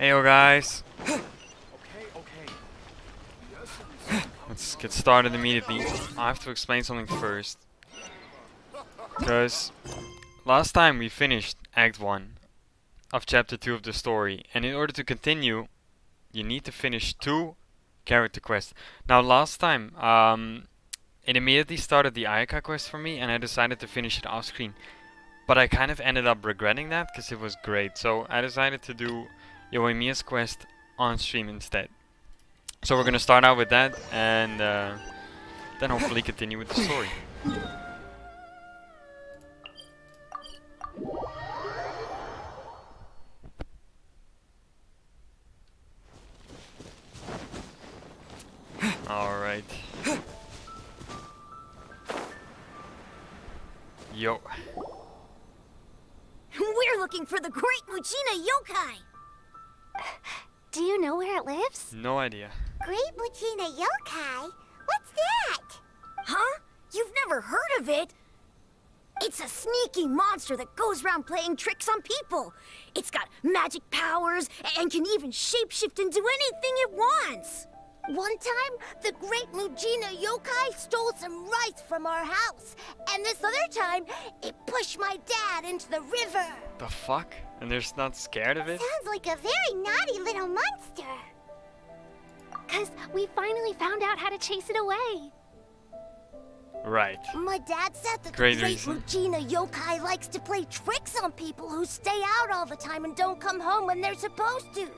Heyo guys, let's get started immediately. I have to explain something first, because last time we finished Act 1 of Chapter 2 of the story, and in order to continue, you need to finish 2 character quests. Now last time, it immediately started the Ayaka quest for me, and I decided to finish it off screen. But I kind of ended up regretting that, because it was great, so I decided to do Yoimiya's quest on stream instead. So we're gonna start out with that, and then hopefully continue with the story. Alright. Yo. We're looking for the great Mujina yokai! Do you know where it lives? No idea. Great Mujina yokai? What's that? Huh? You've never heard of it? It's a sneaky monster that goes around playing tricks on people. It's got magic powers and can even shapeshift into anything it wants. One time, the great Mujina yokai stole some rice from our house. And this other time, it pushed my dad into the river. The fuck? And they're not scared of it? Sounds like a very naughty little monster. 'Cause we finally found out how to chase it away. Right. My dad said that Great the great reason. Mujina yokai likes to play tricks on people who stay out all the time and don't come home when they're supposed to.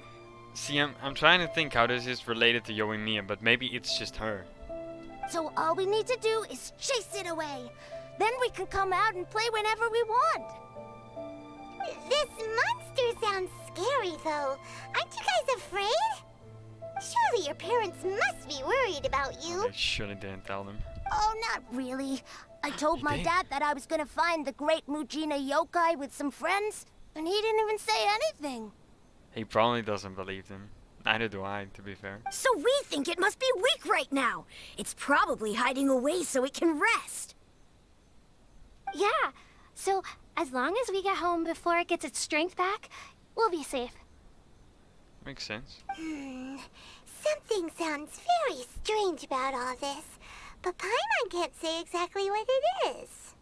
See, I'm trying to think how this is related to Yoimiya, but maybe it's just her. So all we need to do is chase it away. Then we can come out and play whenever we want. This monster sounds scary, though. Aren't you guys afraid? Surely your parents must be worried about you. I surely didn't tell them. Oh, not really. I told You my did? dad that I was gonna find the great Mujina yokai with some friends, and he didn't even say anything. He probably doesn't believe them. Neither do I, to be fair. So we think it must be weak right now. It's probably hiding away so it can rest. Yeah, so as long as we get home before it gets its strength back, we'll be safe. Makes sense. Something sounds very strange about all this, but Paimon can't say exactly what it is.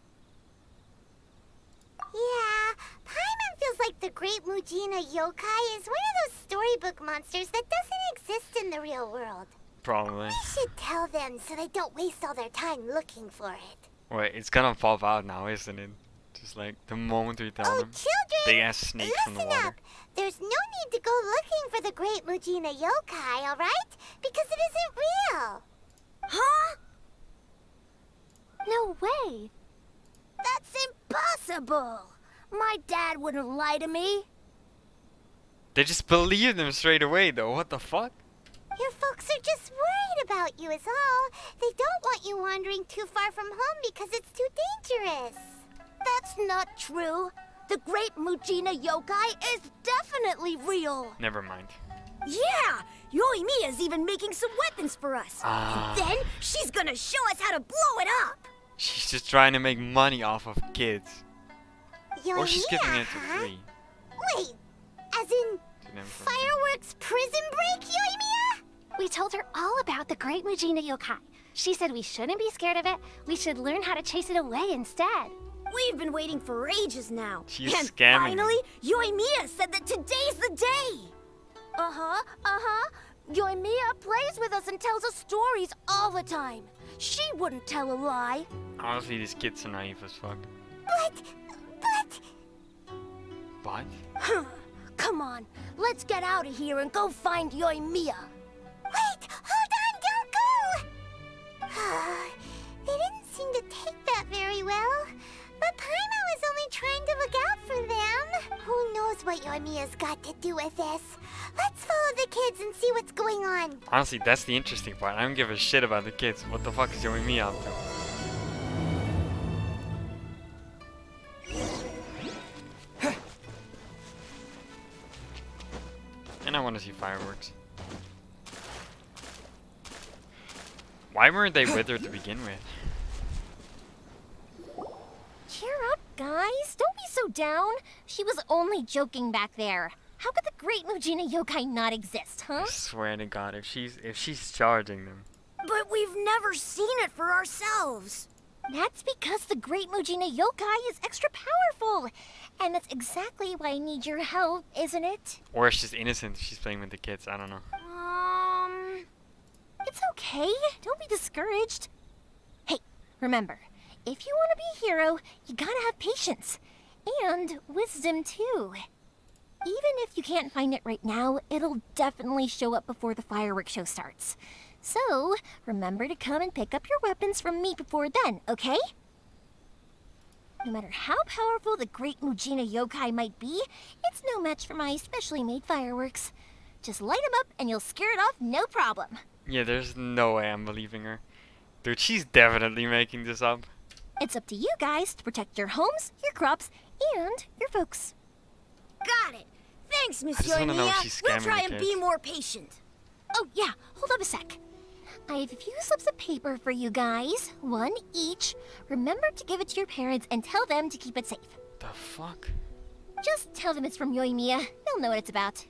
Yeah, Paimon feels like the great Mujina yokai is one of those storybook monsters that doesn't exist in the real world. Probably. We should tell them so they don't waste all their time looking for it. Wait, it's gonna pop out now, isn't it? Just like the moment we tell Oh, them. children! Big ass snake from the Listen water. up! There's no need to go looking for the great Mujina yokai, alright? Because it isn't real. Huh? No way. That's impossible. My dad wouldn't lie to me. They just believe them straight away, though. What the fuck? Your folks are just worried about you is all. They don't want you wandering too far from home because it's too dangerous. That's not true. The great Mujina yokai is definitely real. Never mind. Yeah! Yoimiya's even making some weapons for us. Ah. And then she's gonna show us how to blow it up. She's just trying to make money off of kids. Or she's giving it for huh? free. Wait, as in To them for- fireworks prison break, Yoimiya? We told her all about the great Mujina yokai. She said we shouldn't be scared of it. We should learn how to chase it away instead. We've been waiting for ages now. She's and scamming finally, Yoimiya said that today's the day. Yoimiya plays with us and tells us stories all the time. She wouldn't tell a lie. Honestly, these kids are naive as fuck. But... But? Come on, let's get out of here and go find Yoimiya. Wait! Hold on! Don't go! They didn't seem to take that very well. But Paimon was only trying to look out for them. Who knows what Yoimiya's got to do with this? Let's follow the kids and see what's going on. Honestly, that's the interesting part. I don't give a shit about the kids. What the fuck is Yoimiya up to? And I want to see fireworks. Why weren't they with her to begin with? Cheer up, guys. Don't be so down. She was only joking back there. How could the Great Mujina Yokai not exist, huh? I swear to God, if she's charging them. But we've never seen it for ourselves. That's because the Great Mujina Yokai is extra powerful. And that's exactly why I need your help, isn't it? Or it's just innocent. She's playing with the kids. I don't know. It's okay. Don't be discouraged. Hey, remember, if you want to be a hero, you gotta have patience. And wisdom, too. Even if you can't find it right now, it'll definitely show up before the fireworks show starts. So, remember to come and pick up your weapons from me before then, okay? No matter how powerful the Great Mujina Yokai might be, it's no match for my specially made fireworks. Just light them up and you'll scare it off no problem. Yeah, there's no way I'm believing her. Dude, she's definitely making this up. It's up to you guys to protect your homes, your crops, and your folks. Got it. Thanks, Miss I just wanna know if Yoimiya. she's We'll scamming try the and be kids. more patient. Oh, yeah, hold up a sec. I have a few slips of paper for you guys, one each. Remember to give it to your parents and tell them to keep it safe. The fuck? Just tell them it's from Yoimiya. They'll know what it's about.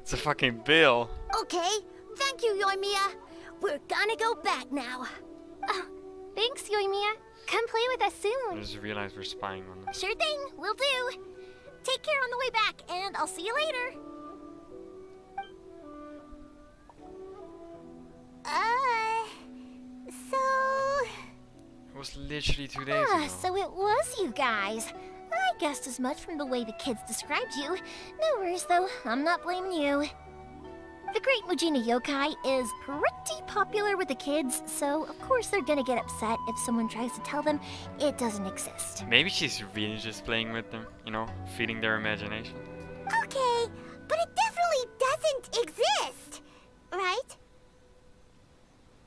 It's a fucking bill. Okay. Thank you, Yoimiya. We're gonna go back now. Oh, thanks, Yoimiya. Come play with us I soon. just realized we're spying on them. Sure thing, will do. Take care on the way back, and I'll see you later. It was literally 2 days ago. So it was you guys. I guessed as much from the way the kids described you. No worries, though. I'm not blaming you. The Great Mujina Yokai is pretty popular with the kids, so of course they're gonna get upset if someone tries to tell them it doesn't exist. Maybe she's really just playing with them, you know, feeding their imagination. Okay, but it definitely doesn't exist, right?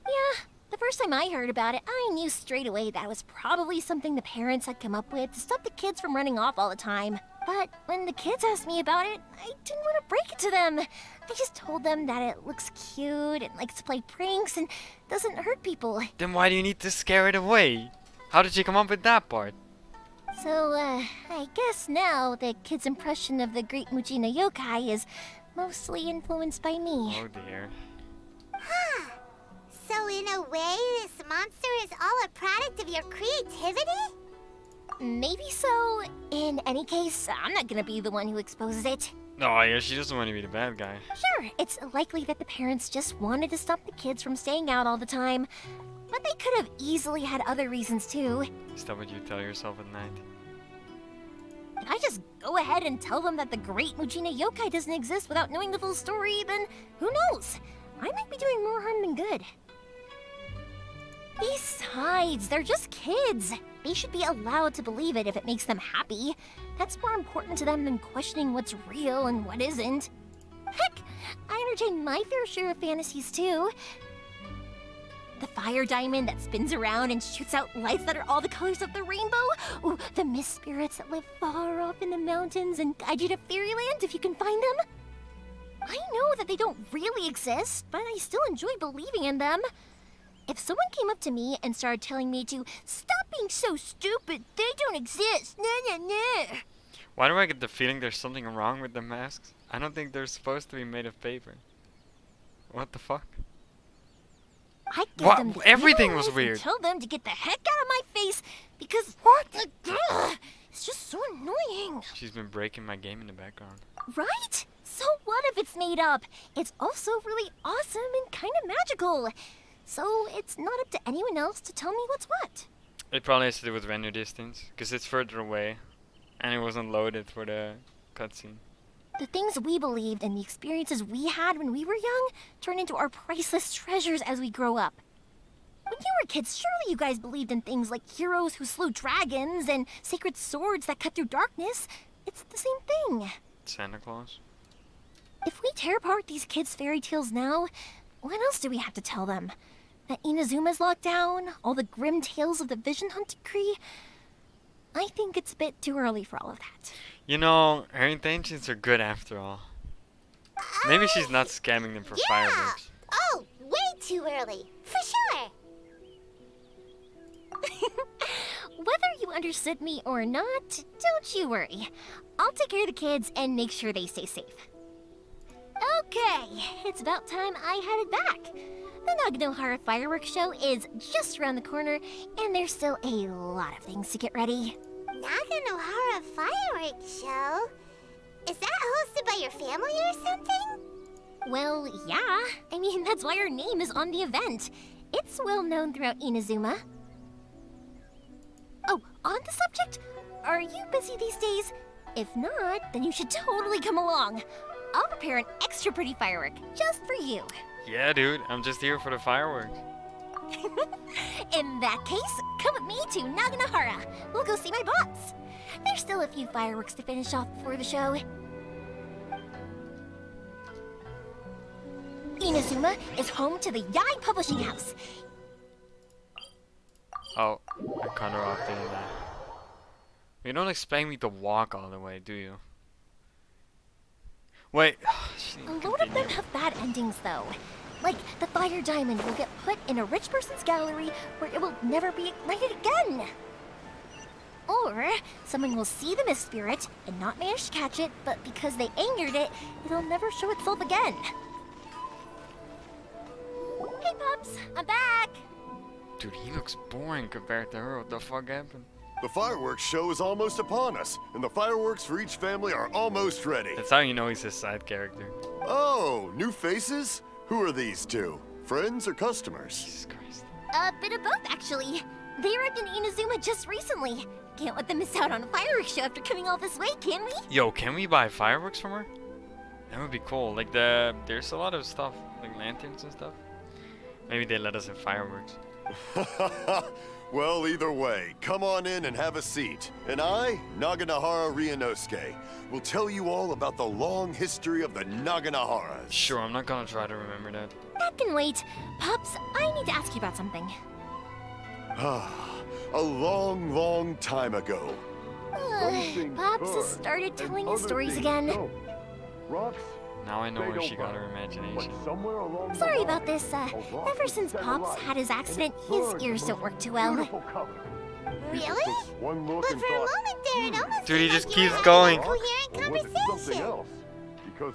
Yeah, the first time I heard about it, I knew straight away that was probably something the parents had come up with to stop the kids from running off all the time. But when the kids asked me about it, I didn't want to break it to them. I just told them that it looks cute and likes to play pranks and doesn't hurt people. Then why do you need to scare it away? How did you come up with that part? So, I guess now the kids' impression of the Great Mujina Yokai is mostly influenced by me. Oh dear. So in a way, this monster is all a product of your creativity? Maybe so. In any case, I'm not gonna be the one who exposes it. Oh yeah, she doesn't want to be the bad guy. Sure, it's likely that the parents just wanted to stop the kids from staying out all the time. But they could have easily had other reasons too. Is that what you tell yourself at night? If I just go ahead and tell them that the Great Mujina Yokai doesn't exist without knowing the full story, then who knows? I might be doing more harm than good. Besides, they're just kids. They should be allowed to believe it if it makes them happy. That's more important to them than questioning what's real and what isn't. Heck, I entertain my fair share of fantasies too. The fire diamond that spins around and shoots out lights that are all the colors of the rainbow. Ooh, the mist spirits that live far off in the mountains and guide you to fairyland if you can find them. I know that they don't really exist, but I still enjoy believing in them. If someone came up to me and started telling me to stop being so stupid, they don't exist, nah. Why do I get the feeling there's something wrong with the masks? I don't think they're supposed to be made of paper. What the fuck? I give What? them the Everything was eyes and weird. tell them to get the heck out of my face because what? It's just so annoying, She's been breaking my game in the background. right? So what if it's made up? It's also really awesome and kind of magical. So it's not up to anyone else to tell me what's what. It probably has to do with render distance, because it's further away, and it wasn't loaded for the cutscene. The things we believed and the experiences we had when we were young turn into our priceless treasures as we grow up. When you were kids, surely you guys believed in things like heroes who slew dragons and sacred swords that cut through darkness. It's the same thing. Santa Claus? If we tear apart these kids' fairy tales now, what else do we have to tell them? That Inazuma's locked down? All the grim tales of the Vision Hunt decree? I think it's a bit too early for all of that. You know, her intentions are good after all. Maybe she's not scamming them for fireworks. Oh, way too early. For sure. Whether you understood me or not, don't you worry. I'll take care of the kids and make sure they stay safe. Okay, it's about time I headed back. The Naganohara fireworks show is just around the corner, and there's still a lot of things to get ready. Naganohara fireworks show? Is that hosted by your family or something? Well, yeah. I mean, that's why our name is on the event. It's well known throughout Inazuma. Oh, on the subject, are you busy these days? If not, then you should totally come along. I'll prepare an extra pretty firework just for you. Yeah, dude, I'm just here for the fireworks. In that case, come with me to Naganohara. We'll go see my boss. There's still a few fireworks to finish off before the show. Inazuma is home to the Yai Publishing House. Oh, I cut her off there. You don't expect me to walk all the way, do you? Wait. A lot of them have bad endings, though. Like, the fire diamond will get put in a rich person's gallery where it will never be ignited again. Or, someone will see the mist spirit and not manage to catch it, but because they angered it, it'll never show itself again. Hey, Pops, I'm back. Dude, he looks boring compared to her. What the fuck happened? The fireworks show is almost upon us, and the fireworks for each family are almost ready. That's how you know he's a side character. Oh, new faces? Who are these two? Friends or customers? Jesus Christ. A bit of both, actually. They arrived in Inazuma just recently. Can't let them miss out on a fireworks show after coming all this way, can we? Yo, can we buy fireworks from her? That would be cool. Like, there's a lot of stuff, like lanterns and stuff. Maybe they let us in fireworks. Well, either way, come on in and have a seat. And I, Naganohara Ryunosuke, will tell you all about the long history of the Naganoharas. Sure, I'm not gonna try to remember that. That can wait. Pops, I need to ask you about something. A long, long time ago. Pops has started telling his stories again. Rocks? Now I know where she got her imagination. Sorry about this. Ever since Pops had his accident, his ears don't work too well. Really? One look But and for a thought, moment there, it almost Dude, he seemed just like you keeps were going. having a coherent or was it something conversation. else? Because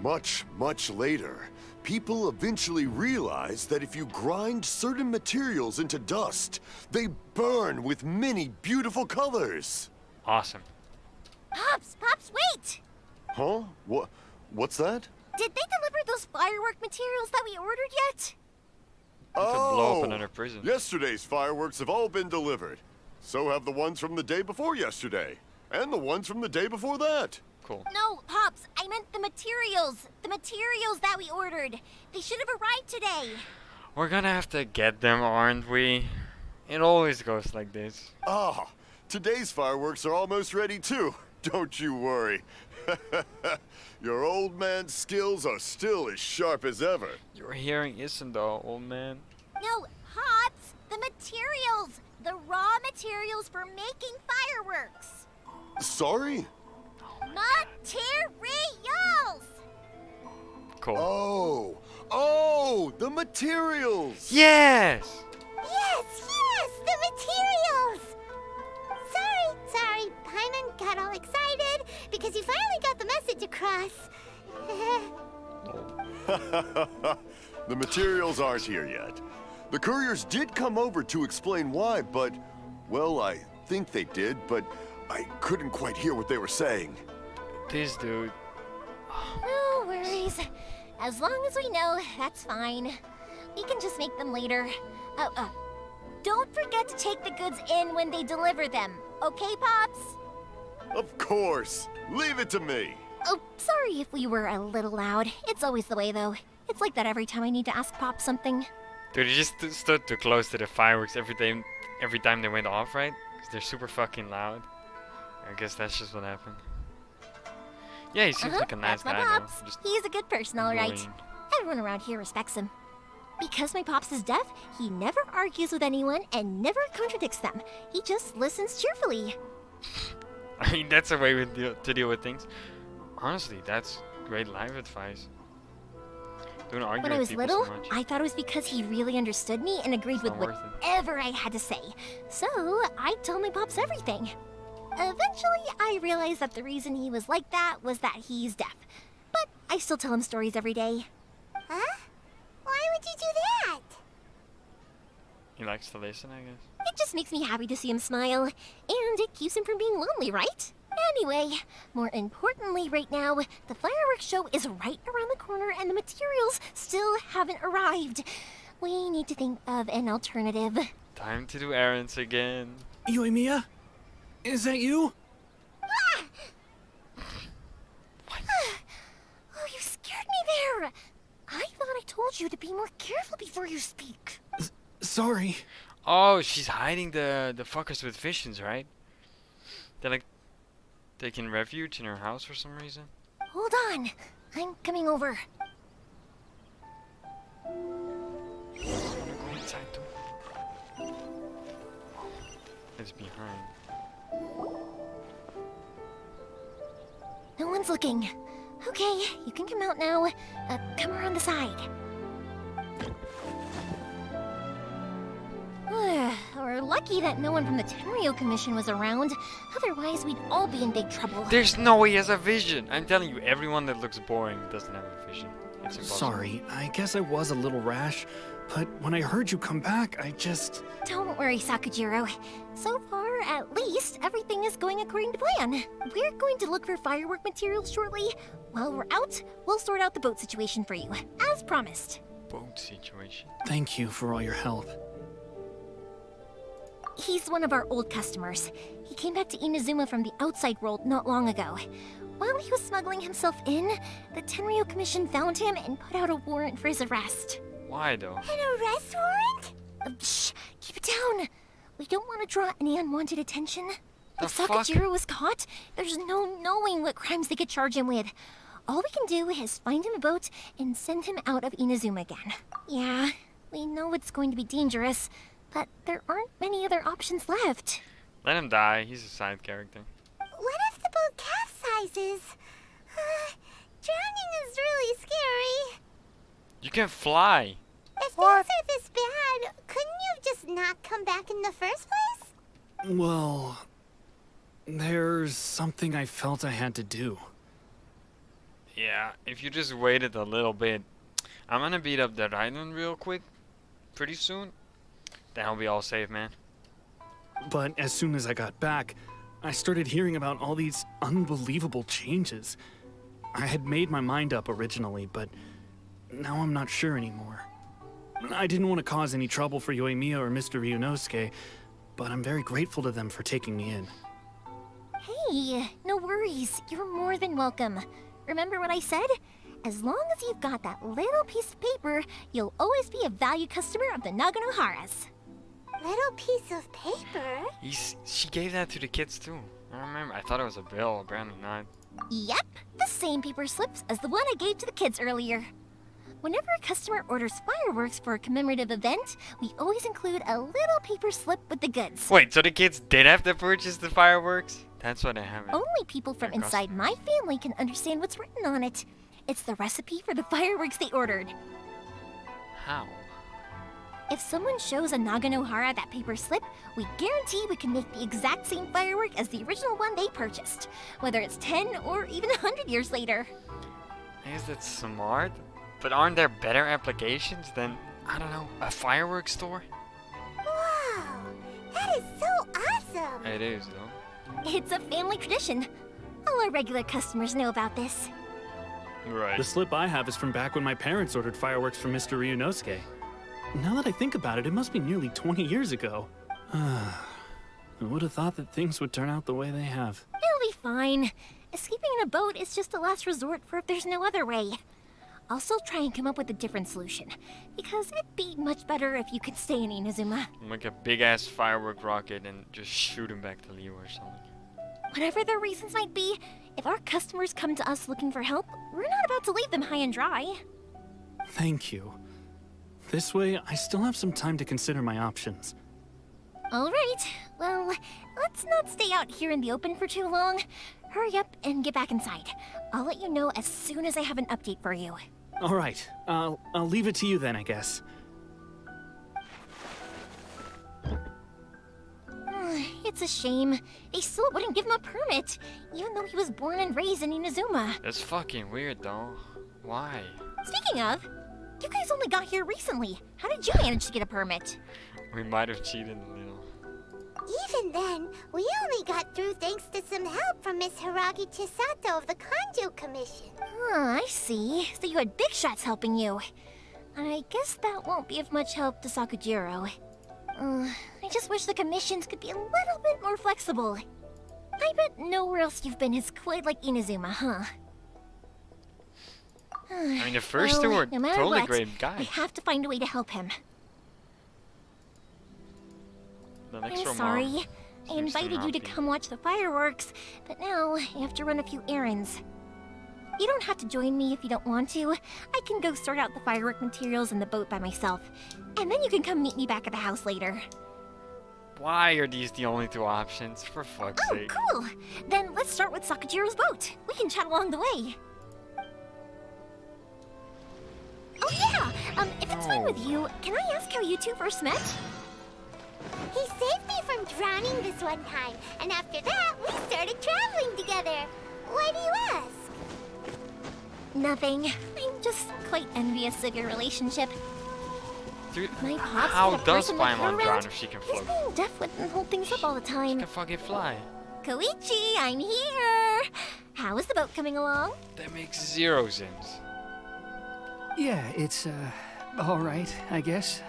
much, much later, people eventually realized that if you grind certain materials into dust, they burn with many beautiful colors. Awesome. Pops, wait! Huh? What's that? Did they deliver those firework materials that we ordered yet? We could blow up another prison. Yesterday's fireworks have all been delivered. So have the ones from the day before yesterday. And the ones from the day before that. Cool. No, Pops, I meant the materials. The materials that we ordered. They should have arrived today. We're gonna have to get them, aren't we? It always goes like this. Ah, today's fireworks are almost ready too. Don't you worry. Your old man's skills are still as sharp as ever. Your hearing isn't though, old man. No, Pops, the materials. The raw materials for making fireworks. Sorry? Materials! Cool. Oh, the materials. Yes! Yes, the materials! Sorry, Paimon got all excited because you finally got the message across. The materials aren't here yet. The couriers did come over to explain why, but, well, I think they did, but I couldn't quite hear what they were saying. This dude. No worries. As long as we know, that's fine. We can just make them later. Don't forget to take the goods in when they deliver them. Okay, Pops? Of course. Leave it to me. Oh, sorry if we were a little loud. It's always the way, though. It's like that every time I need to ask Pop something. Dude, he just stood too close to the fireworks every time they went off, right? 'Cause they're super fucking loud. I guess that's just what happened. Yeah, he seems like a nice That's my guy Pops. though. Just He's a good person, all right. annoying. Everyone around here respects him. Because my Pops is deaf, he never argues with anyone and never contradicts them. He just listens cheerfully. I mean, that's a way to deal with things. Honestly, that's great life advice. Don't argue When I with was people little, so much. I thought it was because he really understood me and agreed with not worth it. whatever I had to say. So I told my Pops everything. Eventually, I realized that the reason he was like that was that he's deaf. But I still tell him stories every day. Huh? Why would you do that? He likes to listen, I guess. It just makes me happy to see him smile. And it keeps him from being lonely, right? Anyway, more importantly right now, the fireworks show is right around the corner and the materials still haven't arrived. We need to think of an alternative. Time to do errands again. Yoimiya? Is that you? What? Oh, you scared me there. I thought I told you to be more careful before you speak. Sorry. Oh, she's hiding the fuckers with visions, right? They're like taking refuge in her house for some reason. Hold on. I'm coming over. I wanna go inside too. It's behind. No one's looking. Okay, you can come out now. Come around the side. We're lucky that no one from the Tenryo Commission was around. Otherwise, we'd all be in big trouble. There's no way he has a vision. I'm telling you, everyone that looks boring doesn't have a vision. It's impossible. Sorry, I guess I was a little rash, but when I heard you come back, I just... Don't worry, Sakujiro. So far, at least, everything is going according to plan. We're going to look for firework materials shortly. While we're out, we'll sort out the boat situation for you, as promised. Boat situation. Thank you for all your help. He's one of our old customers. He came back to Inazuma from the outside world not long ago. While he was smuggling himself in, the Tenryo Commission found him and put out a warrant for his arrest. Why though? An arrest warrant? Shh, keep it down. We don't want to draw any unwanted attention. The If fuck? Sakujiro was caught, there's no knowing what crimes they could charge him with. All we can do is find him a boat and send him out of Inazuma again. Yeah, we know it's going to be dangerous, but there aren't many other options left. Let him die. He's a side character. What if the boat capsizes? Drowning is really scary. You can fly. If things are this bad, couldn't you have just not come back in the first place? Well, there's something I felt I had to do. Yeah, if you just waited a little bit. I'm gonna beat up that island real quick. Pretty soon. Then I'll be all safe, man. But as soon as I got back, I started hearing about all these unbelievable changes. I had made my mind up originally, but now I'm not sure anymore. I didn't want to cause any trouble for Yoimiya or Mr. Ryunosuke, but I'm very grateful to them for taking me in. Hey, no worries. You're more than welcome. Remember what I said? As long as you've got that little piece of paper, you'll always be a valued customer of the Naganoharas. Little piece of paper? She gave that to the kids too. I remember. I thought it was a bill, apparently not. Yep, the same paper slips as the one I gave to the kids earlier. Whenever a customer orders fireworks for a commemorative event, we always include a little paper slip with the goods. Wait, so the kids did have to purchase the fireworks? That's what I haven't. Only people from Their inside my family can understand what's written on it. It's the recipe for the fireworks they ordered. How? If someone shows a Naganohara that paper slip, we guarantee we can make the exact same firework as the original one they purchased, whether it's 10 or even 100 years later. I guess that's smart. But aren't there better applications than, I don't know, a fireworks store? Wow, that is so awesome! It is, though. It's a family tradition. All our regular customers know about this. Right. The slip I have is from back when my parents ordered fireworks from Mr. Ryunosuke. Now that I think about it, it must be nearly 20 years ago. I would have thought that things would turn out the way they have. It'll be fine. Escaping in a boat is just a last resort for if there's no other way. I'll still try and come up with a different solution, because it'd be much better if you could stay in Inazuma. Make a big ass firework rocket and just shoot him back to Leo or something. Whatever their reasons might be, if our customers come to us looking for help, we're not about to leave them high and dry. Thank you. This way, I still have some time to consider my options. All right, well, let's not stay out here in the open for too long. Hurry up and get back inside. I'll let you know as soon as I have an update for you. All right, I'll leave it to you then, I guess. It's a shame. They still wouldn't give him a permit, even though he was born and raised in Inazuma. That's fucking weird, though. Why? Speaking of, you guys only got here recently. How did you manage to get a permit? We might have cheated a little. Even then, we only got through thanks to some help from Miss Hiragi Chisato of the Kanjo Commission. I see. So you had big shots helping you. I guess that won't be of much help to Sakujiro. I just wish the commissions could be a little bit more flexible. I bet nowhere else you've been is quite like Inazuma, huh? I mean, the first two were no matter totally what, great I guys. have to find a way to help him. The next I'm one, sorry. Mom, I seems to invited you not to be. come watch the fireworks, but now I have to run a few errands. You don't have to join me if you don't want to. I can go sort out the firework materials in the boat by myself. And then you can come meet me back at the house later. Why are these the only two options? For fuck's Oh, sake. cool! Then let's start with Sakujiro's boat. We can chat along the way. Oh yeah! If it's fine with you, can I ask how you two first met? He saved me from drowning this one time, and after that, we started traveling together. Why do you ask? Nothing. I'm just quite envious of your relationship. Dude, My pops how had a does person like her Paimon drown around. if she can His float? being deaf wouldn't hold things up all the She time. can fucking fly. Koichi, I'm here! How is the boat coming along? That makes zero sense. Yeah, it's, all right, I guess.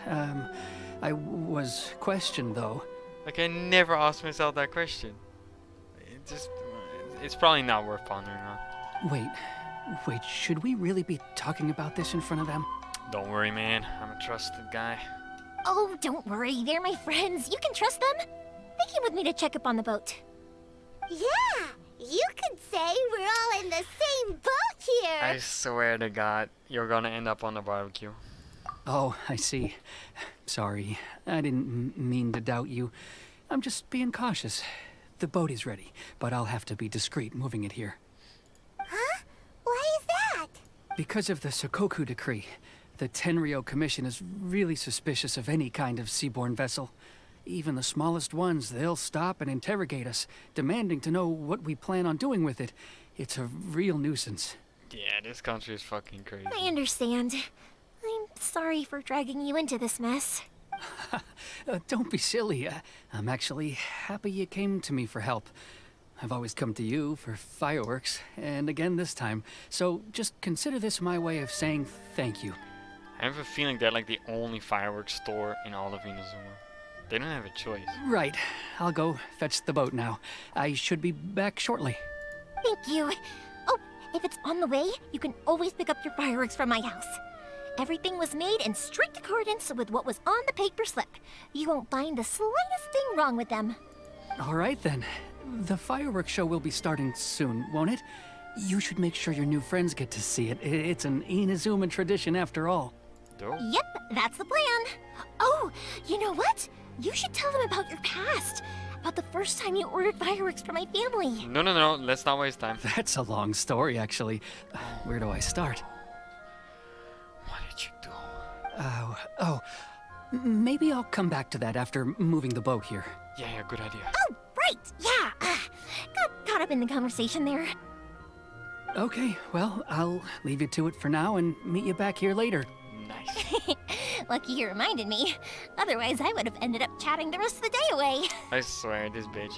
I was questioned, though. Like, I never asked myself that question. It's probably not worth pondering on. Wait, should we really be talking about this in front of them? Don't worry, man. I'm a trusted guy. Oh, don't worry, they're my friends. You can trust them. They came with me to check up on the boat. Yeah, you could say we're all in the same boat here. I swear to God, you're gonna end up on the barbecue. Oh, I see. Sorry, I didn't mean to doubt you. I'm just being cautious. The boat is ready, but I'll have to be discreet moving it here. Huh? Why is that? Because of the Sokoku decree, the Tenryo Commission is really suspicious of any kind of seaborne vessel. Even the smallest ones, they'll stop and interrogate us, demanding to know what we plan on doing with it. It's a real nuisance. Yeah, this country is fucking crazy. I understand. I'm sorry for dragging you into this mess. Don't be silly. I'm actually happy you came to me for help. I've always come to you for fireworks, and again this time. So just consider this my way of saying thank you. I have a feeling they're like the only fireworks store in all of Inazuma. They don't have a choice. Right. I'll go fetch the boat now. I should be back shortly. Thank you. Oh, if it's on the way, you can always pick up your fireworks from my house. Everything was made in strict accordance with what was on the paper slip. You won't find the slightest thing wrong with them. All right then. The fireworks show will be starting soon, won't it? You should make sure your new friends get to see it. It's an Inazuma tradition after all. Dope. Yep, that's the plan. Oh, you know what? You should tell them about your past. About the first time you ordered fireworks for my family. No. Let's not waste time. That's a long story, actually. Where do I start? What did you do? Maybe I'll come back to that after moving the boat here. Yeah, good idea. Oh, right, yeah. Got caught up in the conversation there. Okay, well, I'll leave you to it for now and meet you back here later. Nice. Lucky you reminded me. Otherwise, I would have ended up chatting the rest of the day away. I swear, this bitch.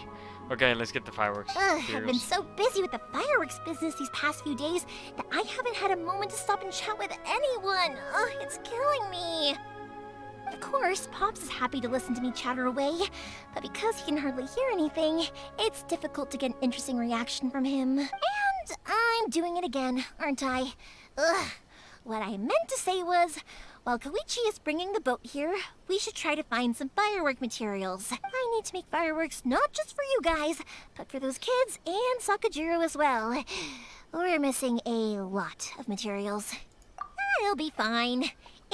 Okay, let's get the fireworks. I've been Cheers. so busy with the fireworks business these past few days that I haven't had a moment to stop and chat with anyone. It's killing me. Of course, Pops is happy to listen to me chatter away, but because he can hardly hear anything, it's difficult to get an interesting reaction from him. And I'm doing it again, aren't I? What I meant to say was, while Koichi is bringing the boat here, we should try to find some firework materials. I need to make fireworks not just for you guys, but for those kids and Sakujiro as well. We're missing a lot of materials. It'll be fine.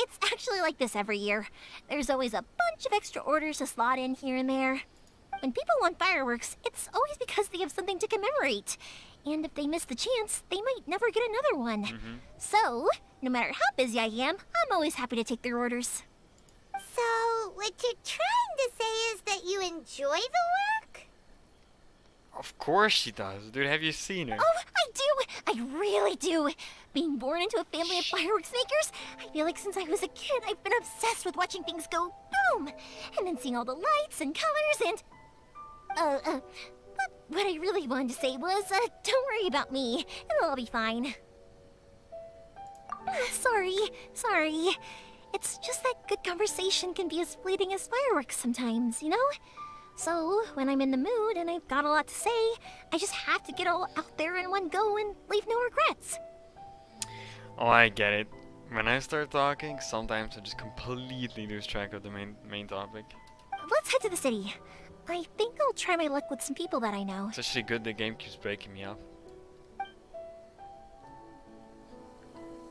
It's actually like this every year. There's always a bunch of extra orders to slot in here and there. When people want fireworks, it's always because they have something to commemorate. And if they miss the chance, they might never get another one. So, no matter how busy I am, I'm always happy to take their orders. So, what you're trying to say is that you enjoy the work? Of course she does. Dude, have you seen her? Oh, I do! I really do. Being born into a family of fireworks makers, I feel like since I was a kid, I've been obsessed with watching things go boom, and then seeing all the lights and colors and but what I really wanted to say was, don't worry about me. It'll all be fine. Sorry. It's just that good conversation can be as fleeting as fireworks sometimes, you know? So, when I'm in the mood and I've got a lot to say, I just have to get all out there in one go and leave no regrets. Oh, I get it. When I start talking, sometimes I just completely lose track of the main topic. Let's head to the city. I think I'll try my luck with some people that I know. It's actually good the game keeps breaking me up.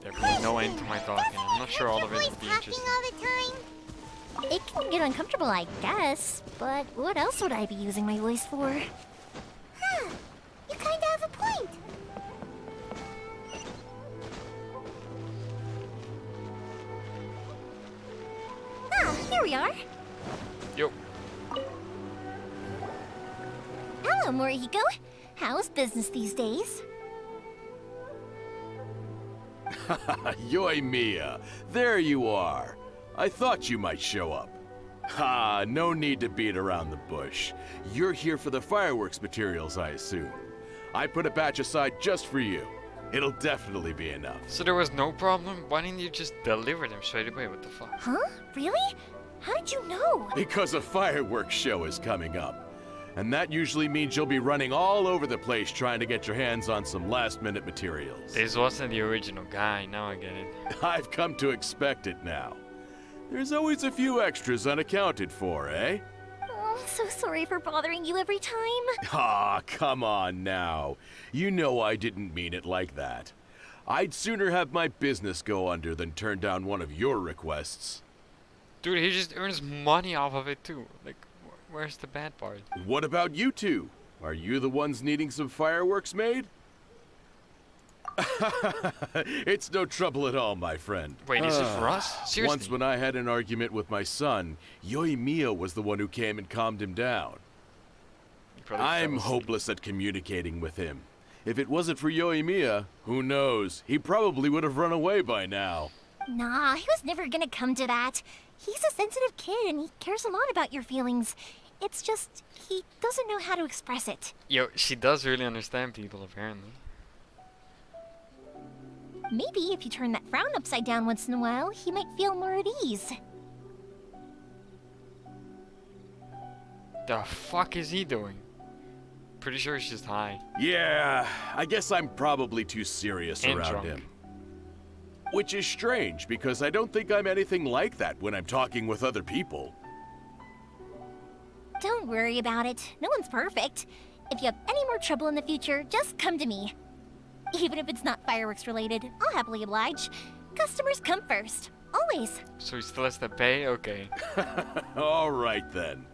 There's really no end to my talking. I'm not sure all of it will be interesting. all the time? It can get uncomfortable, I guess, but what else would I be using my voice for? Huh, you kinda have a point. Ah, here we are. Yo. Hello, Morihiko. How's business these days? Yoimiya, there you are. I thought you might show up. Ha, no need to beat around the bush. You're here for the fireworks materials, I assume. I put a batch aside just for you. It'll definitely be enough. So there was no problem? Why didn't you just deliver them straight away? What the fuck? Huh? Really? How did you know? Because a fireworks show is coming up. And that usually means you'll be running all over the place trying to get your hands on some last-minute materials. This wasn't the original guy, now I get it. I've come to expect it now. There's always a few extras unaccounted for, eh? Oh, I'm so sorry for bothering you every time. Ah, come on now. You know I didn't mean it like that. I'd sooner have my business go under than turn down one of your requests. Dude, he just earns money off of it too. Like, where's the bad part? What about you two? Are you the ones needing some fireworks made? It's no trouble at all, my friend. Wait, is it for us? Seriously? Once when I had an argument with my son, Yoimiya was the one who came and calmed him down. You probably fell I'm asleep. hopeless at communicating with him. If it wasn't for Yoimiya, who knows? He probably would have run away by now. Nah, he was never gonna come to that. He's a sensitive kid and he cares a lot about your feelings. It's just, he doesn't know how to express it. Yo, she does really understand people, apparently. Maybe if you turn that frown upside down once in a while, he might feel more at ease. The fuck is he doing? Pretty sure he's just high. Yeah, I guess I'm probably too serious And around drunk. him. Which is strange, because I don't think I'm anything like that when I'm talking with other people. Don't worry about it. No one's perfect. If you have any more trouble in the future, just come to me. Even if it's not fireworks related, I'll happily oblige. Customers come first. Always. So he still has to pay? Okay. All right then.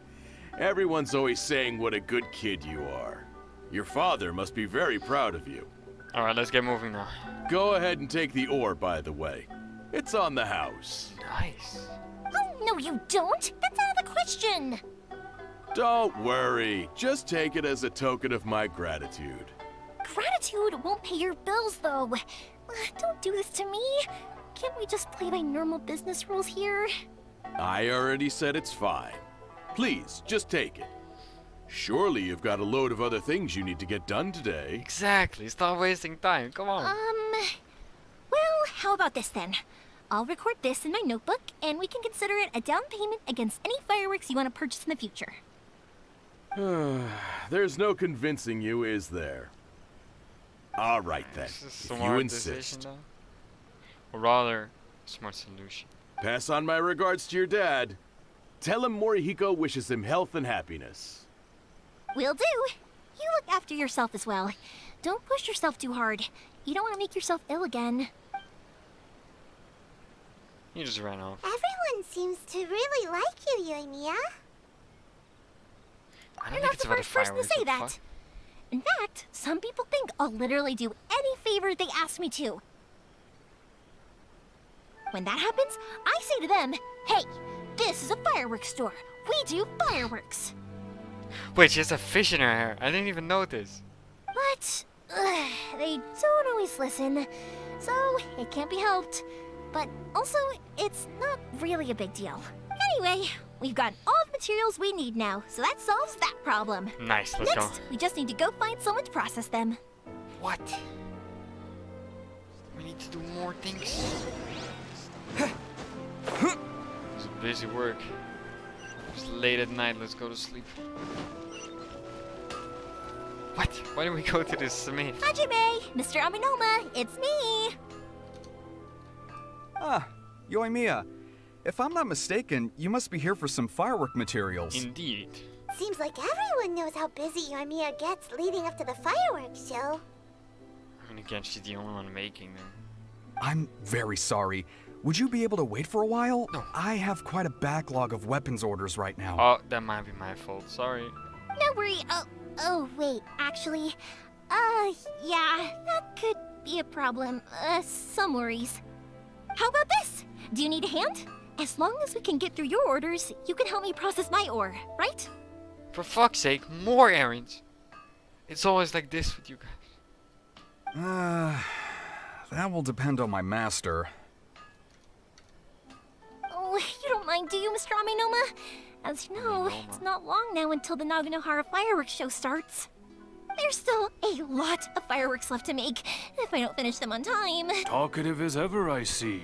Everyone's always saying what a good kid you are. Your father must be very proud of you. Alright, let's get moving now. Go ahead and take the ore, by the way. It's on the house. Nice. Oh, no you don't! That's out of the question! Don't worry. Just take it as a token of my gratitude. Gratitude won't pay your bills, though. Don't do this to me. Can't we just play by normal business rules here? I already said it's fine. Please, just take it. Surely you've got a load of other things you need to get done today. Exactly. Stop wasting time. Come on. Well, how about this then? I'll record this in my notebook, and we can consider it a down payment against any fireworks you want to purchase in the future. There's no convincing you, is there? All right then, This is if a you smart decision, insist. though. Or rather, smart solution. Pass on my regards to your dad. Tell him Morihiko wishes him health and happiness. Will do. You look after yourself as well. Don't push yourself too hard. You don't want to make yourself ill again. He just ran off. Everyone seems to really like you, Yoimiya. I don't You're think not it's the about the first person to fireworks. say what the that. fuck? In fact, some people think I'll literally do any favor they ask me to. When that happens, I say to them, hey, this is a fireworks store. We do fireworks. Wait, she has a fish in her hair. I didn't even notice. But They don't always listen, so it can't be helped. But also, it's not really a big deal. Anyway, we've got all the materials we need now, so that solves that problem. Nice, let's go. Next, we just need to go find someone to process them. What? We need to do more things. It's busy work. It's late at night, let's go to sleep. What? Why do we go to this Smith? Hajime, Mr. Aminoma, it's me. Ah, Yoimiya. If I'm not mistaken, you must be here for some firework materials. Indeed. Seems like everyone knows how busy Yoimiya gets leading up to the fireworks show. And again, she's the only one making them. I'm very sorry. Would you be able to wait for a while? No. I have quite a backlog of weapons orders right now. Oh, that might be my fault. Sorry. No worry. Oh, wait, actually. Yeah, that could be a problem. Some worries. How about this? Do you need a hand? As long as we can get through your orders, you can help me process my ore, right? For fuck's sake, more errands. It's always like this with you guys. That will depend on my master. Oh, you don't mind, do you, Mr. Aminoma? As you know, it's not long now until the Naganohara fireworks show starts. There's still a lot of fireworks left to make, if I don't finish them on time. Talkative as ever, I see,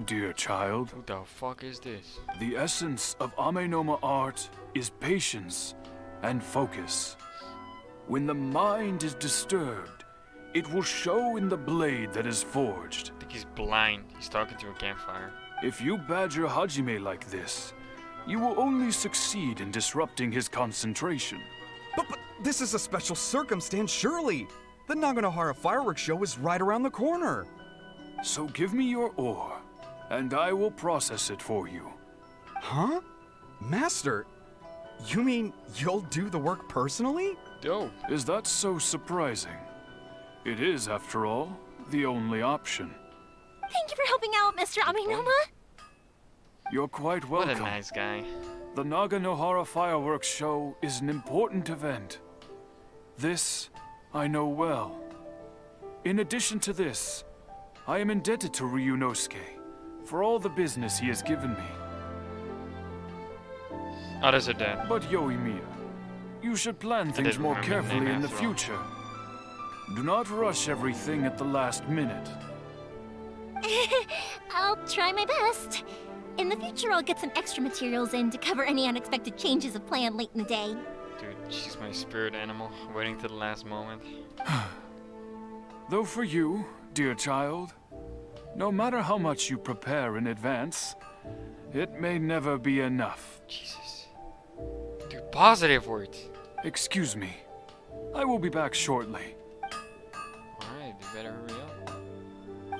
dear child. Who the fuck is this? The essence of Amenoma art is patience and focus. When the mind is disturbed, it will show in the blade that is forged. I think he's blind. He's talking to a campfire. If you badger Hajime like this, you will only succeed in disrupting his concentration. But this is a special circumstance, surely. The Naganohara fireworks show is right around the corner. So give me your ore, and I will process it for you. Huh? Master, you mean you'll do the work personally? Dope. Is that so surprising? It is, after all, the only option. Thank you for helping out, Mr. Aminoma. You're quite What welcome. a nice guy. The Naganohara fireworks show is an important event. This I know well. In addition to this, I am indebted to Ryunosuke for all the business he has given me. Others are dead. But Yoimiya, you should plan things didn't more remember the carefully name in the after all. future. Do not rush everything at the last minute. I'll try my best. In the future, I'll get some extra materials in to cover any unexpected changes of plan late in the day. Dude, she's my spirit animal, waiting to the last moment. Though for you, dear child, no matter how much you prepare in advance, it may never be enough. Jesus. Dude, positive words. Excuse me. I will be back shortly. Alright, you better hurry up.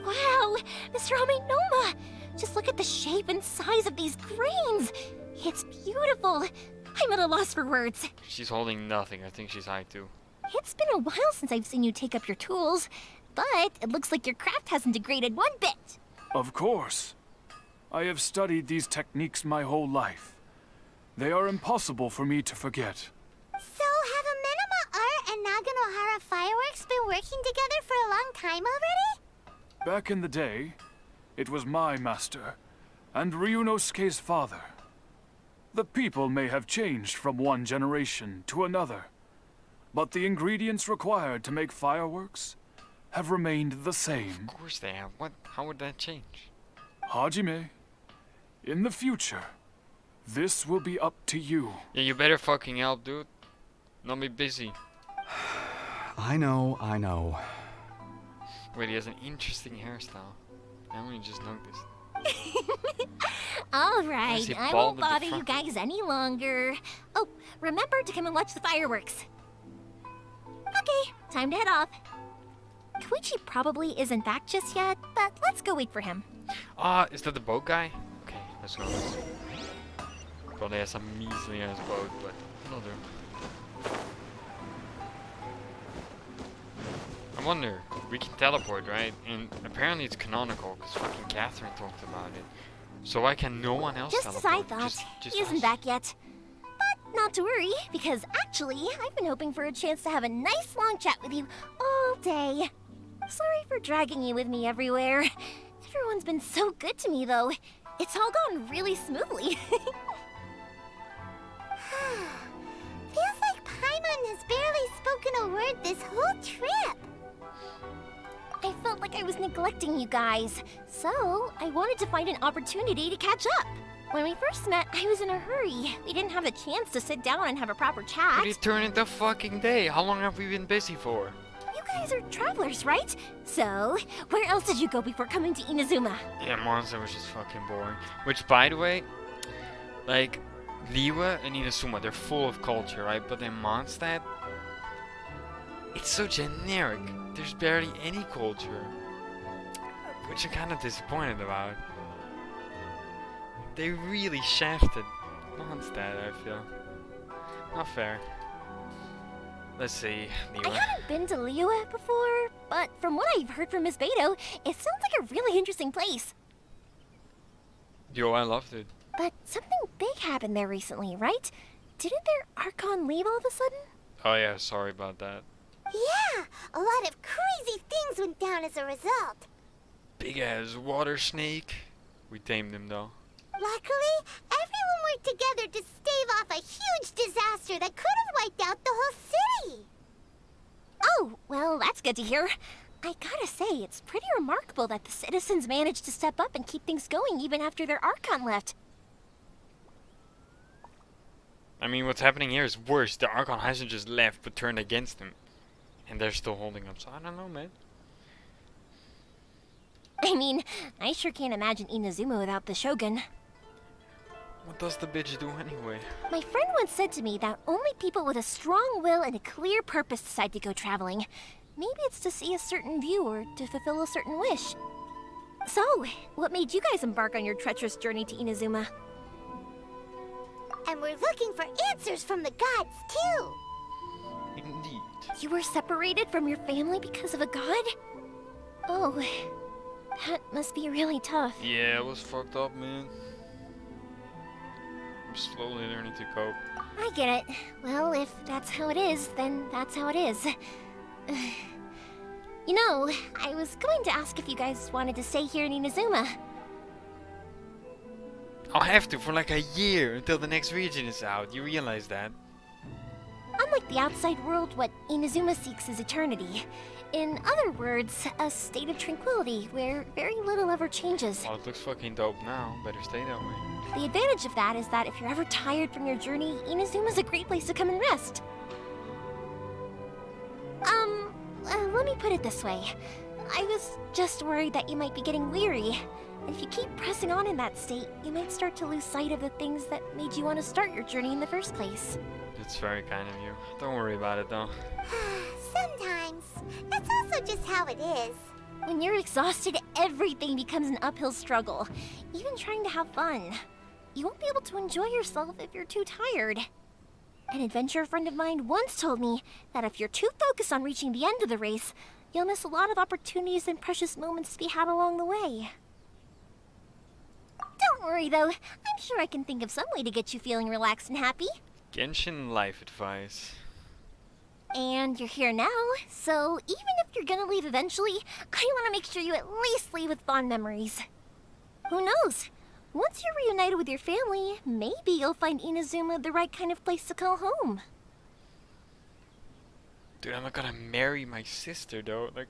Wow, Mr. Aminoma! Just look at the shape and size of these grains! It's beautiful! I'm at a loss for words. She's holding nothing. I think she's high too. It's been a while since I've seen you take up your tools, but it looks like your craft hasn't degraded one bit. Of course. I have studied these techniques my whole life. They are impossible for me to forget. So, have Amenoma Art and Naganohara Fireworks been working together for a long time already? Back in the day, it was my master, and Ryunosuke's father. The people may have changed from one generation to another, but the ingredients required to make fireworks have remained the same. Of course they have. What? How would that change? Hajime, in the future, this will be up to you. Yeah, you better fucking help, dude. Not be busy. I know. Wait, he has an interesting hairstyle. I only just noticed. Alright, Is he I bald won't at the bother you front? guys any longer. Oh, remember to come and watch the fireworks. Okay, time to head off. Koichi probably isn't back just yet, but let's go wait for him. Is that the boat guy? Okay, let's go. Probably has some measly ass boat, but it'll do. I wonder, we can teleport, right? And apparently it's canonical, because fucking Catherine talked about it. So why can no one else Just as teleport? I thought, Just he isn't us. back yet. But Not to worry, because actually, I've been hoping for a chance to have a nice long chat with you all day. Sorry for dragging you with me everywhere. Everyone's been so good to me, though. It's all gone really smoothly. Feels like Paimon has barely spoken a word this whole trip. I felt like I was neglecting you guys, so I wanted to find an opportunity to catch up. When we first met, I was in a hurry. We didn't have a chance to sit down and have a proper chat. But it turned into fucking day. How long have we been busy for? You guys are travelers, right? So, where else did you go before coming to Inazuma? Yeah, Mondstadt was just fucking boring. Which, by the way, like, Liyue and Inazuma, they're full of culture, right? But in Mondstadt, it's so generic. There's barely any culture. Which I'm kind of disappointed about. They really shafted Mondstadt, I feel. Not fair. Let's see, Liyue. I haven't been to Liyue before, but from what I've heard from Miss Beto, it sounds like a really interesting place. Yo, I loved it. But something big happened there recently, right? Didn't their Archon leave all of a sudden? Oh yeah, sorry about that. Yeah, a lot of crazy things went down as a result. Big ass water snake. We tamed him though. Luckily, everyone worked together to stave off a huge disaster that could have wiped out the whole city. Oh, well, that's good to hear. I gotta say, it's pretty remarkable that the citizens managed to step up and keep things going even after their Archon left. I mean, what's happening here is worse. The Archon hasn't just left, but turned against him. And they're still holding up, so I don't know, man. I mean, I sure can't imagine Inazuma without the Shogun. What does the bitch do anyway? My friend once said to me that only people with a strong will and a clear purpose decide to go traveling. Maybe it's to see a certain view or to fulfill a certain wish. So, what made you guys embark on your treacherous journey to Inazuma? And we're looking for answers from the gods, too! Indeed. You were separated from your family because of a god? Oh, that must be really tough. Yeah, it was fucked up, man. I'm slowly learning to cope. I get it. Well, if that's how it is, then that's how it is. You know, I was going to ask if you guys wanted to stay here in Inazuma. I'll have to for like a year until the next region is out. You realize that? Unlike the outside world, what Inazuma seeks is eternity. In other words, a state of tranquility where very little ever changes. Well, it looks fucking dope now. Better stay that way. The advantage of that is that if you're ever tired from your journey, Inazuma's a great place to come and rest. Let me put it this way. I was just worried that you might be getting weary. And if you keep pressing on in that state, you might start to lose sight of the things that made you want to start your journey in the first place. That's very kind of you. Don't worry about it though. Sometimes. That's also just how it is. When you're exhausted, everything becomes an uphill struggle. Even trying to have fun. You won't be able to enjoy yourself if you're too tired. An adventurer friend of mine once told me that if you're too focused on reaching the end of the race, you'll miss a lot of opportunities and precious moments to be had along the way. Don't worry though, I'm sure I can think of some way to get you feeling relaxed and happy. Genshin life advice. And you're here now, so even if you're gonna leave eventually, I want to make sure you at least leave with fond memories. Who knows? Once you're reunited with your family, maybe you'll find Inazuma the right kind of place to call home. Dude, I'm not gonna marry my sister though. Like,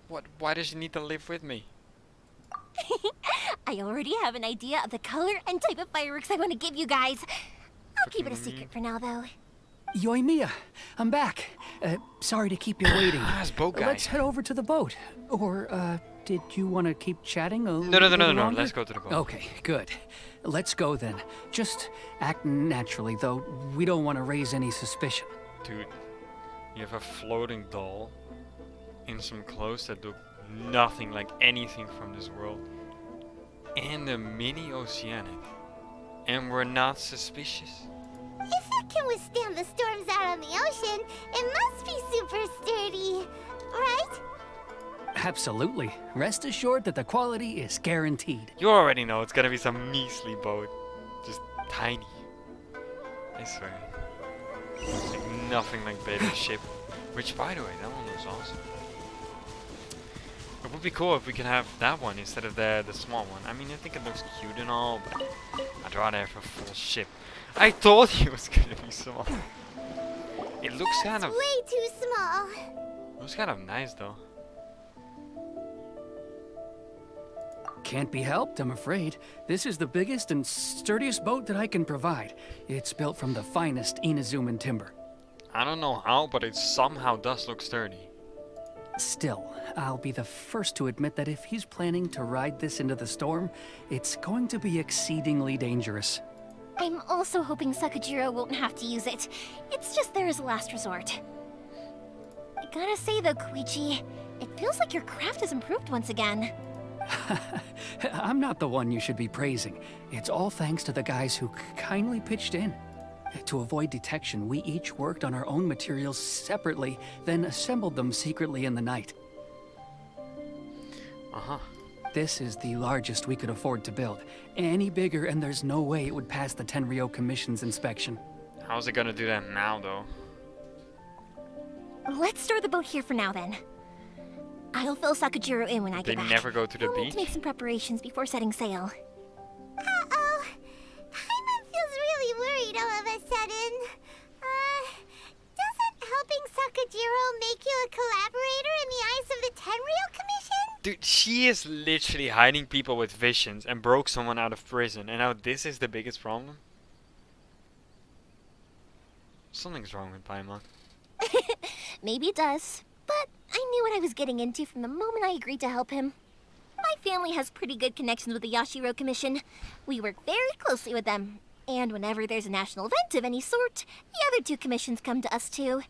what? Why does she need to live with me? I already have an idea of the color and type of fireworks I want to give you guys. I'll keep it a Fucking secret for now, though. Yoimiya, I'm back. Sorry to keep you waiting. It's boat guy. Let's head over to the boat. Or, did you want to keep chatting a No. little longer? Let's go to the boat. Okay, good. Let's go then. Just act naturally, though. We don't want to raise any suspicion. Dude, you have a floating doll in some clothes that look nothing like anything from this world, and a mini oceanic, and we're not suspicious. If it can withstand the storms out on the ocean, it must be super sturdy, right? Absolutely. Rest assured that the quality is guaranteed. You already know it's gonna be some measly boat, just tiny. I swear. Like nothing like Baby's ship. Which, by the way, that one looks awesome. It would be cool if we could have that one instead of the small one. I mean, I think it looks cute and all, but I'd rather have a full ship. I told you it was gonna be small. It looks kind of... way too small. Looks kind of nice though. Can't be helped, I'm afraid. This is the biggest and sturdiest boat that I can provide. It's built from the finest Inazuman timber. I don't know how, but it somehow does look sturdy. Still, I'll be the first to admit that if he's planning to ride this into the storm, it's going to be exceedingly dangerous. I'm also hoping Sakajiro won't have to use it. It's just there as a last resort. I gotta say though, Koichi, it feels like your craft has improved once again. I'm not the one you should be praising. It's all thanks to the guys who kindly pitched in. To avoid detection, we each worked on our own materials separately, then assembled them secretly in the night. Uh-huh. This is the largest we could afford to build. Any bigger and there's no way it would pass the Tenryo Commission's inspection. How's it gonna do that now, though? Let's store the boat here for now then. I'll fill Sakajiro in when I They get back. never go to the We'll need beach? to make some preparations before setting sail. Uh-oh. Paimon feels really worried all of a sudden. Doesn't helping Sakajiro make you a collaborator in the eyes of the Tenryo Commission? Dude, she is literally hiding people with visions and broke someone out of prison, and now this is the biggest problem? Something's wrong with Paimon. Maybe it does, but I knew what I was getting into from the moment I agreed to help him. My family has pretty good connections with the Yashiro Commission. We work very closely with them, and whenever there's a national event of any sort, the other two commissions come to us too.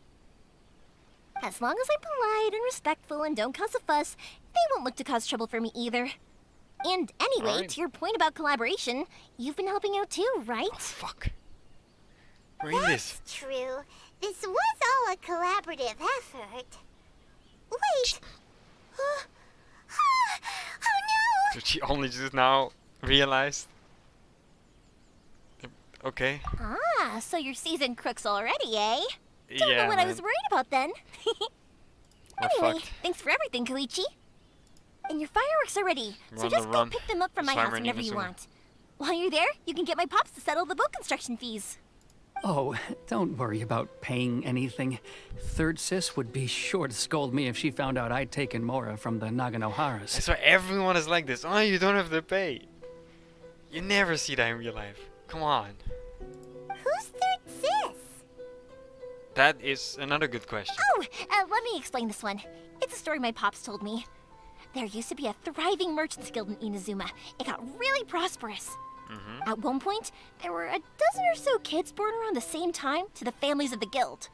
As long as I'm polite and respectful and don't cause a fuss, they won't look to cause trouble for me either. And anyway, Alright. to your point about collaboration, you've been helping out too, right? Oh, fuck. Read this. True. This was all a collaborative effort. Wait! Oh no! Did she only just now realized? Okay. Ah, so you're seasoned crooks already, eh? Don't Yeah, know what I man. was worried about then. We're Anyway, fucked. thanks for everything, Koichi. And your fireworks are ready, so Run just the go run. pick them up from my Summer house in whenever you Inazuma. want. While you're there, you can get my pops to settle the boat construction fees. Oh, don't worry about paying anything. Third Sis would be sure to scold me if she found out I'd taken Mora from the Naganoharas. That's why everyone is like this. Oh, you don't have to pay. You never see that in real life. Come on. Who's Third Sis? That is another good question. Oh, let me explain this one. It's a story my pops told me. There used to be a thriving merchants guild in Inazuma. It got really prosperous. At one point, there were a dozen or so kids born around the same time to the families of the guild.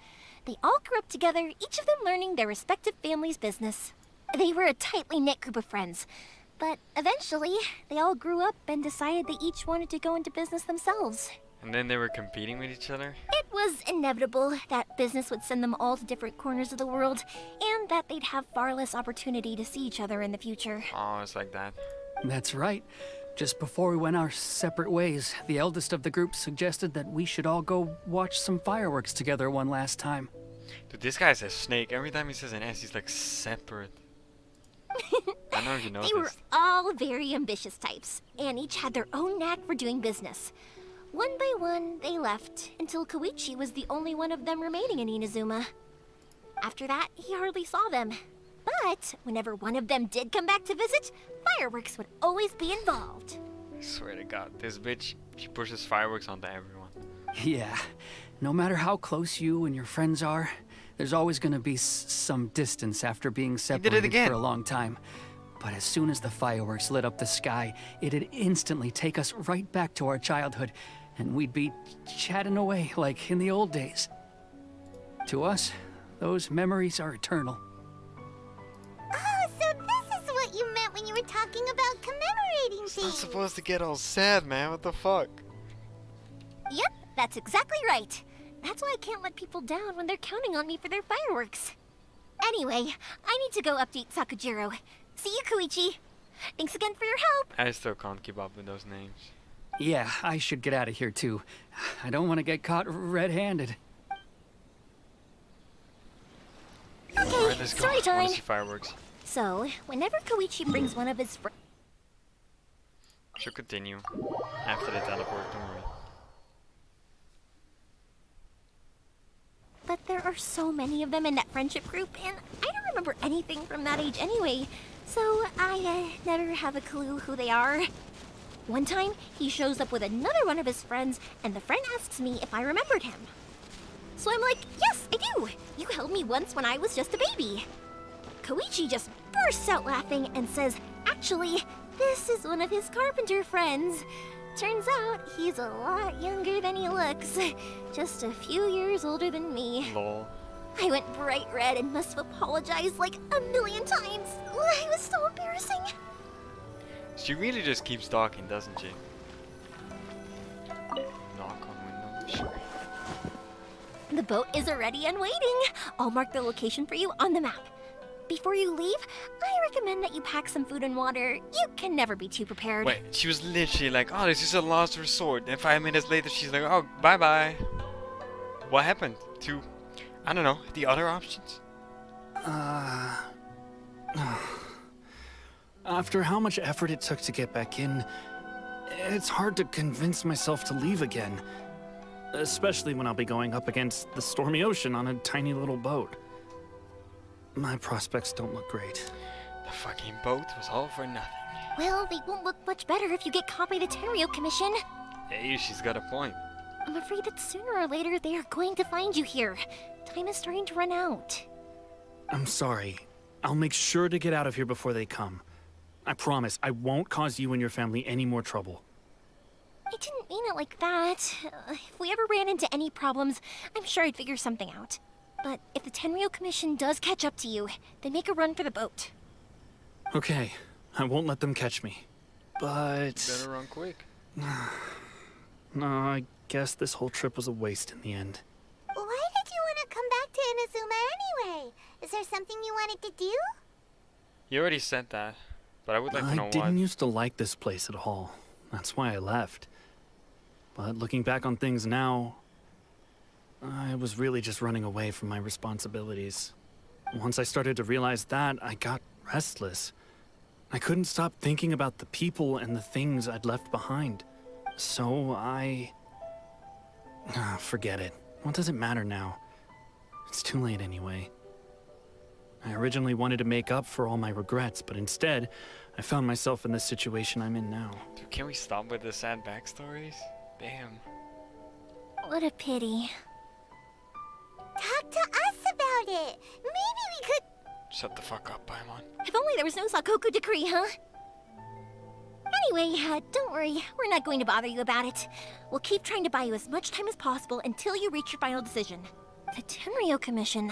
They all grew up together, each of them learning their respective family's business. They were a tightly knit group of friends. But eventually, they all grew up and decided they each wanted to go into business themselves. And then they were competing with each other? It was inevitable that business would send them all to different corners of the world, and that they'd have far less opportunity to see each other in the future. Oh, it's like that. That's right. Just before we went our separate ways, the eldest of the group suggested that we should all go watch some fireworks together one last time. Dude, this guy says snake. Every time he says an S, he's like separate. I don't know if you noticed. They were all very ambitious types, and each had their own knack for doing business. One by one, they left, until Koichi was the only one of them remaining in Inazuma. After that, he hardly saw them. But whenever one of them did come back to visit, fireworks would always be involved. I swear to God, this bitch, she pushes fireworks onto everyone. Yeah, no matter how close you and your friends are, there's always gonna be some distance after being did it separated again. for a long time. But as soon as the fireworks lit up the sky, it'd instantly take us right back to our childhood, and we'd be chatting away like in the old days. To us, those memories are eternal. Oh, so this is what you meant when you were talking about commemorating It's not things. supposed to get all sad, man. What the fuck? Yep, that's exactly right. That's why I can't let people down when they're counting on me for their fireworks. Anyway, I need to go update Sakajiro. See you, Koichi. Thanks again for your help. I still can't keep up with those names. Yeah, I should get out of here too. I don't want to get caught red-handed. let's go. Story I wanna time. see fireworks. So, whenever Koichi brings one of his friends. Should continue after the teleport, don't worry. But there are so many of them in that friendship group, and I don't remember anything from that age anyway, so I never have a clue who they are. One time, he shows up with another one of his friends, and the friend asks me if I remembered him. So I'm like, yes, I do! You held me once when I was just a baby. Koichi just bursts out laughing and says, actually, this is one of his carpenter friends. Turns out he's a lot younger than he looks. Just a few years older than me. Lol. I went bright red and must have apologized like a million times. It was so embarrassing. She really just keeps talking, doesn't she? Knock on window. Sure. The boat is ready and waiting. I'll mark the location for you on the map. Before you leave, I recommend that you pack some food and water. You can never be too prepared. Wait, she was literally like, oh, this is a last resort. And 5 minutes later, she's like, oh, bye-bye. What happened to, I don't know, the other options? After how much effort it took to get back in, it's hard to convince myself to leave again. Especially when I'll be going up against the stormy ocean on a tiny little boat. My prospects don't look great. The fucking boat was all for nothing. Well, they won't look much better if you get caught by the Tenryo Commission. Hey, she's got a point. I'm afraid that sooner or later they are going to find you here. Time is starting to run out. I'm sorry. I'll make sure to get out of here before they come. I promise I won't cause you and your family any more trouble. I didn't mean it like that. If we ever ran into any problems, I'm sure I'd figure something out. But if the Tenryo Commission does catch up to you, then make a run for the boat. Okay, I won't let them catch me. But... Better run quick. no, I guess this whole trip was a waste in the end. Why did you want to come back to Inazuma anyway? Is there something you wanted to do? You already said that, but I would like to know I what. didn't used to like this place at all. That's why I left. But looking back on things now, I was really just running away from my responsibilities. Once I started to realize that, I got restless. I couldn't stop thinking about the people and the things I'd left behind. So forget it. What does it matter now? It's too late anyway. I originally wanted to make up for all my regrets, but instead, I found myself in the situation I'm in now. Dude, can we stop with the sad backstories? Damn. What a pity. Talk to us about it. Maybe we could... Shut the fuck up, Paimon. If only there was no Sakoku decree, huh? Anyway, don't worry. We're not going to bother you about it. We'll keep trying to buy you as much time as possible until you reach your final decision. The Tenryo Commission.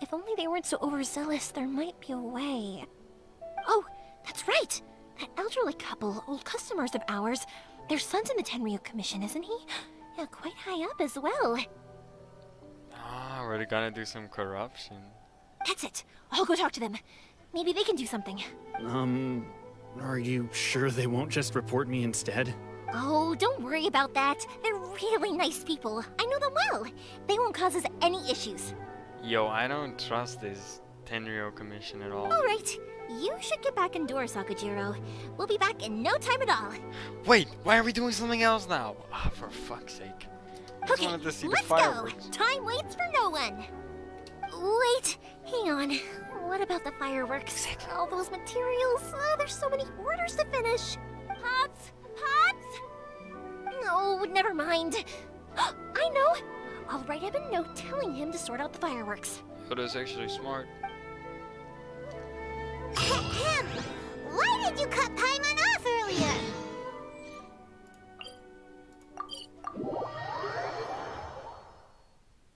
If only they weren't so overzealous, there might be a way. Oh, that's right! That elderly couple, old customers of ours, their son's in the Tenryo Commission, isn't he? Yeah, quite high up as well. Ah, we're gonna do some corruption. That's it. I'll go talk to them. Maybe they can do something. Are you sure they won't just report me instead? Oh, don't worry about that. They're really nice people. I know them well. They won't cause us any issues. Yo, I don't trust this Tenryo Commission at all. Alright, you should get back indoors, Sakujiro. We'll be back in no time at all. Wait, why are we doing something else now? Ah, for fuck's sake. I just Okay, wanted to see the let's go. fireworks. Time waits for no one. Wait, hang on. What about the fireworks? All those materials. There's so many orders to finish. Pops! Pops! No, never mind. I know. I'll write him a note telling him to sort out the fireworks. But that's actually smart. Ahem. Why did you cut Paimon off earlier?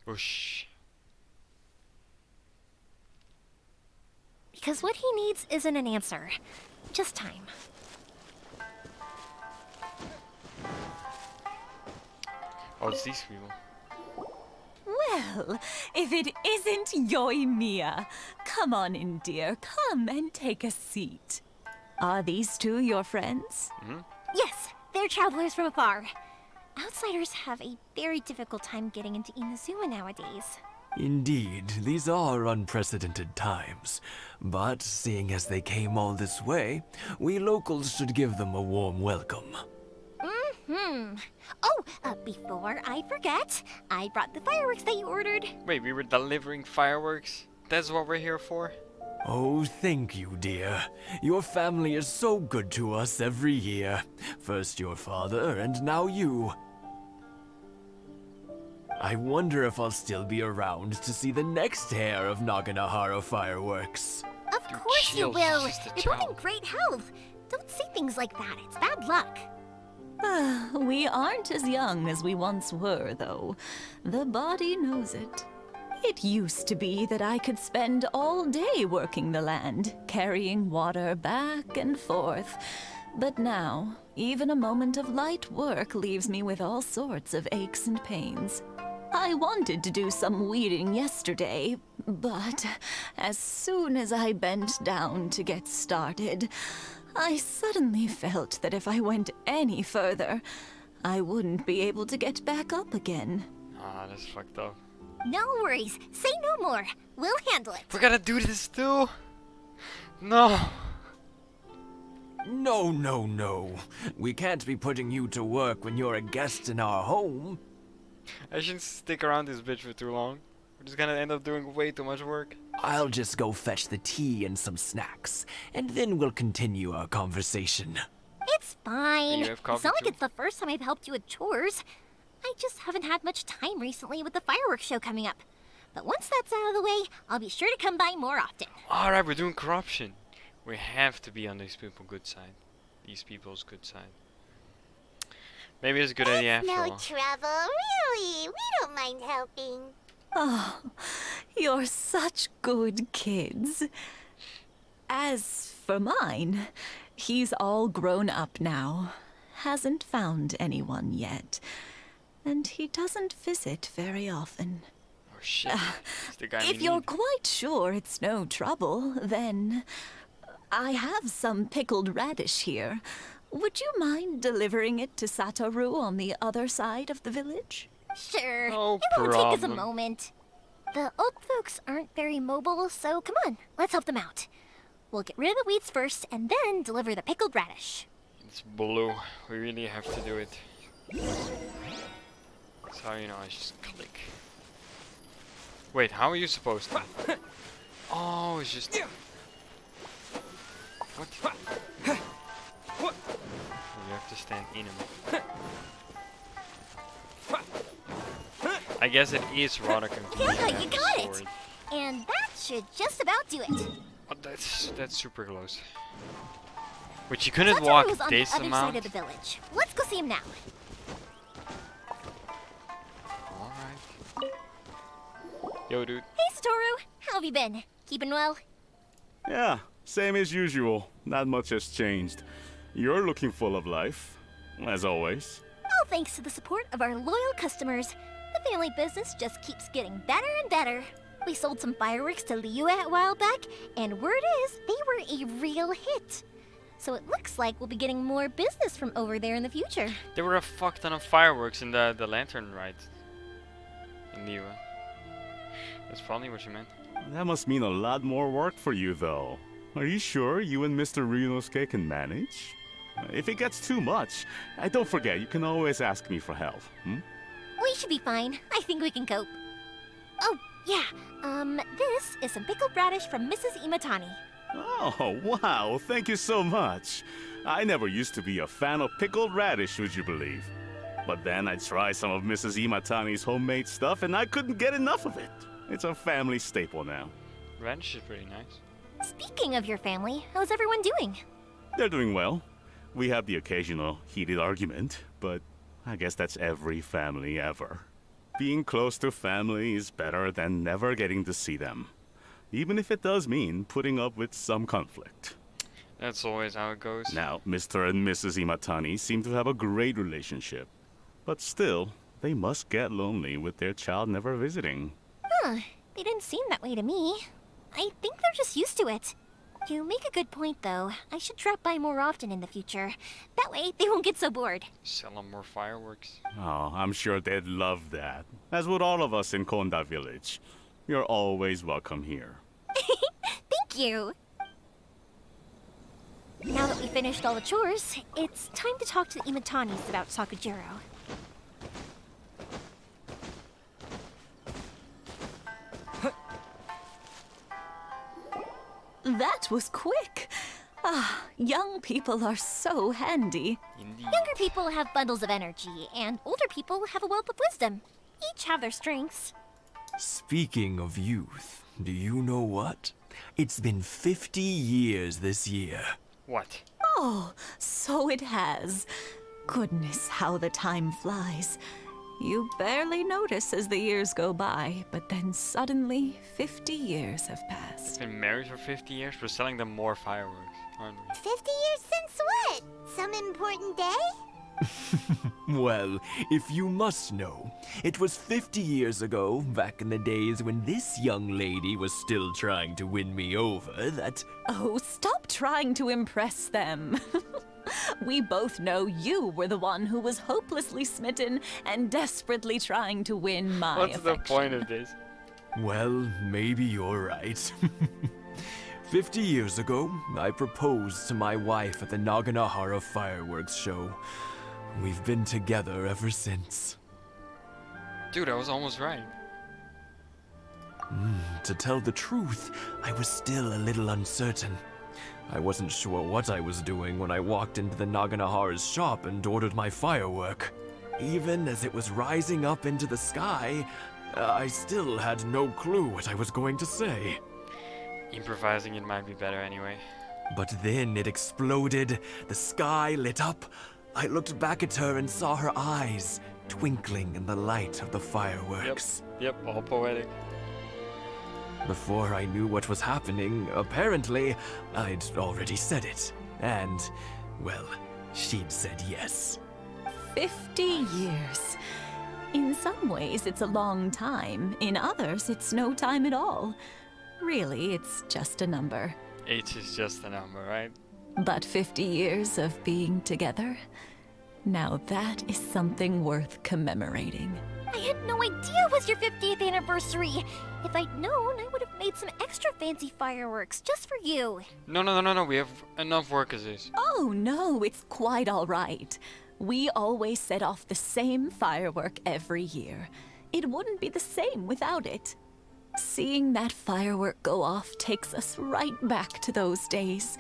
Whoosh. Because what he needs isn't an answer, just time. Oh, it's these people. Well, if it isn't Yoimiya. Come on in, dear. Come and take a seat. Are these two your friends? Yes, they're travelers from afar. Outsiders have a very difficult time getting into Inazuma nowadays. Indeed, these are unprecedented times. But seeing as they came all this way, we locals should give them a warm welcome. Oh, before I forget, I brought the fireworks that you ordered. Wait, we were delivering fireworks? That's what we're here for? Oh, thank you, dear. Your family is so good to us every year. First your father, and now you. I wonder if I'll still be around to see the next hair of Naganohara fireworks. Of course you chill, will. she's just a You're both in child. great health. Don't say things like that. It's bad luck. We aren't as young as we once were, though. The body knows it. It used to be that I could spend all day working the land, carrying water back and forth. But now, even a moment of light work leaves me with all sorts of aches and pains. I wanted to do some weeding yesterday, but as soon as I bent down to get started, I suddenly felt that if I went any further, I wouldn't be able to get back up again. Ah, that's fucked up. No worries. Say no more. We'll handle it. We gotta do this too? No. No, no, no. We can't be putting you to work when you're a guest in our home. I shouldn't stick around this bitch for too long. We're just gonna end up doing way too much work. I'll just go fetch the tea and some snacks, and then we'll continue our conversation. It's fine. You have coffee It's not like too? it's the first time I've helped you with chores. I just haven't had much time recently with the fireworks show coming up. But once that's out of the way, I'll be sure to come by more often. Alright, we're doing corruption. We have to be on these people's good side. These people's good side. Maybe it's a good idea after No all. trouble, really. We don't mind helping. Oh, you're such good kids. As for mine, he's all grown up now. Hasn't found anyone yet. And he doesn't visit very often. Oh shit. It's the guy If we you're need. quite sure it's no trouble, then I have some pickled radish here. Would you mind delivering it to Satoru on the other side of the village? Sure. No it won't take us a problem. moment. The old folks aren't very mobile, so come on, let's help them out. We'll get rid of the weeds first and then deliver the pickled radish. It's blue. We really have to do it. That's how you know I just click. Wait, how are you supposed to? Oh, it's just... What? Oh, you have to stand in him. I guess it is rather confusing. Yeah, to you have a got it. sword. And that should just about do it. Oh, that's super close. But you couldn't walk Satoru's on the this other amount. side of the village. Let's go see him now. Alright. Yo, dude. Hey, Satoru. How have you been? Keeping well? Yeah, same as usual. Not much has changed. You're looking full of life, as always. All thanks to the support of our loyal customers. The family business just keeps getting better and better. We sold some fireworks to Liyue a while back, and word is they were a real hit. So it looks like we'll be getting more business from over there in the future. There were a fuck ton of fireworks in the lantern ride. In Liyue. That's probably what you meant. That must mean a lot more work for you, though. Are you sure you and Mr. Ryunosuke can manage? If it gets too much, don't forget, you can always ask me for help. We should be fine. I think we can cope. Oh, yeah. This is some pickled radish from Mrs. Imatani. Oh, wow, thank you so much. I never used to be a fan of pickled radish, would you believe? But then I tried some of Mrs. Imatani's homemade stuff and I couldn't get enough of it. It's a family staple now. Radish is pretty nice. Speaking of your family, how's everyone doing? They're doing well. We have the occasional heated argument, but I guess that's every family ever. Being close to family is better than never getting to see them, even if it does mean putting up with some conflict. That's always how it goes. Now, Mr. and Mrs. Imatani seem to have a great relationship, but still, they must get lonely with their child never visiting. Huh, they didn't seem that way to me. I think they're just used to it. You make a good point, though. I should drop by more often in the future. That way, they won't get so bored. Sell them more fireworks. Oh, I'm sure they'd love that, as would all of us in Konda Village. You're always welcome here. Thank you. Now that we finished all the chores, it's time to talk to the Imatanis about Sakujiro. That was quick. Ah, young people are so handy. Indeed. Younger people have bundles of energy, and older people have a wealth of wisdom. Each have their strengths. Speaking of youth, do you know what? It's been 50 years this year. What? Oh, so it has. Goodness, how the time flies. You barely notice as the years go by, but then suddenly 50 years have passed. Been married for 50 years? We're selling them more fireworks, aren't we? 50 years since what? Some important day? Well, if you must know, it was 50 years ago, back in the days when this young lady was still trying to win me over, that... Oh, stop trying to impress them. We both know you were the one who was hopelessly smitten and desperately trying to win my What's the affection. point of this? Well, maybe you're right. 50 years ago, I proposed to my wife at the Naganohara fireworks show. We've been together ever since. Dude, I was almost right. To tell the truth, I was still a little uncertain. I wasn't sure what I was doing when I walked into the Naganohara's shop and ordered my firework. Even as it was rising up into the sky, I still had no clue what I was going to say. Improvising it might be better anyway. But then it exploded, the sky lit up. I looked back at her and saw her eyes twinkling in the light of the fireworks. Yep, all poetic. Before I knew what was happening, apparently, I'd already said it. And, well, she'd said yes. 50 years. In some ways, it's a long time. In others, it's no time at all. Really, it's just a number. Age is just a number, right? But 50 years of being together? Now that is something worth commemorating. I had no idea it was your 50th anniversary. If I'd known, I would have made some extra fancy fireworks just for you. No. We have enough work as is. Oh no, it's quite all right. We always set off the same firework every year. It wouldn't be the same without it. Seeing that firework go off takes us right back to those days.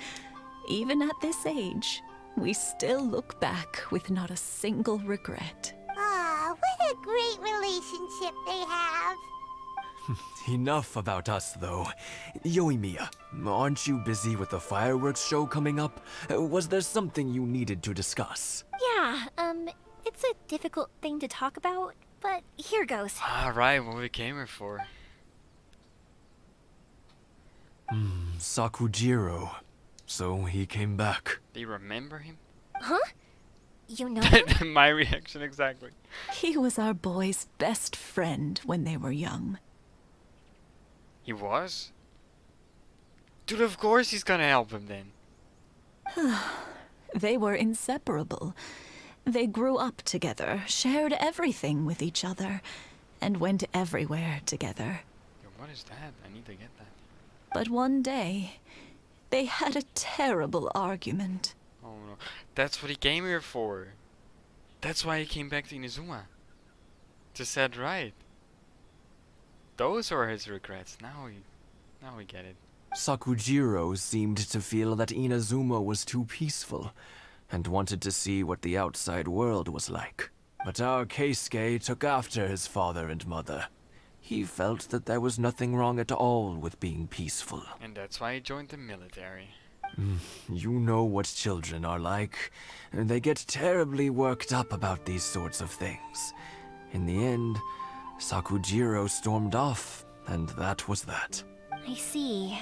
Even at this age, we still look back with not a single regret. Ah, what a great relationship they have. Enough about us, though. Yoimiya, aren't you busy with the fireworks show coming up? Was there something you needed to discuss? Yeah, it's a difficult thing to talk about, but here goes. Alright, what we came here for. Sakujiro. So he came back. Do you remember him? Huh? You know him? My reaction exactly. He was our boys' best friend when they were young. He was? Dude, of course he's gonna help him then. They were inseparable. They grew up together, shared everything with each other, and went everywhere together. Yo, what is that? I need to get that. But one day, they had a terrible argument. Oh no. That's what he came here for. That's why he came back to Inazuma. To set right. Those are his regrets. Now we get it. Sakujiro seemed to feel that Inazuma was too peaceful, and wanted to see what the outside world was like. But our Keisuke took after his father and mother. He felt that there was nothing wrong at all with being peaceful. And that's why he joined the military. You know what children are like. They get terribly worked up about these sorts of things. In the end, Sakujiro stormed off, and that was that. I see.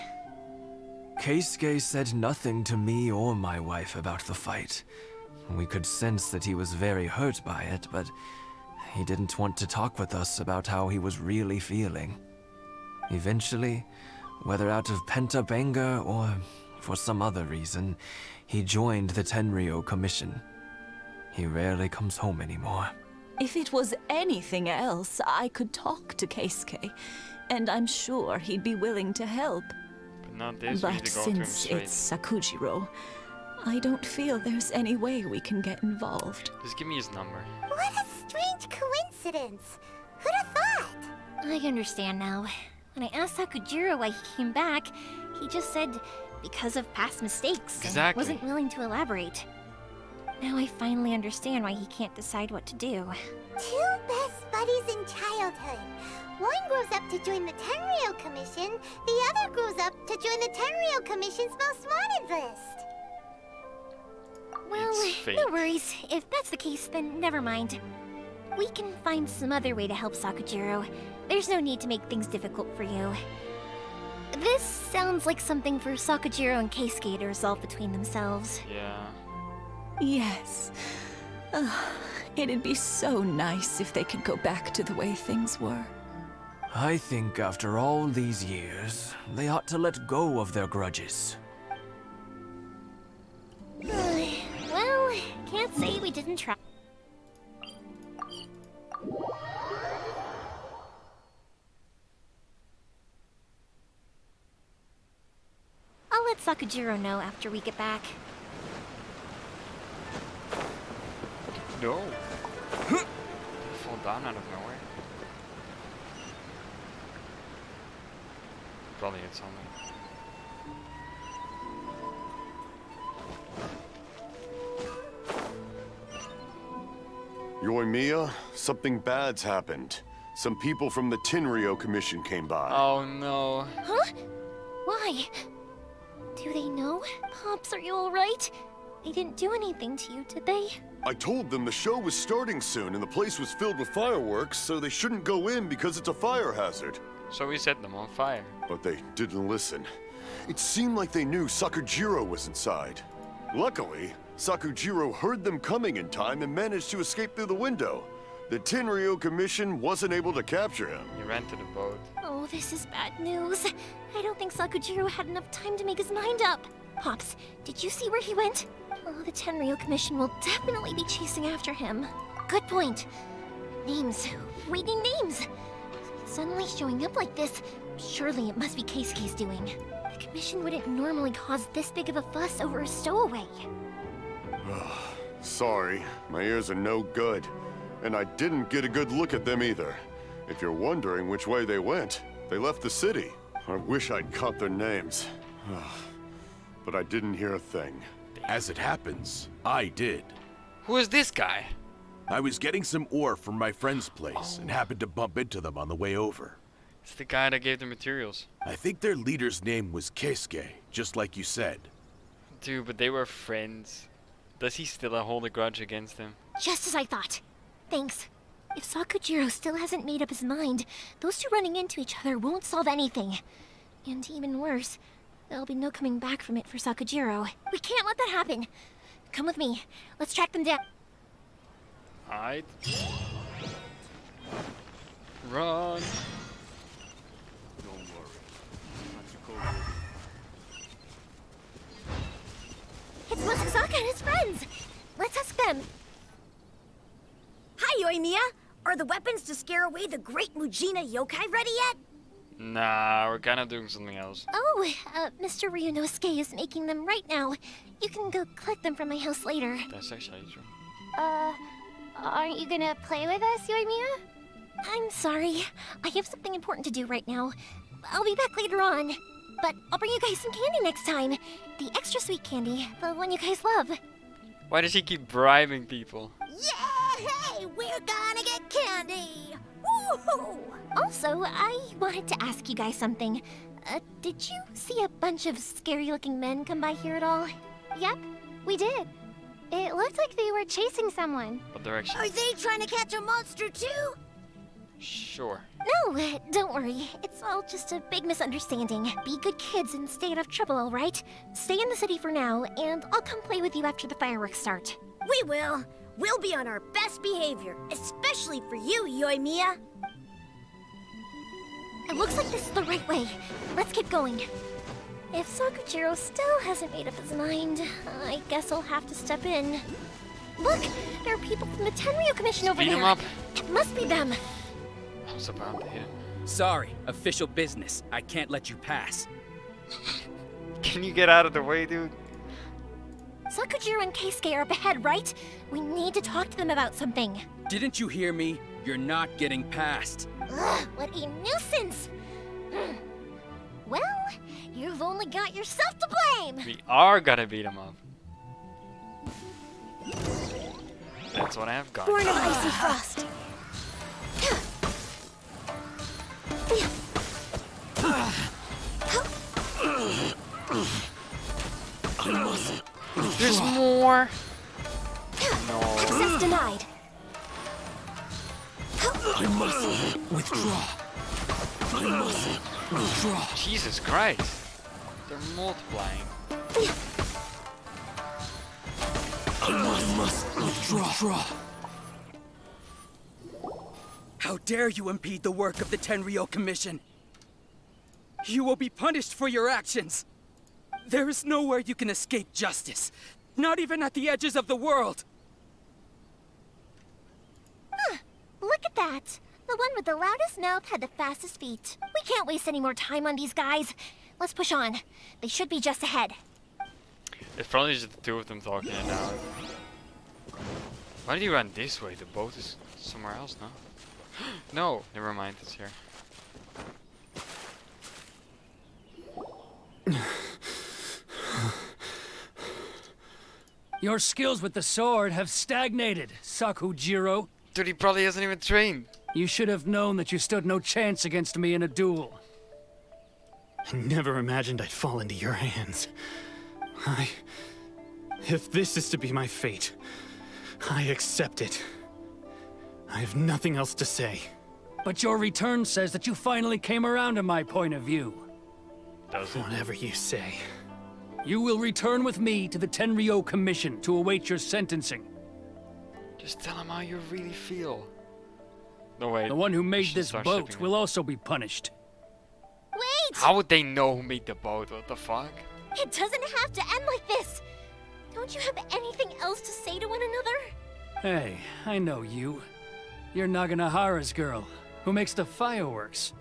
Keisuke said nothing to me or my wife about the fight. We could sense that he was very hurt by it, but he didn't want to talk with us about how he was really feeling. Eventually, whether out of pent-up anger or for some other reason, he joined the Tenryou Commission. He rarely comes home anymore. If it was anything else, I could talk to Keisuke. and I'm sure he'd be willing to help. But not this, we need But to go to him since straight. it's Sakujiro, I don't feel there's any way we can get involved. Just give me his number. What a strange coincidence. Who'd have thought? I understand now. When I asked Sakujiro why he came back, he just said because of past mistakes and Exactly. wasn't willing to elaborate. Now I finally understand why he can't decide what to do. Two best buddies in childhood. One grows up to join the Tenryou Commission, the other grows up to join the Tenryou Commission's most wanted list. Well, It's fate. no worries. If that's the case, then never mind. We can find some other way to help Sakujiro. There's no need to make things difficult for you. This sounds like something for Sakujiro and Keisuke to resolve between themselves. Yeah. Yes. It'd be so nice if they could go back to the way things were. I think after all these years, they ought to let go of their grudges. Well, can't say we didn't try. I'll let Sakujiro know after we get back. No. Did he fall down out of nowhere? Probably hit something. Yoimiya, something bad's happened. Some people from the Tenryou Commission came by. Oh no. Huh? Why? Do they know? Pops, are you alright? They didn't do anything to you, did they? I told them the show was starting soon and the place was filled with fireworks, so they shouldn't go in because it's a fire hazard. So we set them on fire. But they didn't listen. It seemed like they knew Sakujiro was inside. Luckily, Sakujiro heard them coming in time and managed to escape through the window. The Tenryou Commission wasn't able to capture him. He ran to the boat. Oh, this is bad news. I don't think Sakujiro had enough time to make his mind up. Pops, did you see where he went? Oh, the Tenryou Commission will definitely be chasing after him. Good point. Names. We need names. Suddenly showing up like this, surely it must be Keisuke's doing. The Commission wouldn't normally cause this big of a fuss over a stowaway. Sorry, my ears are no good. And I didn't get a good look at them either. If you're wondering which way they went, they left the city. I wish I'd caught their names. But I didn't hear a thing. As it happens, I did. Who is this guy? I was getting some ore from my friend's place and happened to bump into them on the way over. It's the guy that gave the materials. I think their leader's name was Keisuke, just like you said. Dude, but they were friends. Does he still hold a grudge against him? Just as I thought. Thanks. If Sakujiro still hasn't made up his mind, those two running into each other won't solve anything. And even worse, there'll be no coming back from it for Sakujiro. We can't let that happen. Come with me. Let's track them down. Alright. Run. It's Masazaka and his friends. Let's ask them. Hi, Yoimiya. Are the weapons to scare away the great Mujina yokai ready yet? Nah, we're kind of doing something else. Oh, Mr. Ryunosuke is making them right now. You can go collect them from my house later. That's actually true. Aren't you gonna play with us, Yoimiya? I'm sorry. I have something important to do right now. I'll be back later on. But I'll bring you guys some candy next time. The extra sweet candy, the one you guys love. Why does he keep bribing people? Yay! We're gonna get candy! Woohoo! Also, I wanted to ask you guys something. Did you see a bunch of scary-looking men come by here at all? Yep, we did. It looked like they were chasing someone. What direction? Are they trying to catch a monster too? Sure. No, don't worry. It's all just a big misunderstanding. Be good kids and stay out of trouble, all right? Stay in the city for now, and I'll come play with you after the fireworks start. We will. We'll be on our best behavior, especially for you, Yoimiya. It looks like this is the right way. Let's get going. If Sakujiro still hasn't made up his mind, I guess I'll have to step in. Look, there are people from the Tenryou Commission over Speed there. him up. It must be them. I was about to hit him. Sorry, official business. I can't let you pass. Can you get out of the way, dude? Sakujiro and Keisuke are up ahead, right? We need to talk to them about something. Didn't you hear me? You're not getting past. Ugh, what a nuisance! Well, you've only got yourself to blame! We are gonna beat him up. That's what I have got. Born of icy frost. There's more. No. Access denied. I must withdraw. I must withdraw. Jesus Christ. They're multiplying. I must withdraw. How dare you impede the work of the Tenryou Commission? You will be punished for your actions. There is nowhere you can escape justice. Not even at the edges of the world. Look at that. The one with the loudest mouth had the fastest feet. We can't waste any more time on these guys. Let's push on. They should be just ahead. It's probably just the two of them talking it out. Why did you run this way? The boat is somewhere else, no? No, never mind, it's here. Your skills with the sword have stagnated, Sakujiro. Dude, he probably hasn't even trained. You should have known that you stood no chance against me in a duel. I never imagined I'd fall into your hands. If this is to be my fate, I accept it. I have nothing else to say. But your return says that you finally came around to my point of view. Does it? Whatever you say. You will return with me to the Tenryou Commission to await your sentencing. Just tell him how you really feel. No, wait. The one who we made should this start boat shipping will it. also be punished. Wait! How would they know who made the boat? What the fuck? It doesn't have to end like this. Don't you have anything else to say to one another? Hey, I know you. You're Naganohara's girl, who makes the fireworks.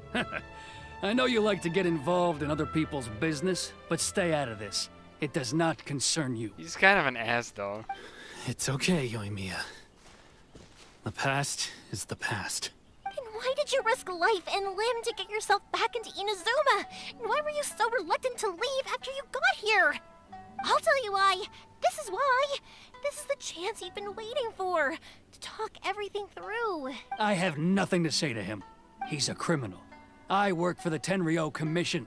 I know you like to get involved in other people's business, but stay out of this. It does not concern you. He's kind of an ass, though. It's okay, Yoimiya. The past is the past. Then why did you risk life and limb to get yourself back into Inazuma? And why were you so reluctant to leave after you got here? I'll tell you why. This is why. This is the chance you've been waiting for. To talk everything through. I have nothing to say to him. He's a criminal. I work for the Tenryou Commission.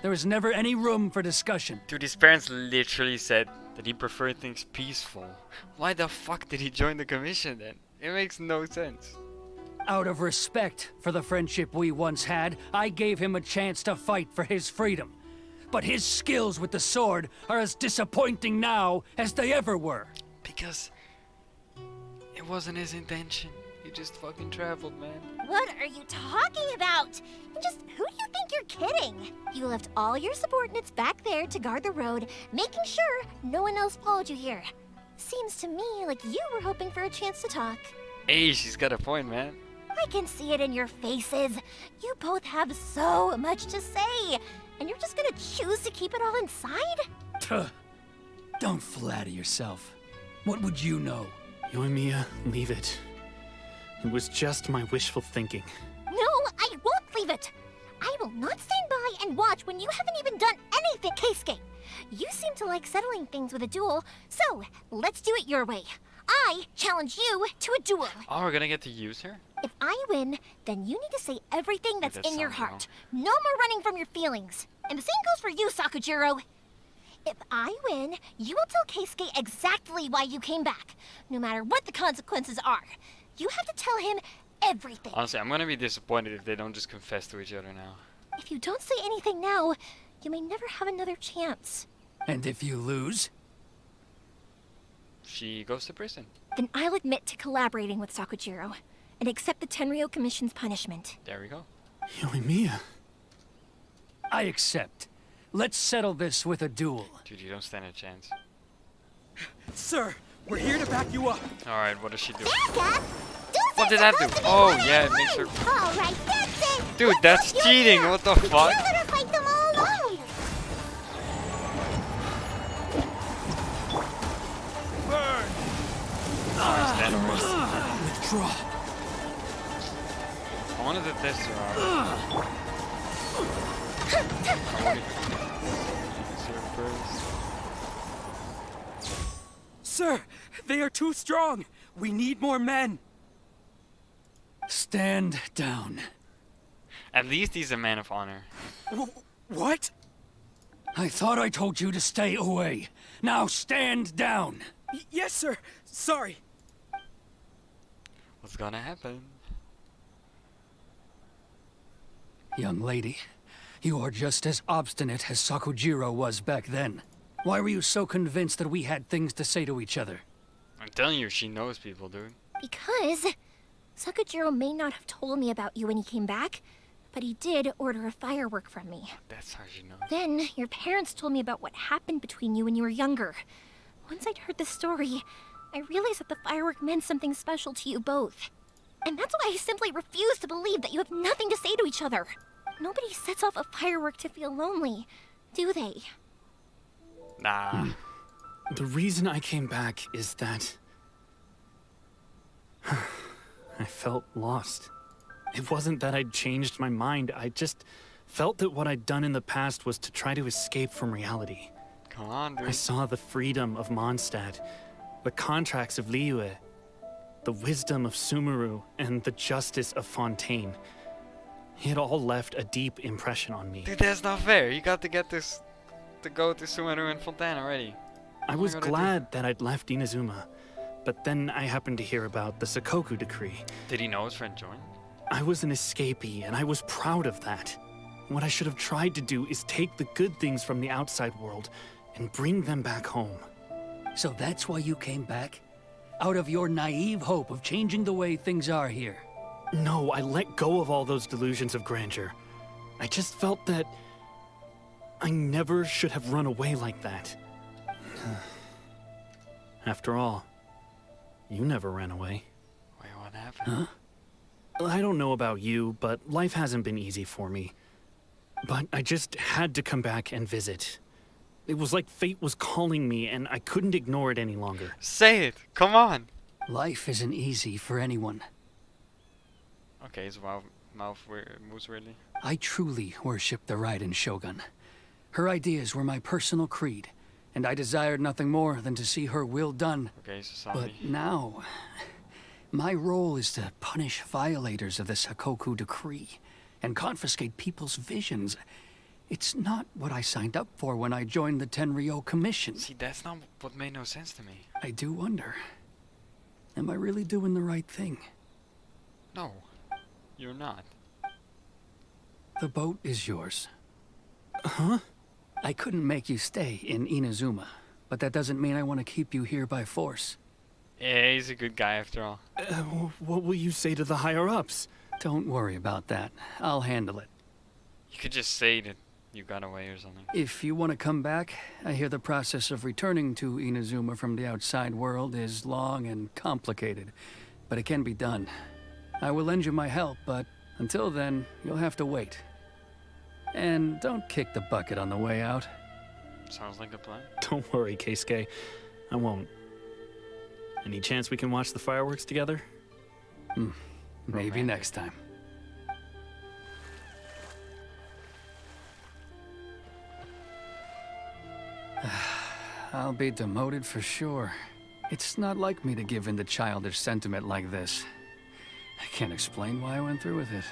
There is never any room for discussion. Dude, his parents literally said that he preferred things peaceful. Why the fuck did he join the commission then? It makes no sense. Out of respect for the friendship we once had, I gave him a chance to fight for his freedom. But his skills with the sword are as disappointing now as they ever were. Because it wasn't his intention. He just fucking traveled, man. What are you talking about? And just who do you think you're kidding? You left all your subordinates back there to guard the road, making sure no one else followed you here. Seems to me like you were hoping for a chance to talk. Hey, she's got a point, man. I can see it in your faces. You both have so much to say, and you're just gonna choose to keep it all inside? Tuh. Don't flatter yourself. What would you know? Yoimiya, leave it. It was just my wishful thinking. No, I won't leave it. I will not stand by and watch when you haven't even done anything, Keisuke. You seem to like settling things with a duel, so let's do it your way. I challenge you to a duel. Oh, we're gonna get to use her? If I win, then you need to say everything that's that in your sound heart. No more running from your feelings. And the same goes for you, Sakujiro. If I win, you will tell Keisuke exactly why you came back, no matter what the consequences are. You have to tell him everything. Honestly, I'm gonna be disappointed if they don't just confess to each other now. If you don't say anything now, you may never have another chance. And if you lose? She goes to prison. Then I'll admit to collaborating with Sakujiro and accept the Tenryou Commission's punishment. There we go. Yoimiya. I accept. Let's settle this with a duel. Dude, you don't stand a chance. Sir, we're here to back you up. Alright, what does she do? Back up? What did that do? Oh, yeah, it makes her... All right, that's it. Dude, that's cheating. What the fuck? You're gonna fight them all alone. Withdraw. I wanted to test her out. I wanted to see her first. Sir, they are too strong. We need more men. Stand down. At least he's a man of honor. What? I thought I told you to stay away. Now stand down. Yes, sir. Sorry. What's gonna happen? Young lady, you are just as obstinate as Sakujiro was back then. Why were you so convinced that we had things to say to each other? I'm telling you, she knows people, dude. Because Sakujiro may not have told me about you when he came back, but he did order a firework from me. That's how she knows. Then, your parents told me about what happened between you when you were younger. Once I'd heard the story, I realized that the firework meant something special to you both. And that's why I simply refuse to believe that you have nothing to say to each other. Nobody sets off a firework to feel lonely, do they? Nah. The reason I came back is that I felt lost. It wasn't that I'd changed my mind, I just felt that what I'd done in the past was to try to escape from reality. Come on, dude. I saw the freedom of Mondstadt, the contracts of Liyue, the wisdom of Sumeru, and the justice of Fontaine. It all left a deep impression on me. Dude, that's not fair. You got to get this to go to Sumeru and Fontaine already. I was glad that I'd left Inazuma, but then I happened to hear about the Sakoku decree. Did he know his friend joined? I was an escapee, and I was proud of that. What I should have tried to do is take the good things from the outside world and bring them back home. So that's why you came back? Out of your naive hope of changing the way things are here? No, I let go of all those delusions of grandeur. I just felt that I never should have run away like that. After all, you never ran away. Wait, what happened? Huh? I don't know about you, but life hasn't been easy for me. But I just had to come back and visit. It was like fate was calling me, and I couldn't ignore it any longer. Say it! Come on! Life isn't easy for anyone. Okay, his mouth moves weirdly. I truly worship the Raiden Shogun. Her ideas were my personal creed, and I desired nothing more than to see her will done. Okay, so sorry. But now, my role is to punish violators of the Sakoku decree and confiscate people's visions. It's not what I signed up for when I joined the Tenryo Commission. See, that's not what made no sense to me. I do wonder, am I really doing the right thing? No, you're not. The boat is yours. Huh? I couldn't make you stay in Inazuma, but that doesn't mean I want to keep you here by force. Yeah, he's a good guy after all. What will you say to the higher-ups? Don't worry about that. I'll handle it. You could just say that you got away or something. If you want to come back, I hear the process of returning to Inazuma from the outside world is long and complicated, but it can be done. I will lend you my help, but until then, you'll have to wait. And don't kick the bucket on the way out. Sounds like a plan. Don't worry, Keisuke. I won't. Any chance we can watch the fireworks together? Maybe next time. I'll be demoted for sure. It's not like me to give in to childish sentiment like this. I can't explain why I went through with it.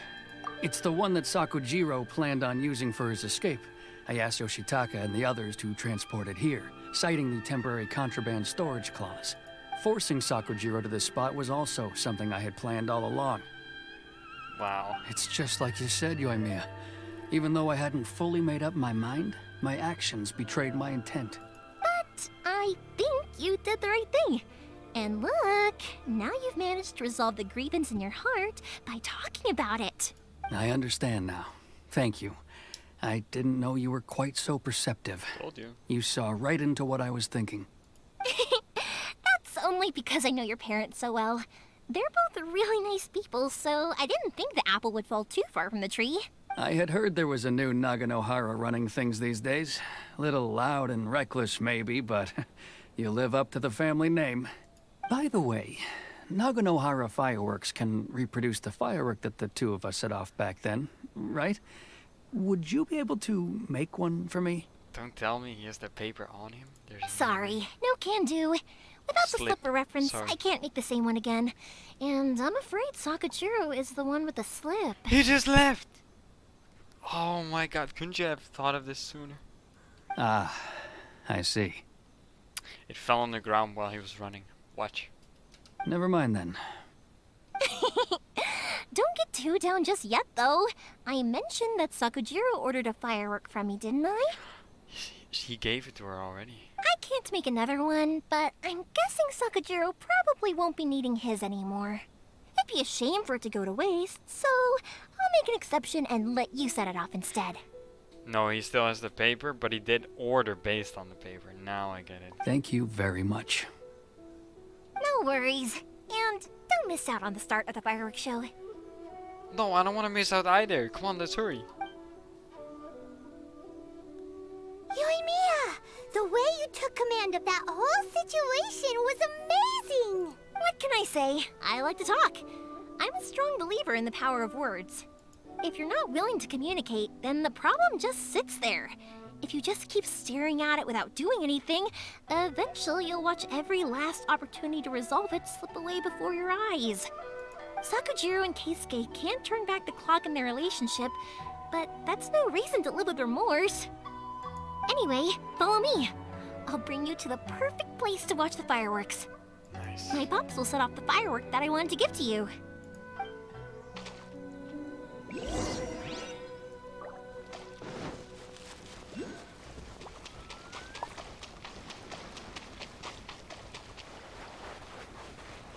It's the one that Sakujiro planned on using for his escape. I asked Yoshitaka and the others to transport it here, citing the temporary contraband storage clause. Forcing Sakujiro to this spot was also something I had planned all along. Wow. It's just like you said, Yoimiya. Even though I hadn't fully made up my mind, my actions betrayed my intent. But I think you did the right thing. And look, now you've managed to resolve the grievance in your heart by talking about it. I understand now. Thank you. I didn't know you were quite so perceptive. Told you. You saw right into what I was thinking. That's only because I know your parents so well. They're both really nice people, so I didn't think the apple would fall too far from the tree. I had heard there was a new Naganohara running things these days. A little loud and reckless, maybe, but you live up to the family name. By the way, Naganohara fireworks can reproduce the firework that the two of us set off back then, right? Would you be able to make one for me? Don't tell me he has the paper on him. There's Sorry, no can do. Without the Slip. slipper reference, Sorry. I can't make the same one again. And I'm afraid Sakujiro is the one with the slip. He just left! Oh my god, couldn't you have thought of this sooner? Ah, I see. It fell on the ground while he was running. Watch. Never mind then. Don't get too down just yet, though. I mentioned that Sakujiro ordered a firework from me, didn't I? He gave it to her already. I can't make another one, but I'm guessing Sakujiro probably won't be needing his anymore. It'd be a shame for it to go to waste, so I'll make an exception and let you set it off instead. No, he still has the paper, but he did order based on the paper. Now I get it. Thank you very much. No worries. And don't miss out on the start of the fireworks show. No, I don't want to miss out either. Come on, let's hurry. Yoimiya! The way you took command of that whole situation was amazing! What can I say? I like to talk. I'm a strong believer in the power of words. If you're not willing to communicate, then the problem just sits there. If you just keep staring at it without doing anything, eventually you'll watch every last opportunity to resolve it slip away before your eyes. Sakujiro and Keisuke can't turn back the clock in their relationship, but that's no reason to live with remorse. Anyway, follow me. I'll bring you to the perfect place to watch the fireworks. Nice. My pops will set off the firework that I wanted to give to you.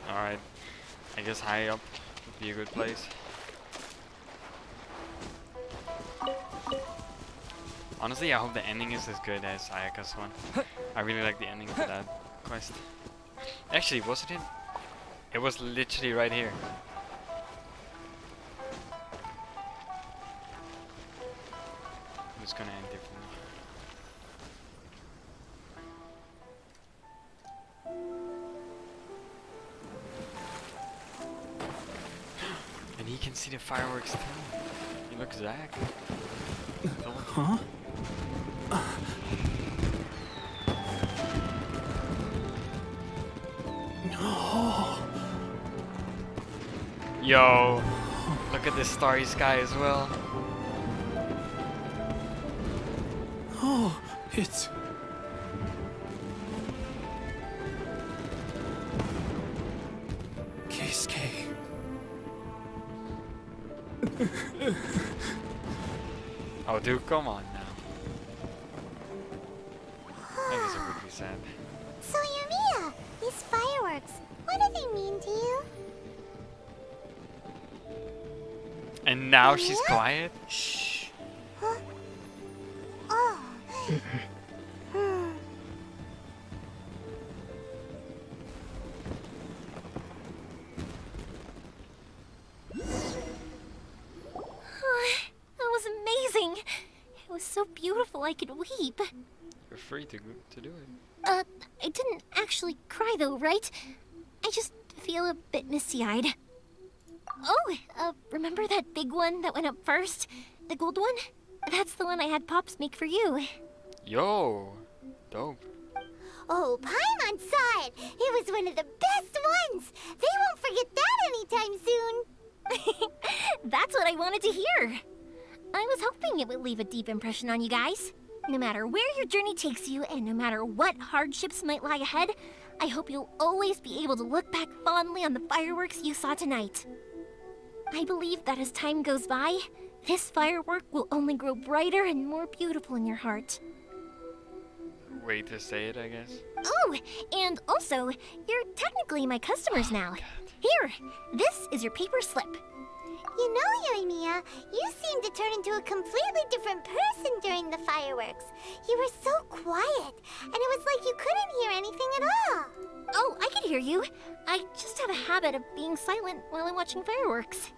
Alright. I guess high up would be a good place. Honestly, I hope the ending is as good as Ayaka's one. I really like the ending for that quest. Actually, wasn't it? It was literally right here. I'm just gonna end differently. And he can see the fireworks too. He looks Zack. Huh? Yo, look at this starry sky as well. Oh, it's... Keisuke. Oh, dude, come on now. I guess it would be sad. So, Yoimiya, these fireworks, what do they mean to you? And now she's Yeah? quiet? Shh. Huh? Oh. That was amazing. It was so beautiful I could weep. You're free to do it. I didn't actually cry though, right? I just feel a bit misty-eyed. Oh, remember that big one that went up first? The gold one? That's the one I had Pops make for you. Yo, dope. Oh, Paimon saw it! It was one of the best ones! They won't forget that anytime soon! That's what I wanted to hear. I was hoping it would leave a deep impression on you guys. No matter where your journey takes you, and no matter what hardships might lie ahead, I hope you'll always be able to look back fondly on the fireworks you saw tonight. I believe that as time goes by, this firework will only grow brighter and more beautiful in your heart. Way to say it, I guess. Oh, and also, you're technically my customers now. Here, this is your paper slip. You know, Yoimiya, you seemed to turn into a completely different person during the fireworks. You were so quiet, and it was like you couldn't hear anything at all. Oh, I could hear hear you. I just have a habit of being silent while I'm watching fireworks.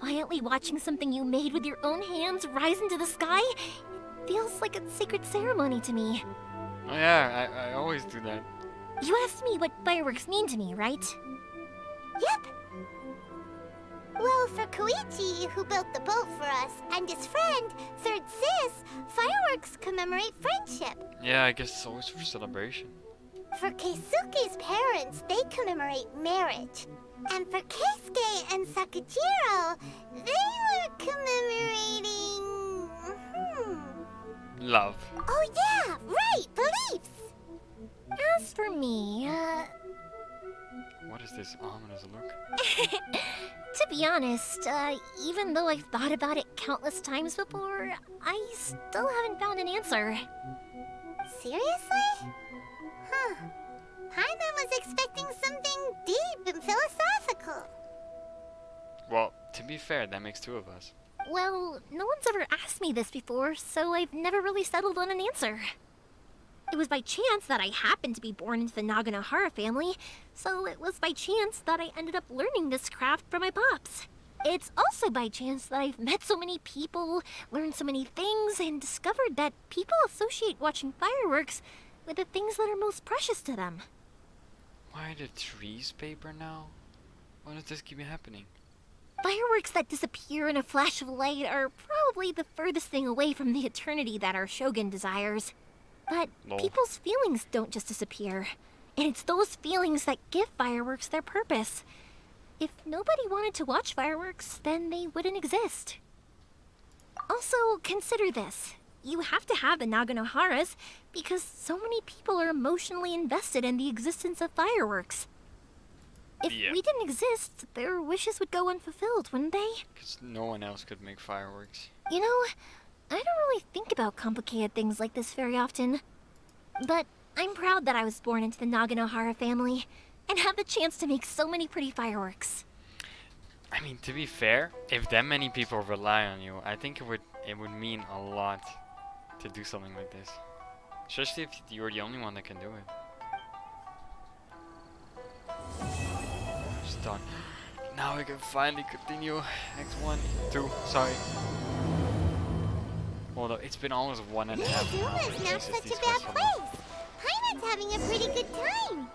Quietly watching something you made with your own hands rise into the sky feels like a sacred ceremony to me. Oh yeah, I always do that. You asked me what fireworks mean to me, right? Yep. Well, for Koichi, who built the boat for us, and his friend, Third Sis, fireworks commemorate friendship. Yeah, I guess it's always for celebration. For Keisuke's parents, they commemorate marriage. And for Keisuke and Sakajiro, they were commemorating... Love. Oh yeah, right, beliefs! As for me, What is this ominous look? to be honest, even though I've thought about it countless times before, I still haven't found an answer. Seriously? Huh. Paimon was expecting something deep and philosophical. Well, to be fair, that makes two of us. Well, no one's ever asked me this before, so I've never really settled on an answer. It was by chance that I happened to be born into the Naganohara family, so it was by chance that I ended up learning this craft from my pops. It's also by chance that I've met so many people, learned so many things, and discovered that people associate watching fireworks with the things that are most precious to them. Why are the trees paper now? Why does this keep happening? Fireworks that disappear in a flash of light are probably the furthest thing away from the eternity that our shogun desires. But Lol. people's feelings don't just disappear. And it's those feelings that give fireworks their purpose. If nobody wanted to watch fireworks, then they wouldn't exist. Also, consider this. You have to have the Naganoharas because so many people are emotionally invested in the existence of fireworks. If Yeah. we didn't exist, their wishes would go unfulfilled, wouldn't they? Because no one else could make fireworks. You know, I don't really think about complicated things like this very often. But I'm proud that I was born into the Naganohara family and have the chance to make so many pretty fireworks. I mean, to be fair, if that many people rely on you, I think it would mean a lot to do something like this. Especially if you're the only one that can do it. Just done. Now we can finally continue Act 1, 2, sorry. Although it's been almost 1.5 Inazuma hours. is not Jesus, such these a bad quests are long. place. Paimon's having a pretty good time.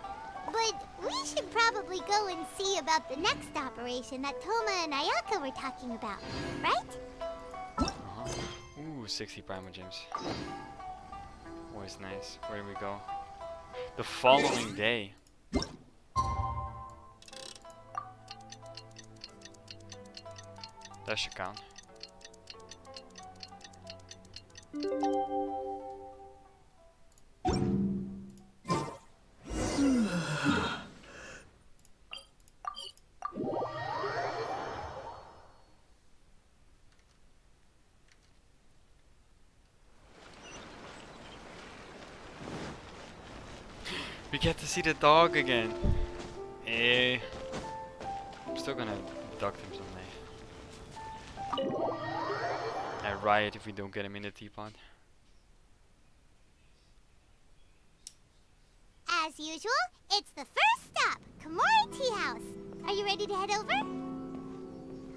But we should probably go and see about the next operation that Toma and Ayaka were talking about, right? Ooh, 60 Primal Gems. Always nice. Where do we go? The following day. That should count. We get to see the dog again. Eh. I'm still gonna abduct him someday. I riot if we don't get him in the teapot. As usual, it's the first stop, Komori Tea House. Are you ready to head over?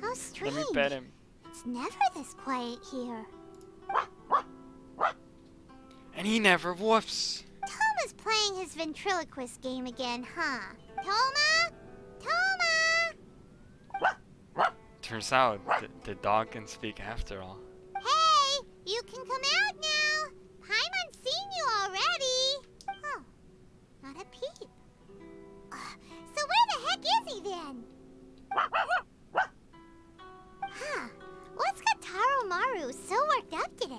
How strange. Let me pet him. It's never this quiet here. And he never woofs. Toma's playing his ventriloquist game again, huh? Toma? Toma? Turns out the dog can speak after all. Hey, you can come out now. Paimon's seen you already. Oh, not a peep. So where the heck is he then? Huh, what's got Taro Maru so worked up today?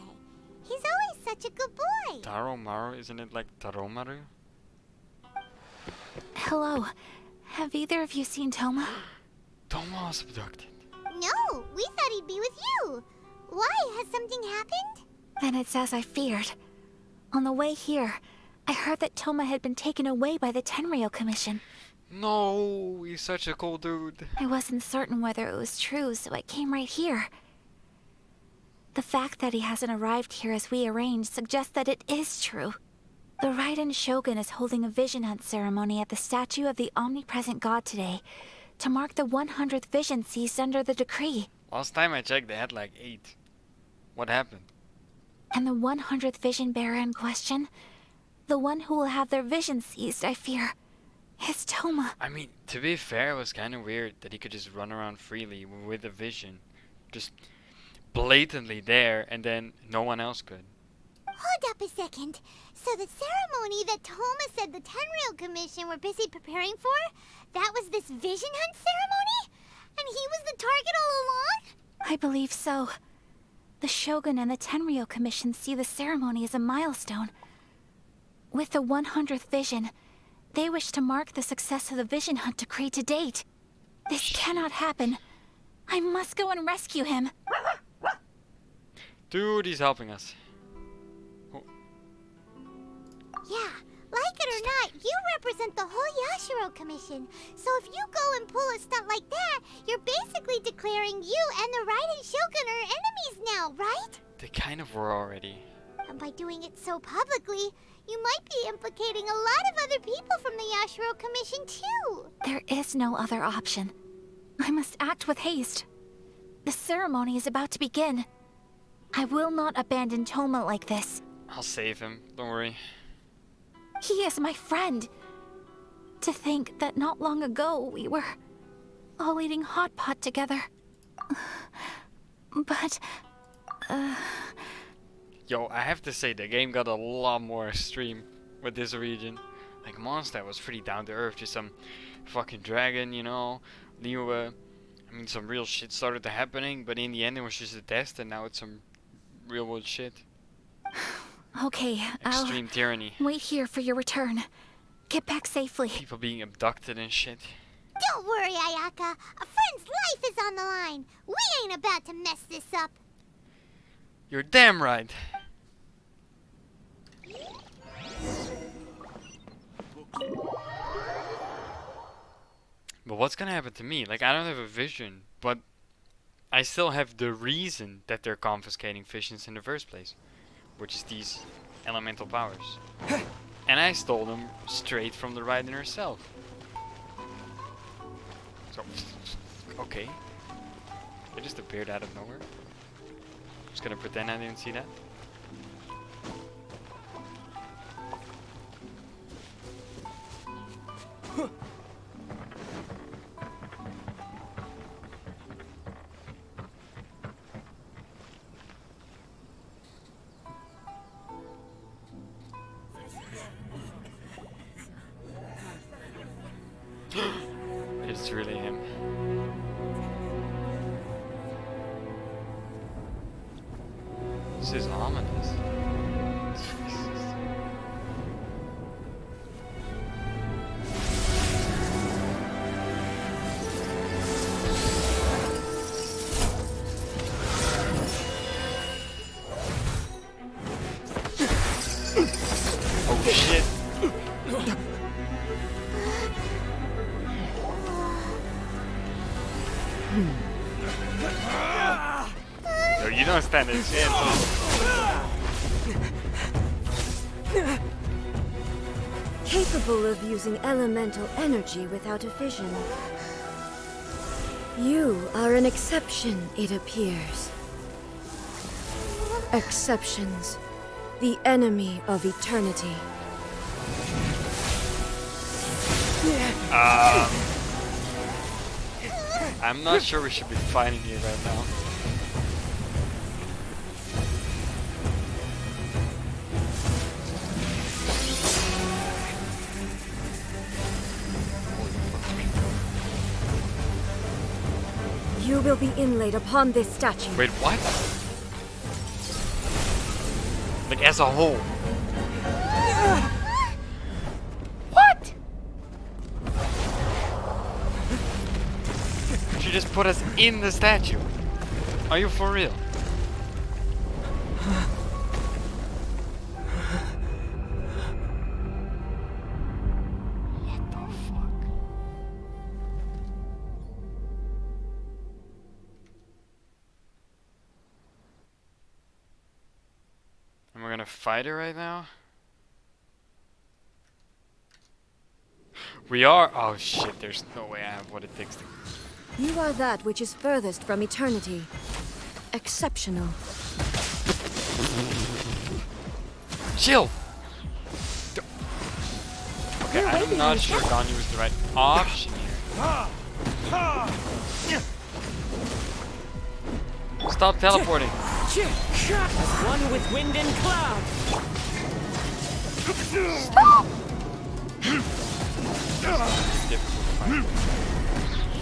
He's always such a good boy. Taro Maru, isn't it like Taromaru? Hello. Have either of you seen Toma? Toma was abducted. No, we thought he'd be with you. Why? Has something happened? Then it's as I feared. On the way here, I heard that Toma had been taken away by the Tenryou Commission. No, he's such a cool dude. I wasn't certain whether it was true, so I came right here. The fact that he hasn't arrived here as we arranged suggests that it is true. The Raiden Shogun is holding a vision hunt ceremony at the statue of the omnipresent god today to mark the 100th vision seized under the decree. Last time I checked, they had like 8. What happened? And the 100th vision bearer in question, the one who will have their vision seized, I fear, is Toma. I mean, to be fair, it was kind of weird that he could just run around freely with a vision. Just blatantly there, and then no one else could. Hold up a second. So the ceremony that Toma said the Tenryou Commission were busy preparing for, that was this vision hunt ceremony? And he was the target all along? I believe so. The Shogun and the Tenryou Commission see the ceremony as a milestone. With the 100th vision, they wish to mark the success of the vision hunt decree to date. This cannot happen. I must go and rescue him. Dude, he's helping us. Yeah, like it or not, you represent the whole Yashiro Commission. So if you go and pull a stunt like that, you're basically declaring you and the Raiden Shogun are enemies now, right? They kind of were already. And by doing it so publicly, you might be implicating a lot of other people from the Yashiro Commission too. There is no other option. I must act with haste. The ceremony is about to begin. I will not abandon Toma like this. I'll save him, don't worry. He is my friend. To think that not long ago we were all eating hot pot together. But, Yo, I have to say, the game got a lot more extreme with this region. Like, Mondstadt was pretty down to earth, just some fucking dragon, you know. Liyue, I mean, some real shit started to happening, but in the end it was just a test, and now it's some real world shit. Okay, Extreme tyranny. wait here for your return. Get back safely. People being abducted and shit. Don't worry, Ayaka. A friend's life is on the line. We ain't about to mess this up. You're damn right. But what's gonna happen to me? Like, I don't have a vision, but I still have the reason that they're confiscating visions in the first place, which is these elemental powers. And I stole them straight from the Raiden herself. So, okay. It just appeared out of nowhere. Just gonna pretend I didn't see that. It's really him. This is ominous. Jesus. Oh shit. Yo, you don't stand a chance. Capable of using elemental energy without a vision. You are an exception, it appears. Exceptions. The enemy of eternity. I'm not sure we should be fighting you right now. You will be inlaid upon this statue. Wait, what? Like, as a whole. What? She just put us in the statue. Are you for real? What the fuck? And we're gonna fight her right now? We are. Oh shit! There's no way I have what it takes to. You are that which is furthest from eternity. Exceptional. Chill. Okay, I'm not sure Ganyu was the right option here. Stop teleporting. As one with wind and cloud. Stop. Difficult fight.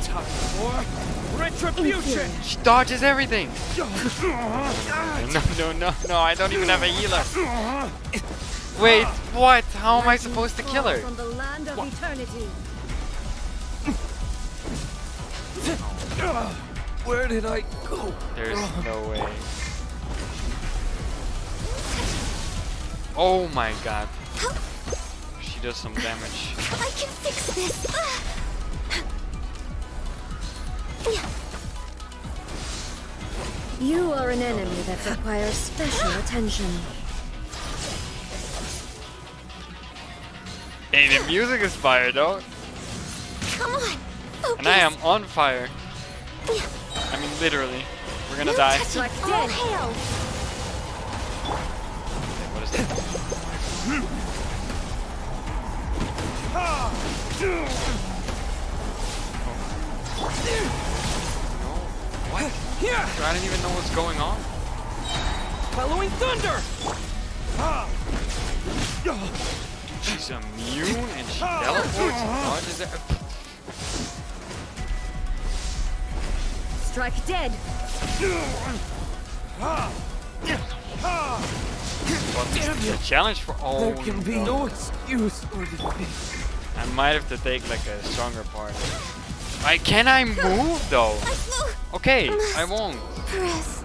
Time for retribution. She dodges everything. No, I don't even have a healer. Wait, what? How am I supposed to kill her? From the land of eternity. Where did I go? There's no way. Oh my god. She does some damage. I can fix this. You are an enemy that requires special attention. Hey, the music is fire though. Come on. Focus. And I am on fire. I mean, literally. We're gonna die. Like all hail. Okay, what is that? What? I don't even know what's going on. Following thunder. She's immune and she teleports. What is that? Strike dead. What's the challenge for all? There can be no excuse or defeat. I might have to take like a stronger part. Can I move though? Okay, I won't. Press.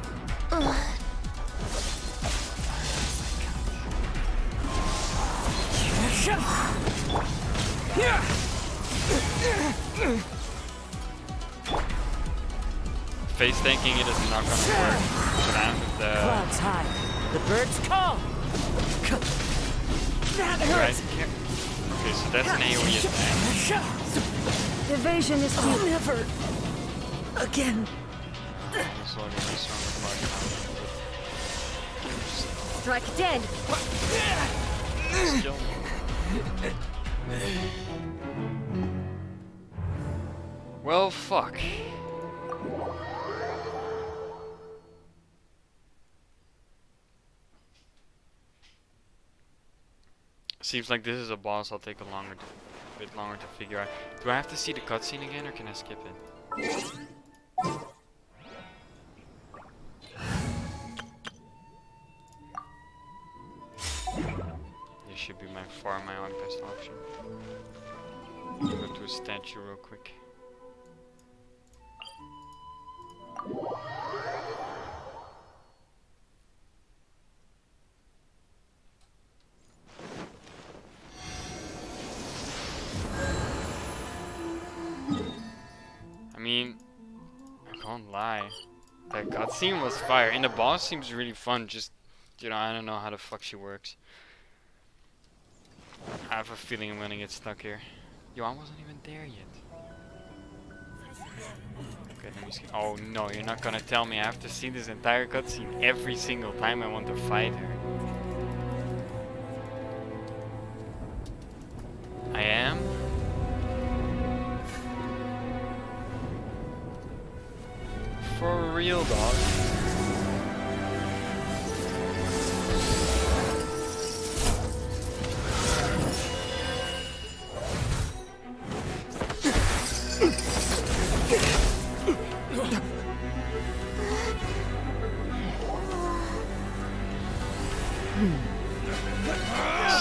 Face tanking it is not gonna work. But I'm with the Clouds high. The birds call. That right hurts. here. Okay, so that's an AoE attack. Evasion is Oh, deep. never again. So I'll get a stronger part. Strike dead. Just kill me. Well, fuck. Seems like this is a boss I'll take a bit longer to figure out. Do I have to see the cutscene again or can I skip it? This should be my own best option. Go to a statue real quick. I mean, I can't lie. That cutscene was fire, and the boss seems really fun. Just, you know, I don't know how the fuck she works. I have a feeling I'm gonna get stuck here. Yo, I wasn't even there yet. Okay, let me see. Oh no, you're not gonna tell me I have to see this entire cutscene every single time I want to fight her. I am? For real, dog.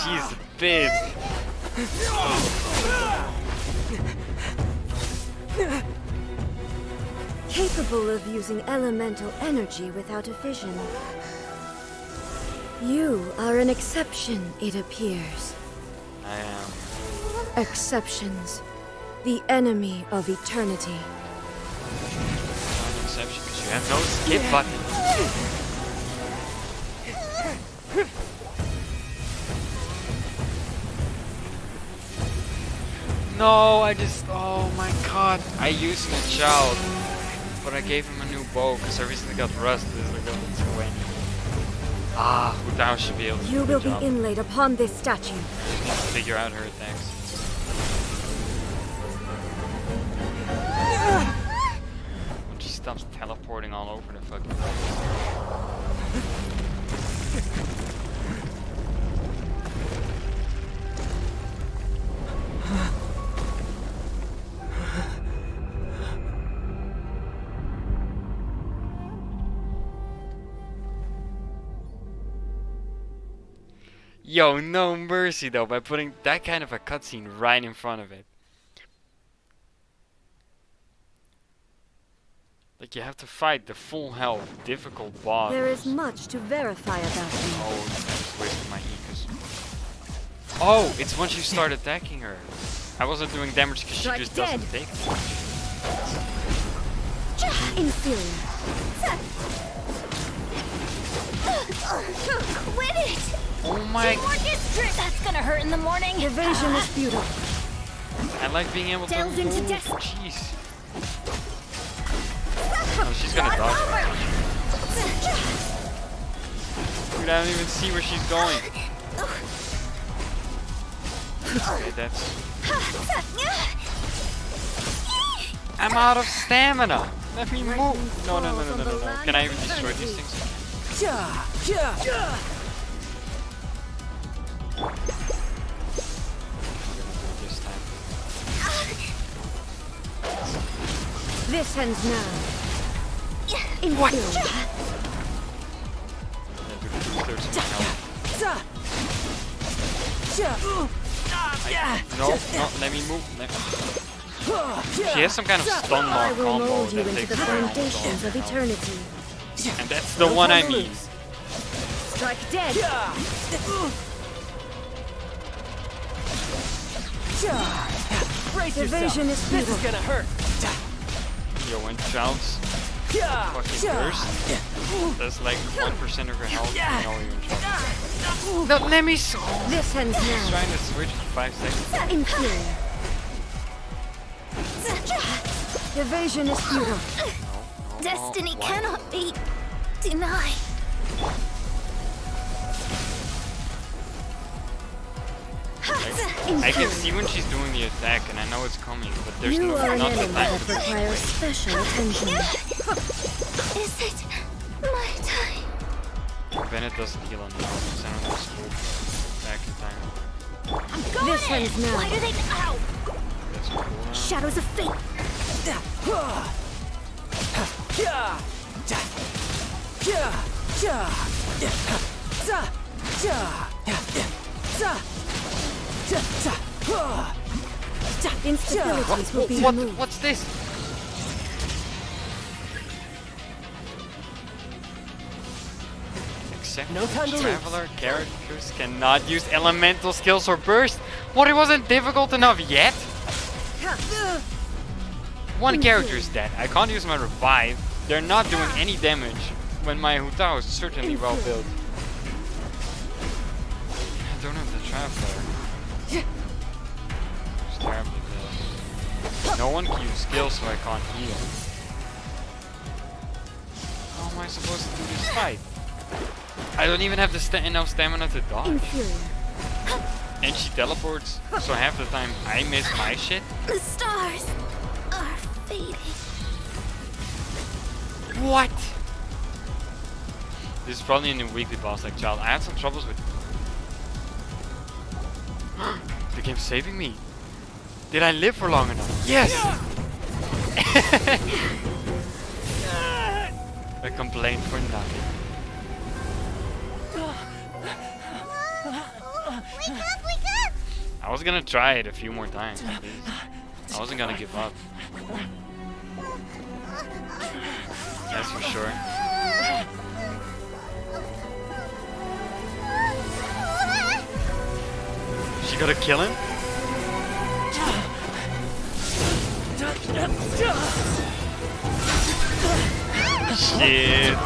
She's big. Capable of using elemental energy without a fission. You are an exception, it appears. I am. Exceptions. The enemy of eternity. Not an exception because you have no skip button. No, I just, oh my god. I used my child, but I gave him a new bow because I recently got rust. This is like level 20. Ah, Hutao should be able to You do will the job. be inlaid upon this statue. Just need to figure out her attacks. When she stops teleporting all over the fucking place. Yo, no mercy though, by putting that kind of a cutscene right in front of it. Like, you have to fight the full health, difficult boss. There is much to verify about you. Oh, I just wasted my Ecus. Oh, it's once you start attacking her. I wasn't doing damage because she just doesn't take much. Inferior. Quit it! Oh my... More district! That's gonna hurt in the morning. Evasion is futile. I like being able to Delve into move. death. Jeez. Oh, she's gonna dodge. Dude, I don't even see where she's going. Okay, that's... I'm out of stamina! Let me move! No. Can I even destroy these things? This time. This ends now. What? Inferior. No, let me move. She has some kind of stun I lock will combo mold you that into takes the her almost all foundations her of health. eternity. And that's the one I mean. Strike dead. Brace Evasion is This futile. is gonna hurt. Yo, when Child's fucking burst, that's like 1% of her health. You know you're in trouble. No, let me so. This ends He's now. trying to switch for 5 seconds. Inferior. Evasion is futile. Destiny cannot be denied. I can see when she's doing the attack, and I know it's coming, but there's You no are an not the enemy time. that requires special attention. Is it my time? Bennett doesn't heal on the offense. I don't know school back in time. This ends now. Why do they? Ow! That's cool. Shadows of fate. Instabilities will be removed. What's this? Except No for time to lose. Traveler, characters cannot use elemental skills or burst. What, it wasn't difficult enough yet? One character is dead. I can't use my revive. They're not doing any damage when my Hutao is certainly well built. I don't have the Traveler. It's terribly built. No one can use skills, so I can't heal. How am I supposed to do this fight? I don't even have the enough stamina to dodge. Inferior. And she teleports, so half the time I miss my shit. The stars are fading. What? This is probably a new weekly boss like Child. I had some troubles with... The game's saving me. Did I live for long enough? Yes! A complaint for nothing. Wake up! I was gonna try it a few more times at least. I wasn't gonna give up. That's for sure. She gotta kill him? Shit.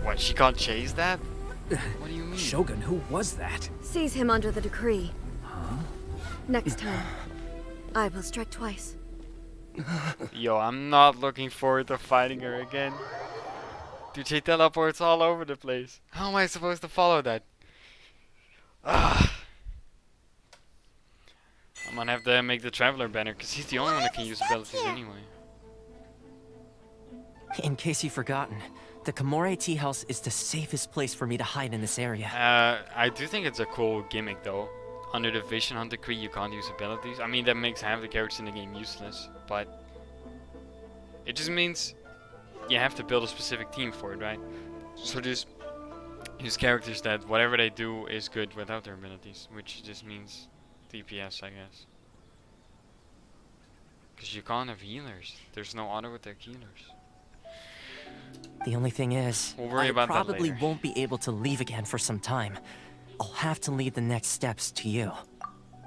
What, she can't chase that? What do you mean? Shogun, who was that? Seize him under the decree. Next time, I will strike twice. Yo, I'm not looking forward to fighting her again. Dude, she teleports all over the place. How am I supposed to follow that? I'm gonna have to make the Traveler banner, because he's the only one that can use abilities anyway. In case you've forgotten, the Komore Tea House is the safest place for me to hide in this area. I do think it's a cool gimmick though. Under the Vision Hunt decree you can't use abilities. I mean, that makes half the characters in the game useless, but it just means you have to build a specific team for it, right? So just use characters that whatever they do is good without their abilities, which just means DPS, I guess. Because you can't have healers. There's no auto attack healers. The only thing is, We'll worry I about that probably later. won't be able to leave again for some time. I'll have to leave the next steps to you.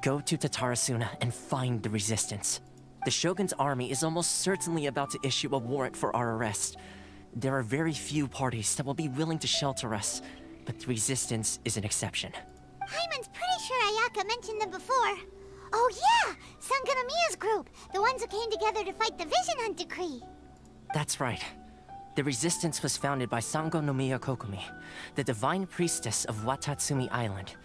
Go to Tatarasuna and find the Resistance. The Shogun's army is almost certainly about to issue a warrant for our arrest. There are very few parties that will be willing to shelter us, but the Resistance is an exception. Paimon's pretty sure Ayaka mentioned them before. Oh yeah! Sangonomiya's group! The ones who came together to fight the Vision Hunt decree! That's right. The Resistance was founded by Sangonomiya Kokumi, the divine priestess of Watatsumi Island.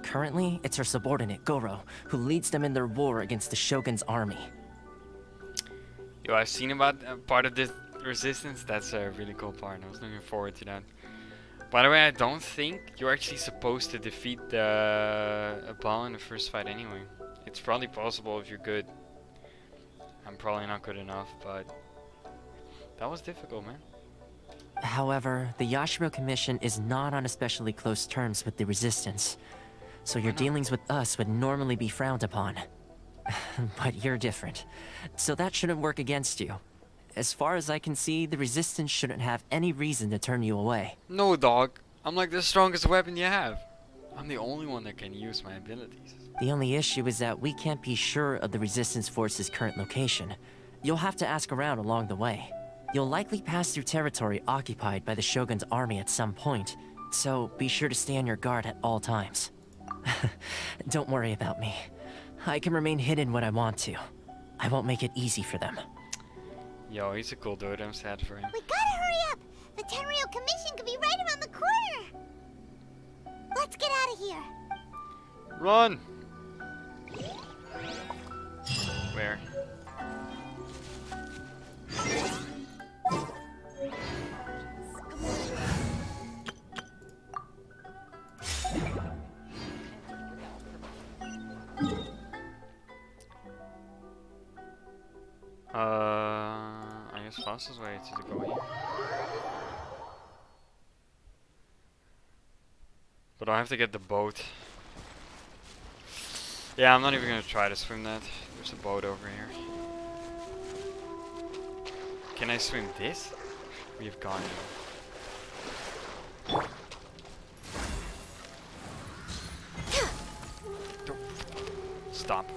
Currently, it's her subordinate, Goro, who leads them in their war against the Shogun's army. Yo, I've seen about part of this Resistance. That's a really cool part. I was looking forward to that. By the way, I don't think you're actually supposed to defeat a ball in the first fight anyway. It's probably possible if you're good. I'm probably not good enough, but that was difficult, man. However, the Yashiro Commission is not on especially close terms with the Resistance, so your dealings with us would normally be frowned upon. But you're different, so that shouldn't work against you. As far as I can see, the Resistance shouldn't have any reason to turn you away. No, dog. I'm like the strongest weapon you have. I'm the only one that can use my abilities. The only issue is that we can't be sure of the Resistance Force's current location. You'll have to ask around along the way. You'll likely pass through territory occupied by the Shogun's army at some point, so be sure to stay on your guard at all times. Don't worry about me. I can remain hidden when I want to. I won't make it easy for them. Yo, he's a cool dude. I'm sad for him. We gotta hurry up! The Tenryou Commission could be right around the corner! Let's get out of here! Run! Where? I guess fastest way to go here. But I have to get the boat. Yeah, I'm not even gonna try to swim that. There's a boat over here. Can I swim this? We've gone here. Stop.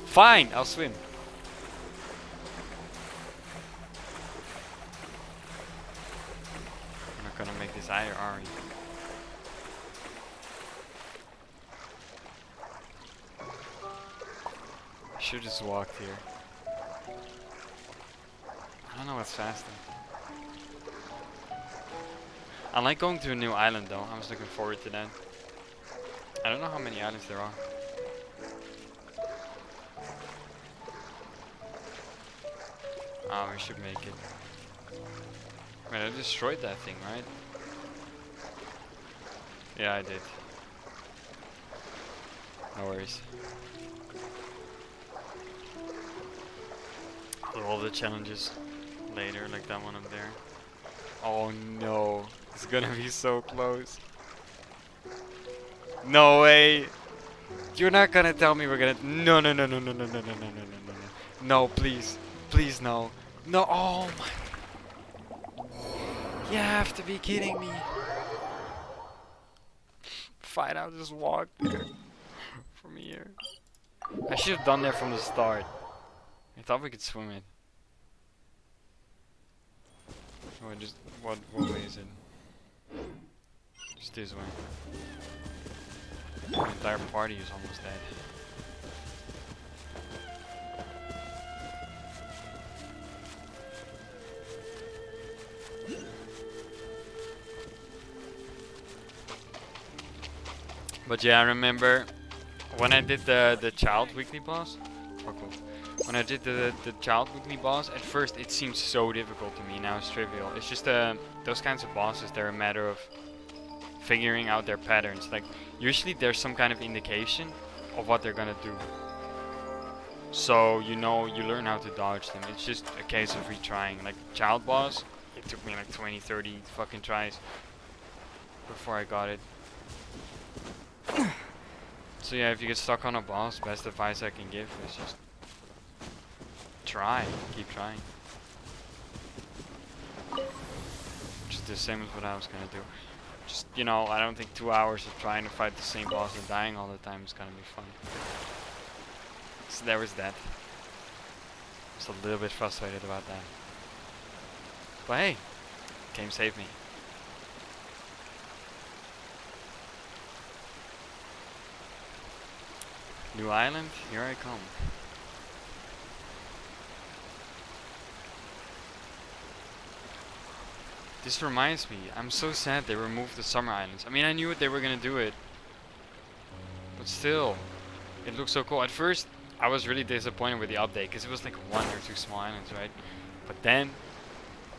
Fine, I'll swim. I'm not gonna make this either, are we? I should just walked here. I don't know what's faster. I like going to a new island though. I was looking forward to that. I don't know how many islands there are. Oh, we should make it. Wait, I destroyed that thing, right? Yeah, I did. No worries. I'll do all the challenges later, like that one up there. Oh no, it's gonna be so close. No way! You're not gonna tell me we're gonna. No, no, no, no, no, no, no, no, no, no, no, no, no. No, please. Please, no. No, oh my. You have to be kidding me. fight, I'll just walk there from here. I should have done that from the start. I thought we could swim it. Oh, just what way is it? Just this way. The entire party is almost dead. But yeah, I remember when I did the child weekly boss. Fuck off. When I did the child weekly boss, at first it seemed so difficult to me. Now it's trivial. It's just those kinds of bosses. They're a matter of figuring out their patterns. Like usually there's some kind of indication of what they're gonna do. So you know, you learn how to dodge them. It's just a case of retrying. Like the child boss, it took me like 20, 30 fucking tries before I got it. So yeah, if you get stuck on a boss, best advice I can give is just try, keep trying. Which is the same as what I was gonna do. Just, you know, I don't think 2 hours of trying to fight the same boss and dying all the time is gonna be fun. So there was that. I was a little bit frustrated about that. But hey, game saved me. New island, here I come. This reminds me, I'm so sad they removed the summer islands. I mean, I knew they were gonna do it, but still, it looks so cool. At first, I was really disappointed with the update because it was like 1 or 2 small islands, right? But then,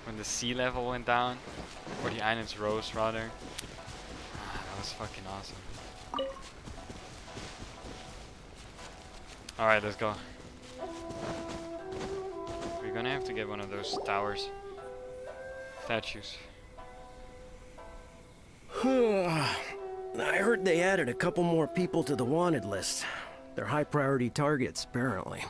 when the sea level went down, or the islands rose rather, that was fucking awesome. Alright, let's go. We're gonna have to get one of those towers. Statues. I heard they added a couple more people to the wanted list. They're high priority targets, apparently.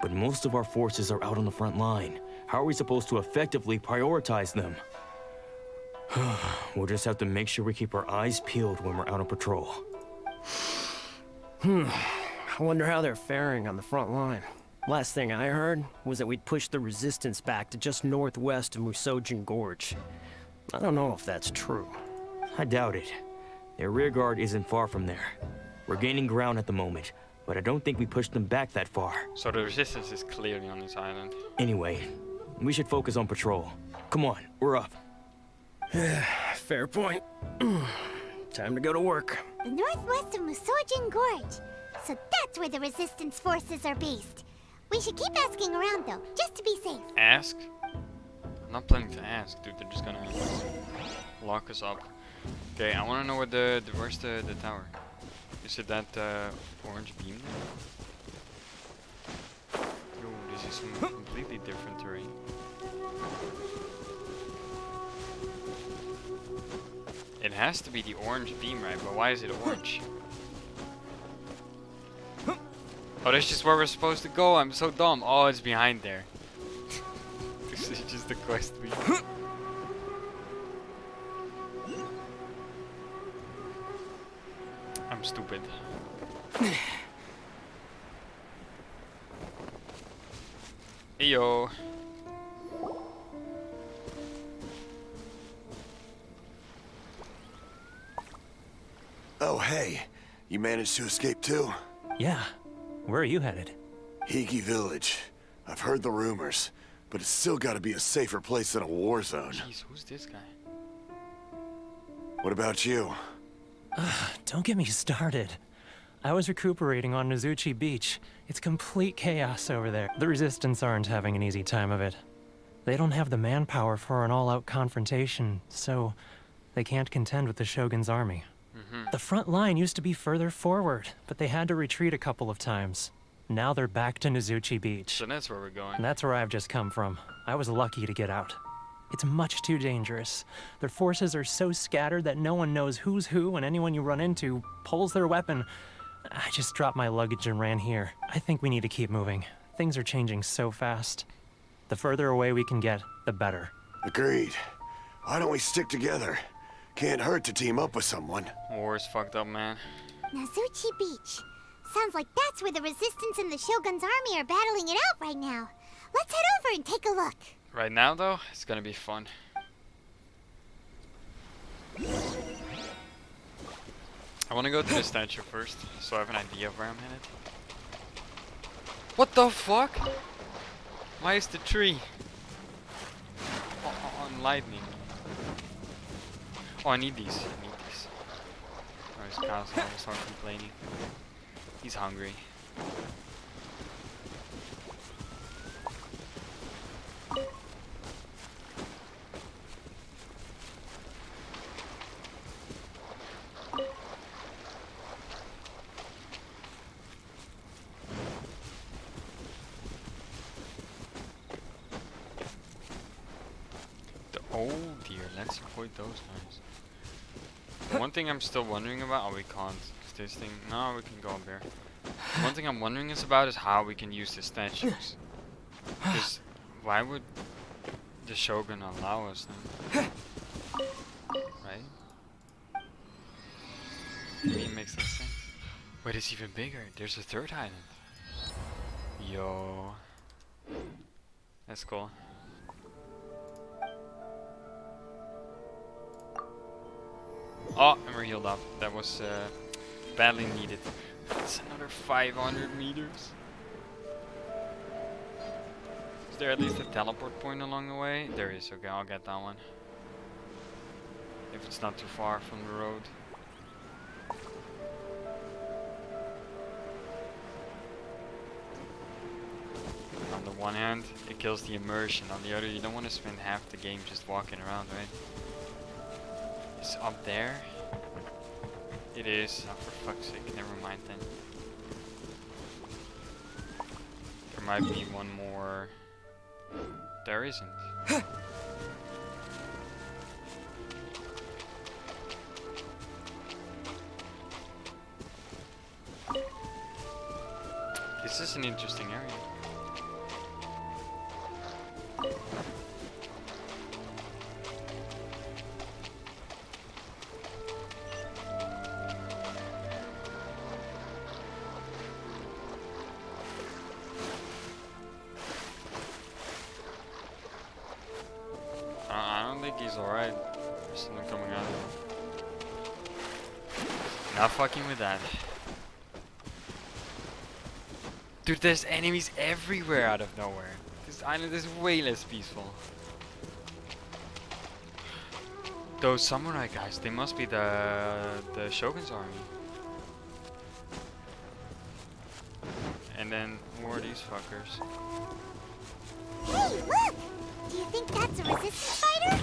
But most of our forces are out on the front line. How are we supposed to effectively prioritize them? We'll just have to make sure we keep our eyes peeled when we're out on patrol. I wonder how they're faring on the front line. Last thing I heard was that we'd pushed the resistance back to just northwest of Musojin Gorge. I don't know if that's true. I doubt it. Their rearguard isn't far from there. We're gaining ground at the moment, but I don't think we pushed them back that far. So the resistance is clearly on this island. Anyway, we should focus on patrol. Come on, we're up. Fair point. Time to go to work. The northwest of Musojin Gorge. So that's where the resistance forces are based. We should keep asking around though, just to be safe. Ask? I'm not planning to ask, dude. They're just gonna lock us up. Okay, I wanna know what where's the tower? Is it that orange beam there? Yo, this is some completely different terrain. It has to be the orange beam, right? But why is it orange? Oh, that's just where we're supposed to go. I'm so dumb. Oh, it's behind there. This is just the quest we... I'm stupid. Heyo. Oh, hey. You managed to escape too? Yeah. Where are you headed? Higi Village. I've heard the rumors, but it's still gotta be a safer place than a war zone. Jeez, who's this guy? What about you? Don't get me started. I was recuperating on Nozuchi Beach. It's complete chaos over there. The Resistance aren't having an easy time of it. They don't have the manpower for an all-out confrontation, so they can't contend with the Shogun's army. The front line used to be further forward, but they had to retreat a couple of times. Now they're back to Nozuchi Beach. So that's where we're going. And that's where I've just come from. I was lucky to get out. It's much too dangerous. Their forces are so scattered that no one knows who's who, and anyone you run into pulls their weapon. I just dropped my luggage and ran here. I think we need to keep moving. Things are changing so fast. The further away we can get, the better. Agreed. Why don't we stick together? Can't hurt to team up with someone. War is fucked up, man. Nazuchi Beach. Sounds like that's where the Resistance and the Shogun's army are battling it out right now. Let's head over and take a look. Right now, though, it's gonna be fun. I wanna go to the statue first, so I have an idea of where I'm headed. What the fuck? Why is the tree on lightning? Oh, I need these. I need these. Oh, his cows will start complaining. He's hungry. Oh dear, let's avoid those guys. The one thing I'm still wondering about, oh we can't, is this thing, no we can go up there. One thing I'm wondering is how we can use the statues. Because why would the Shogun allow us then? Right? To me it makes no sense. Wait, it's even bigger, there's a third island. Yo. That's cool. Oh, and we're healed up. That was badly needed. That's another 500 meters. Is there at least a teleport point along the way? There is. Okay, I'll get that one. If it's not too far from the road. On the one hand, it kills the immersion. On the other, you don't want to spend half the game just walking around, right? It's up there. It is. Oh, for fuck's sake. Never mind then. There might be one more. There isn't. This is an interesting area. He's alright. There's something coming out of him. Not fucking with that. Dude, there's enemies everywhere out of nowhere. This island is way less peaceful. Those samurai guys, they must be the Shogun's army. And then who are these fuckers? Hey, look! Do you think that's a resistance fighter?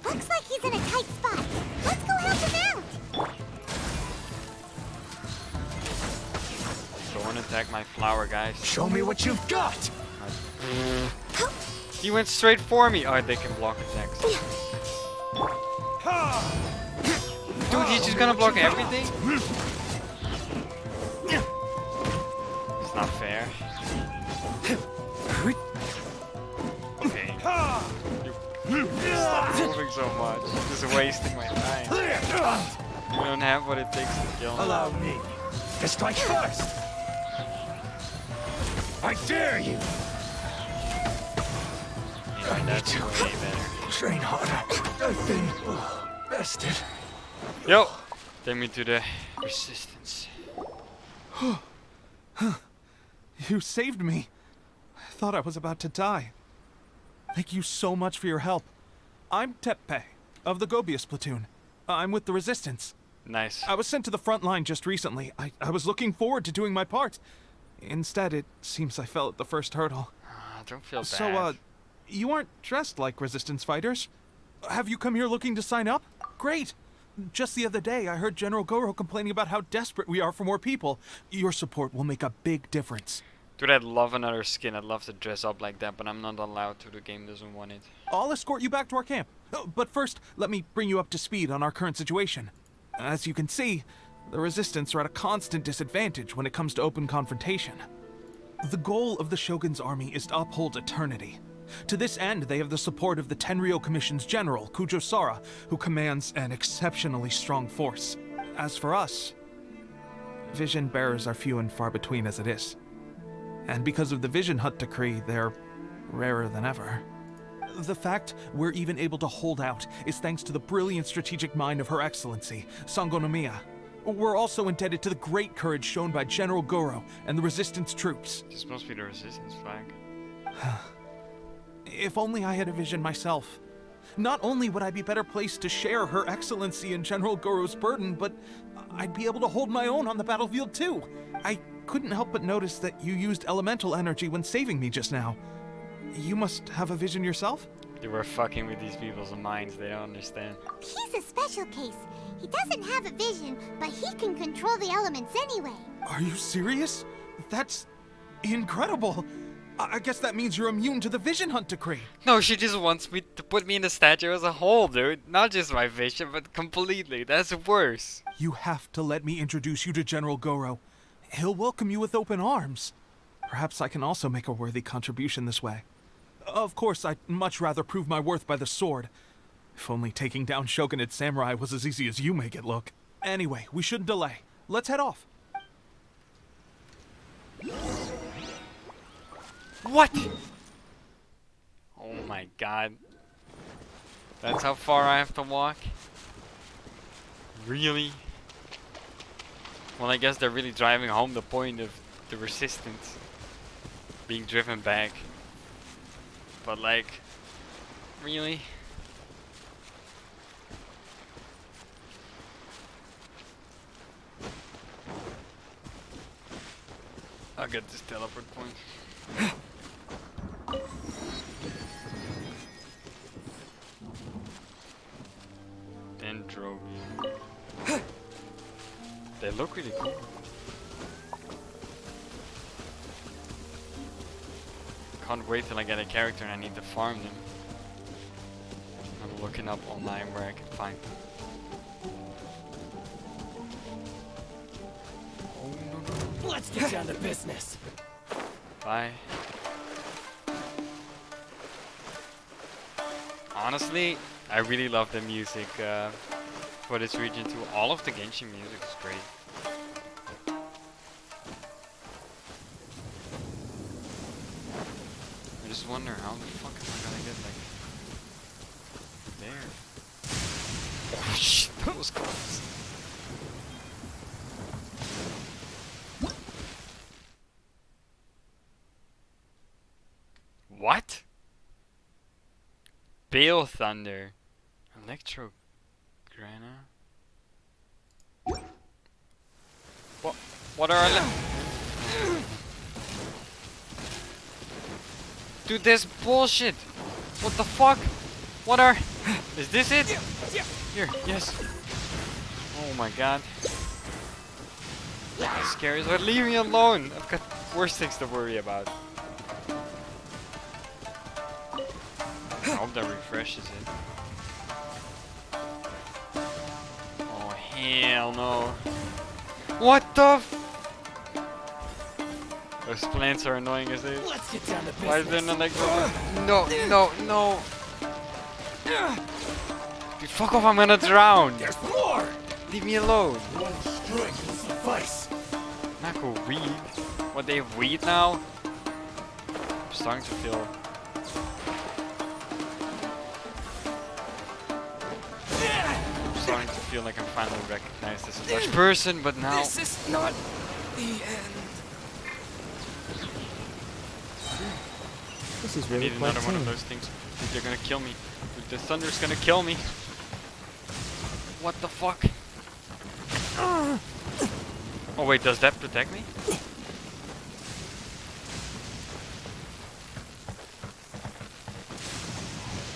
Looks like he's in a tight spot. Let's go help him out! Go and attack my flower, guys. Show me what you've got! He went straight for me! Oh, they can block attacks. Dude, he's just gonna block everything? It's not fair. Okay. Stop moving so much. Just wasting my time. You don't have what it takes to kill me. Allow me to strike first! I dare you! Yeah, that's way better. Train harder. I've been bested. Yo! Take me to the resistance. You saved me. I thought I was about to die. Thank you so much for your help. I'm Teppei, of the Gobius platoon. I'm with the Resistance. Nice. I was sent to the front line just recently. I was looking forward to doing my part. Instead, it seems I fell at the first hurdle. Don't feel bad. So, you aren't dressed like Resistance fighters. Have you come here looking to sign up? Great. Just the other day, I heard General Goro complaining about how desperate we are for more people. Your support will make a big difference. Dude, I'd love another skin. I'd love to dress up like that, but I'm not allowed to. The game doesn't want it. I'll escort you back to our camp. But first, let me bring you up to speed on our current situation. As you can see, the Resistance are at a constant disadvantage when it comes to open confrontation. The goal of the Shogun's army is to uphold eternity, To this end, they have the support of the Tenryou Commission's general, Kujosara, who commands an exceptionally strong force. As for us, vision bearers are few and far between as it is. And because of the Vision Hut decree, they're rarer than ever. The fact we're even able to hold out is thanks to the brilliant strategic mind of Her Excellency, Sangonomiya. We're also indebted to the great courage shown by General Goro and the Resistance troops. This must be the Resistance flag. If only I had a vision myself. Not only would I be better placed to share Her Excellency and General Goro's burden, but I'd be able to hold my own on the battlefield too. I couldn't help but notice that you used elemental energy when saving me just now. You must have a vision yourself? They were fucking with these people's minds, they don't understand. He's a special case. He doesn't have a vision, but he can control the elements anyway. Are you serious? That's incredible. I guess that means you're immune to the Vision Hunt decree. No, she just wants me to put me in the statue as a whole, dude. Not just my vision, but completely. That's worse. You have to let me introduce you to General Goro. He'll welcome you with open arms. Perhaps I can also make a worthy contribution this way. Of course, I'd much rather prove my worth by the sword. If only taking down Shogunate samurai was as easy as you make it look. Anyway, we shouldn't delay. Let's head off. What? Oh my god. That's how far I have to walk? Really? Well, I guess they're really driving home the point of the Resistance being driven back. But like, really? I'll get this teleport point. Dendrobium. They look really cool. Can't wait till I get a character and I need to farm them. I'm looking up online where I can find them. Oh no. Let's get down to business. Bye. Honestly, I really love the music for this region too. All of the Genshin music is great. I just wonder how the fuck am I gonna get like there? Oh shit, that was close. What? Bale Thunder. Electro Grana. What are Dude, this bullshit. What the fuck? What are Is this it? Here, yes. Oh my god. That's scary as well. Leave me alone. I've got worse things to worry about. I hope that refreshes it. Oh hell no. What the f— Those plants are annoying as they— Let's get down to business. Why is there no like No, no, no. Dude, fuck off, I'm gonna drown. There's more. Leave me alone. One string will suffice. Not go weed. What, they have weed now? I'm starting to feel— I'm starting to feel like I'm finally recognized as a Dutch person, but now— This is not the end. This is I really need quite another one of tame. those things. Dude, they're gonna kill me. Dude, the thunder's gonna kill me. What the fuck? Oh wait, does that protect me?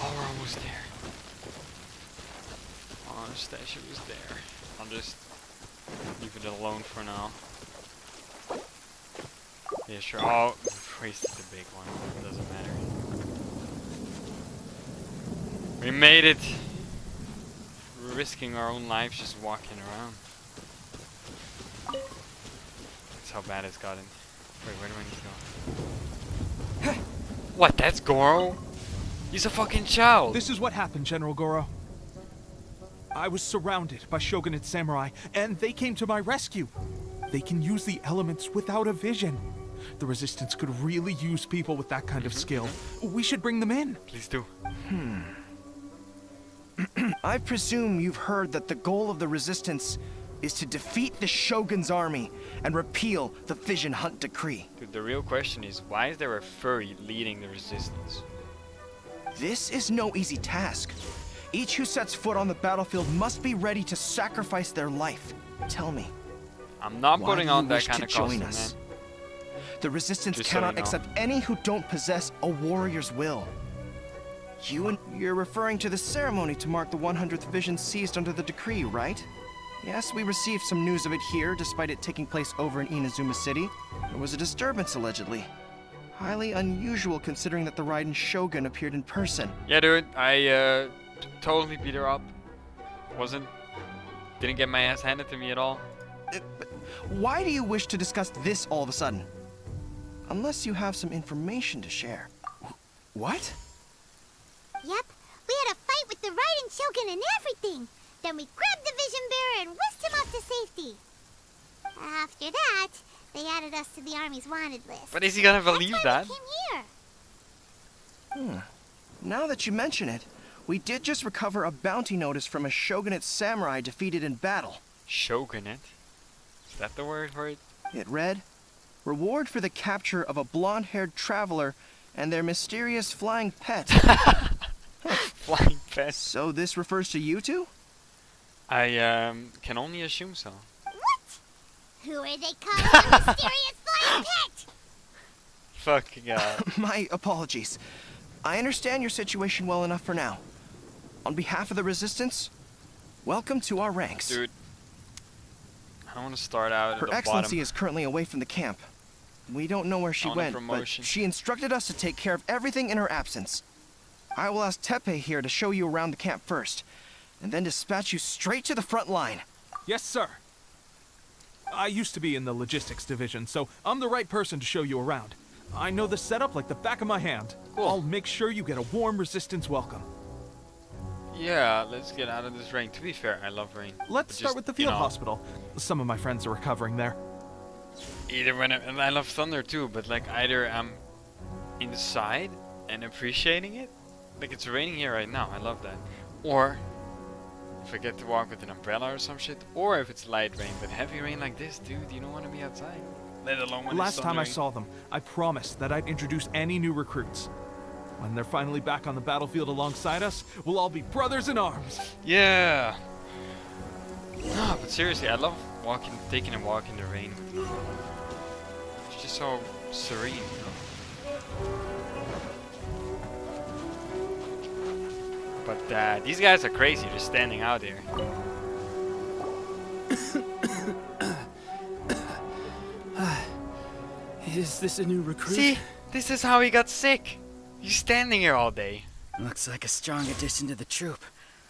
Oh, we're almost there. Oh, the statue is there. I'll just leave it alone for now. Yeah, sure. Oh, wasted the big one. It doesn't matter. We made it! We're risking our own lives just walking around. That's how bad it's gotten. Wait, where do I need to go? What, that's Goro? He's a fucking child. This is what happened, General Goro. I was surrounded by shogunate samurai, and they came to my rescue. They can use the elements without a vision. The Resistance could really use people with that kind of skill. We should bring them in. Please do. I presume you've heard that the goal of the Resistance is to defeat the Shogun's army and repeal the Vision Hunt Decree. Dude, the real question is, why is there a furry leading the Resistance? This is no easy task. Each who sets foot on the battlefield must be ready to sacrifice their life. Tell me, I'm not why putting do you on that wish kind to of join costume, us? man. The Resistance Just so you cannot know. accept any who don't possess a warrior's will. You're referring to the ceremony to mark the 100th Vision seized under the decree, right? Yes, we received some news of it here, despite it taking place over in Inazuma City. There was a disturbance, allegedly. Highly unusual considering that the Raiden Shogun appeared in person. Yeah, dude, I totally beat her up. Didn't get my ass handed to me at all. Why do you wish to discuss this all of a sudden? Unless you have some information to share. What? Yep, we had a fight with the Raiden Shogun and everything. Then we grabbed the Vision Bearer and whisked him off to safety. After that, they added us to the Army's wanted list. But is he gonna believe that? Came here. Now that you mention it, we did just recover a bounty notice from a Shogunate samurai defeated in battle. Shogunate? Is that the word for it? It read, "Reward for the capture of a blonde-haired traveler and their mysterious flying pet." Flying pet. So this refers to you two? I can only assume so. Who are they calling a mysterious flying pet? Fucking My apologies. I understand your situation well enough for now. On behalf of the Resistance, welcome to our ranks. Dude, I want to start out at Her the Excellency bottom. is currently away from the camp. We don't know where she I want a went, but promotion. she instructed us to take care of everything in her absence. I will ask Teppei here to show you around the camp first, and then dispatch you straight to the front line. Yes, sir. I used to be in the logistics division, so I'm the right person to show you around. I know the setup like the back of my hand. I'll make sure you get a warm Resistance welcome. Yeah, let's get out of this rain. To be fair, I love rain. Let's But start just, with the you field know, hospital. Some of my friends are recovering there. Either when and I love thunder too, but like either I'm inside and appreciating it, like it's raining here right now, I love that. Or if I get to walk with an umbrella or some shit, or if it's light rain, but heavy rain like this, dude, you don't want to be outside. Let alone when Last it's time I thundering. saw them, I promised that I'd introduce any new recruits. When they're finally back on the battlefield alongside us, we'll all be brothers in arms. Yeah. No, but seriously, I love taking a walk in the rain. It's just so serene, you know. But these guys are crazy, just standing out there. Is this a new recruit? See, this is how he got sick. He's standing here all day. Looks like a strong addition to the troop.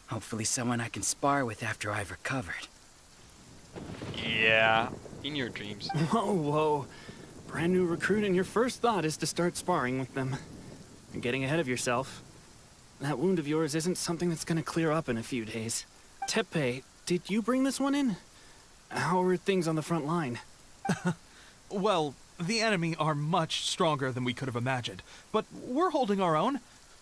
Hopefully someone I can spar with after I've recovered. Yeah, in your dreams. Whoa, whoa. Brand new recruit and your first thought is to start sparring with them. You're getting ahead of yourself. That wound of yours isn't something that's gonna clear up in a few days. Teppei, did you bring this one in? How are things on the front line? Well, the enemy are much stronger than we could have imagined, but we're holding our own.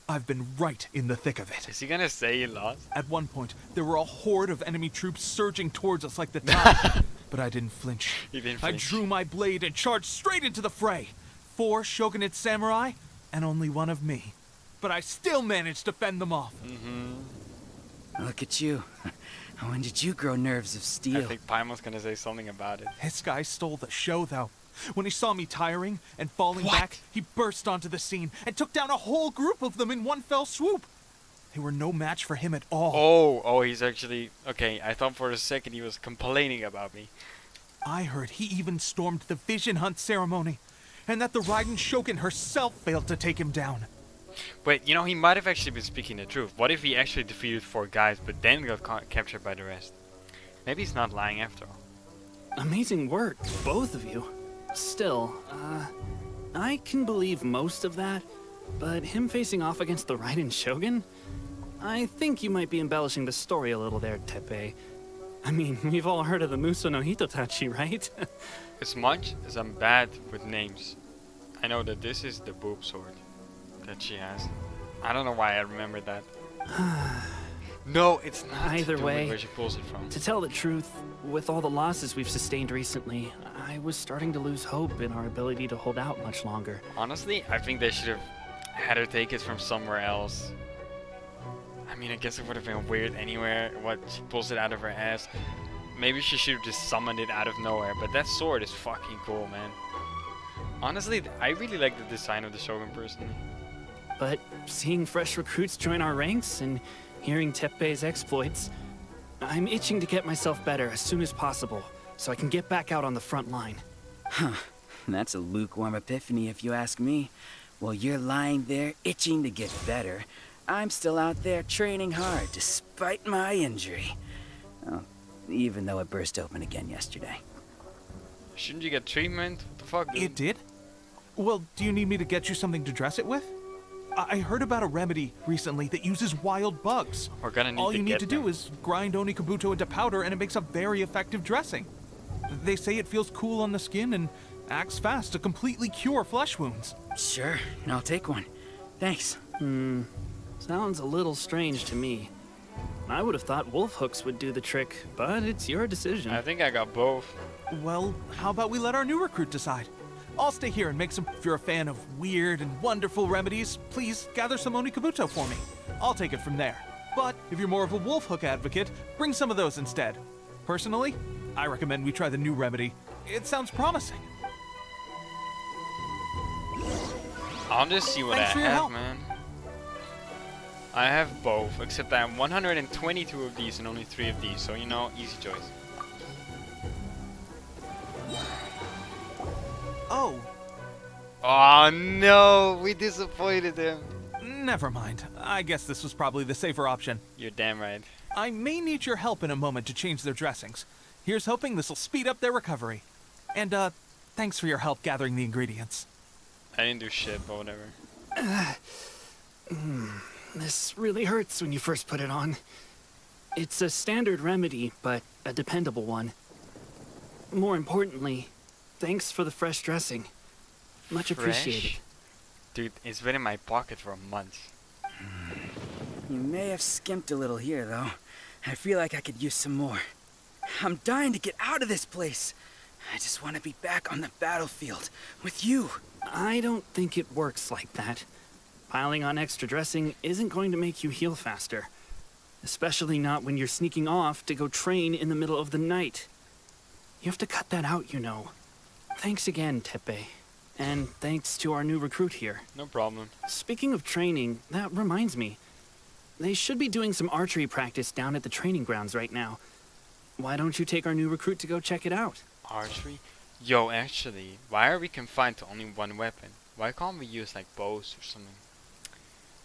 I've been right in the thick of it. Is he gonna say he lost? At one point, there were a horde of enemy troops surging towards us like the tide, but I didn't flinch. He didn't I flinch. drew my blade and charged straight into the fray. 4 shogunate samurai, and only 1 of me. But I still managed to fend them off. Look at you. When did you grow nerves of I steel? think Paimon's gonna say something about it. This guy stole the show, though. When he saw me tiring and falling back, he burst onto the scene and took down a whole group of them in one fell swoop. They were no match for him at all. Oh, he's actually... Okay, I thought for a second he was complaining about me. I heard he even stormed the Vision Hunt ceremony, and that the Raiden Shogun herself failed to take him down. Wait, you know, he might have actually been speaking the truth. What if he actually defeated 4 guys, but then got captured by the rest? Maybe he's not lying after all. Amazing work, both of you. Still, I can believe most of that, But him facing off against the Raiden Shogun? I think you might be embellishing the story a little there, Teppei. I mean, we've all heard of the Muso no Hitotachi, right? As much as I'm bad with names, I know that this is the boob sword that she has. I don't know why I remember that. No, it's not. Either way, where she pulls it from. To tell the truth, with all the losses we've sustained recently, I was starting to lose hope in our ability to hold out much longer. Honestly, I think they should have had her take it from somewhere else. I mean, I guess it would have been weird anywhere. What, she pulls it out of her ass. Maybe she should have just summoned it out of nowhere. But that sword is fucking cool, man. Honestly, I really like the design of the Shogun personally. But seeing fresh recruits join our ranks and hearing Teppei's exploits, I'm itching to get myself better as soon as possible, so I can get back out on the front line. Huh. That's a lukewarm epiphany if you ask me. While you're lying there itching to get better, I'm still out there training hard despite my injury. Oh, even though it burst open again yesterday. Shouldn't you get treatment? What the fuck, dude? It did? Well, do you need me to get you something to dress it with? I heard about a remedy recently that uses wild bugs. We're gonna need All to you need get to them. do is grind Onikabuto into powder and it makes a very effective dressing. They say it feels cool on the skin and acts fast to completely cure flesh wounds. Sure, I'll take one. Thanks. Sounds a little strange to me. I would have thought wolf hooks would do the trick, but it's your decision. I think I got both. Well, how about we let our new recruit decide? I'll stay here and make some. If you're a fan of weird and wonderful remedies, please gather some Onikabuto for me. I'll take it from there. But if you're more of a wolf hook advocate, bring some of those instead. Personally, I recommend we try the new remedy. It sounds promising. I'll just see what Thanks I for your have, help. man. I have both, except I have 122 of these and only 3 of these, so you know, easy choice. Oh, Oh no, we disappointed him. never mind. I guess this was probably the safer option. You're damn right. I may need your help in a moment to change their dressings. Here's hoping this'll speed up their recovery. And, thanks for your help gathering the ingredients. I didn't do shit, but whatever. This really hurts when you first put it on. It's a standard remedy, but a dependable one. More importantly, thanks for the fresh dressing. Much appreciated. Fresh? Dude, it's been in my pocket for a month. You may have skimped a little here, though. I feel like I could use some more. I'm dying to get out of this place. I just want to be back on the battlefield with you. I don't think it works like that. Piling on extra dressing isn't going to make you heal faster. Especially not when you're sneaking off to go train in the middle of the night. You have to cut that out, you know. Thanks again, Teppei. And thanks to our new recruit here. No problem. Speaking of training, that reminds me. They should be doing some archery practice down at the training grounds right now. Why don't you take our new recruit to go check it out? Archery? Yo, actually, why are we confined to only one weapon? Why can't we use like bows or something?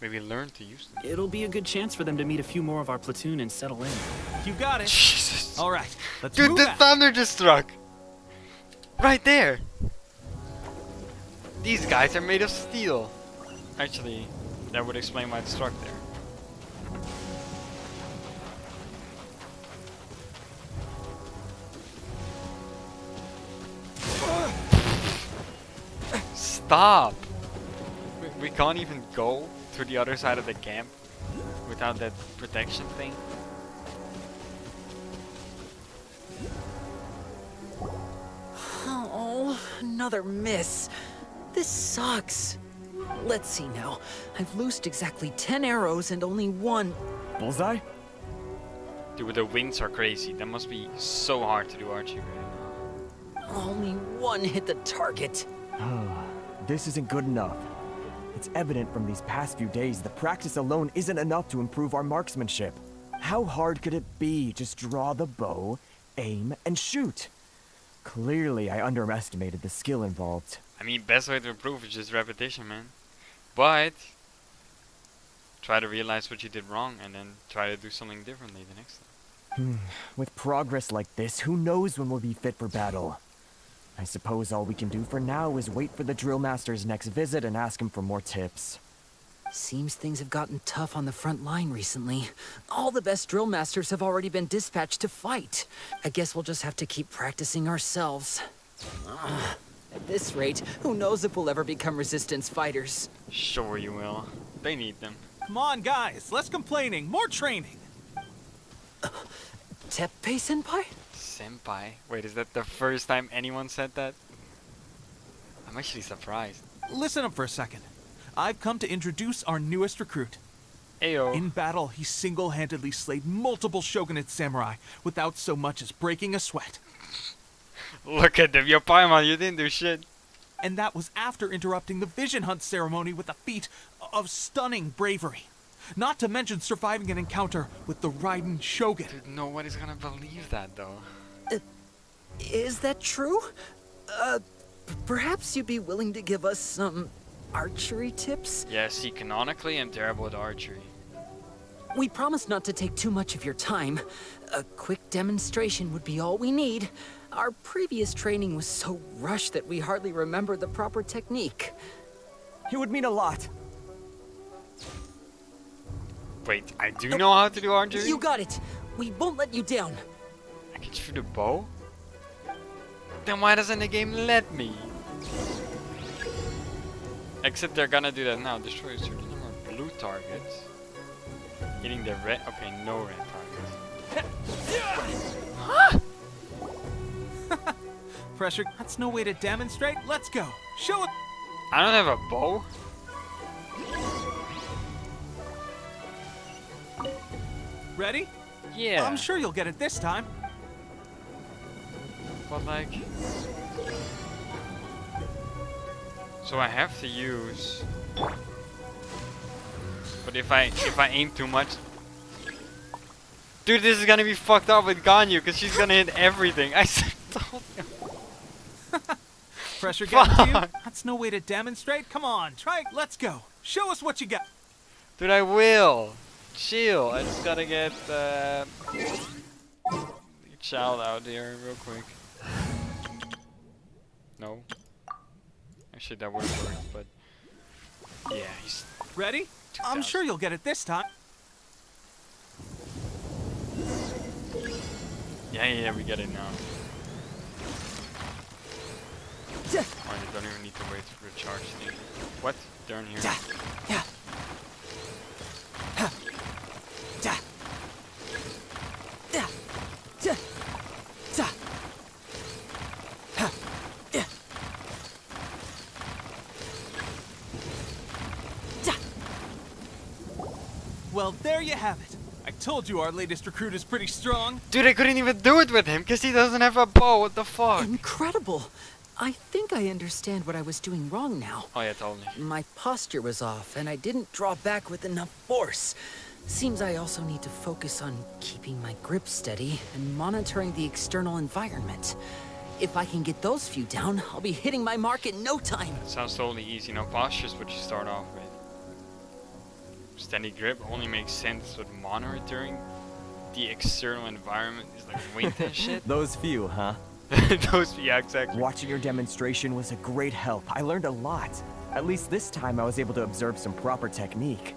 Maybe learn to use them. It'll be a good chance for them to meet a few more of our platoon and settle in. You got it. Jesus. All right, let's Dude, move the out. thunder just struck. Right there. These guys are made of steel. Actually, that would explain why it struck there. Stop! We can't even go to the other side of the camp without that protection thing. Oh, another miss. This sucks. Let's see now. I've loosed exactly 10 arrows and only one. Bullseye? Dude, the wings are crazy. That must be so hard to do archery right Only one hit the target. This isn't good enough. It's evident from these past few days that practice alone isn't enough to improve our marksmanship. How hard could it be? Just draw the bow, aim, and shoot. Clearly, I underestimated the skill involved. I mean, best way to improve is just repetition, man. But try to realize what you did wrong and then try to do something differently the next time. With progress like this, who knows when we'll be fit for battle? I suppose all we can do for now is wait for the drill master's next visit and ask him for more tips. Seems things have gotten tough on the front line recently. All the best drill masters have already been dispatched to fight. I guess we'll just have to keep practicing ourselves. At this rate, who knows if we'll ever become resistance fighters? Sure you will. They need them. Come on, guys. Less complaining. More training. Teppei senpai? Senpai? Wait, is that the first time anyone said that? I'm actually surprised. Listen up for a second. I've come to introduce our newest recruit. Heyo. In battle, he single-handedly slayed multiple shogunate samurai without so much as breaking a sweat. Look at them. Yo, Paimon, you didn't do shit. And that was after interrupting the vision hunt ceremony with a feat of stunning bravery. Not to mention surviving an encounter with the Raiden Shogun. Dude, nobody's gonna believe that, though. Is that true? Perhaps you'd be willing to give us some archery tips? Yeah, see, canonically, I'm terrible at archery. We promise not to take too much of your time. A quick demonstration would be all we need. Our previous training was so rushed that we hardly remember the proper technique. It would mean a lot. Wait, I do know how to do archery? You got it. We won't let you down. I can shoot a bow? Then why doesn't the game let me? Except they're gonna do that now. Destroy a certain number of blue targets. Hitting the red... Okay, no red targets. Huh? Pressure, that's no way to demonstrate. Let's go. Show it. I don't have a bow. Ready? Yeah. I'm sure you'll get it this time. But like... So I have to use... But if I aim too much... Dude, this is gonna be fucked up with Ganyu, because she's gonna hit everything. I told you. Pressure getting to you? That's no way to demonstrate. Come on, try. Let's go. Show us what you got. Dude, I will. Chill. I just gotta get child out here real quick. No. Actually, that would work, but yeah, he's ready. I'm sure you'll get it this time. Yeah, we get it now. Oh, they don't even need to wait for a charge thing. What? They're in here. Well, there you have it. I told you our latest recruit is pretty strong. Dude, I couldn't even do it with him because he doesn't have a bow. What the fuck? Incredible. I think I understand what I was doing wrong now. Oh yeah, totally. My posture was off, and I didn't draw back with enough force. Seems I also need to focus on keeping my grip steady and monitoring the external environment. If I can get those few down, I'll be hitting my mark in no time. It sounds totally easy. No, posture's what you start off with. Steady grip only makes sense with monitoring the external environment is like wind and shit. Those few, huh? Yeah, exactly. Watching your demonstration was a great help. I learned a lot. At least this time I was able to observe some proper technique.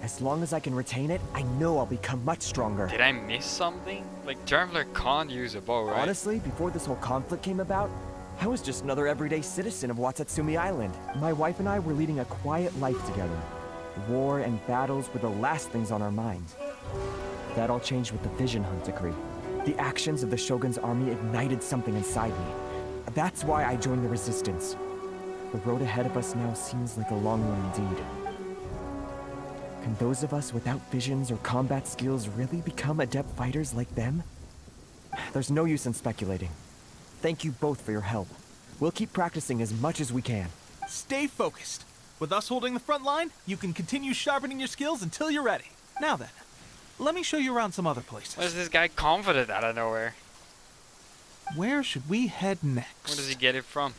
As long as I can retain it, I know I'll become much stronger. Did I miss something? Like, Traveler can't use a bow, right? Honestly, before this whole conflict came about, I was just another everyday citizen of Watatsumi Island. My wife and I were leading a quiet life together. War and battles were the last things on our minds. That all changed with the Vision Hunt decree. The actions of the Shogun's army ignited something inside me. That's why I joined the Resistance. The road ahead of us now seems like a long one indeed. Can those of us without visions or combat skills really become adept fighters like them? There's no use in speculating. Thank you both for your help. We'll keep practicing as much as we can. Stay focused. With us holding the front line, you can continue sharpening your skills until you're ready. Now then, let me show you around some other places. Why is this guy confident out of nowhere? Where should we head next? Where does he get it from?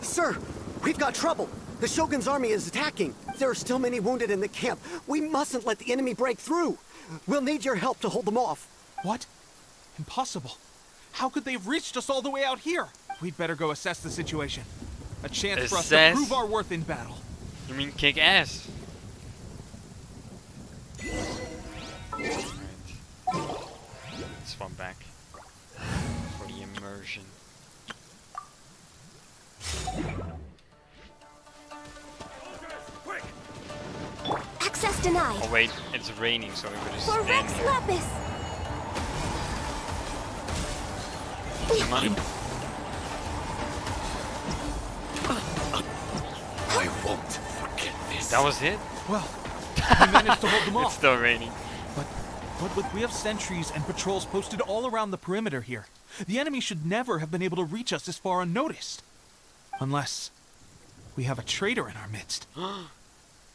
Sir, we've got trouble. The Shogun's army is attacking. There are still many wounded in the camp. We mustn't let the enemy break through. We'll need your help to hold them off. What? Impossible. How could they have reached us all the way out here? We'd better go assess the situation. A chance for us to prove our worth in battle. You mean kick ass? Alright. Swap back for the immersion. Access denied. Oh wait, it's raining, so we could just For stand Rex here. Lapis. Come on. I won't forget this. That was it? Well, we managed to hold them off. It's still raining. But we have sentries and patrols posted all around the perimeter here. The enemy should never have been able to reach us this far unnoticed. Unless we have a traitor in our midst.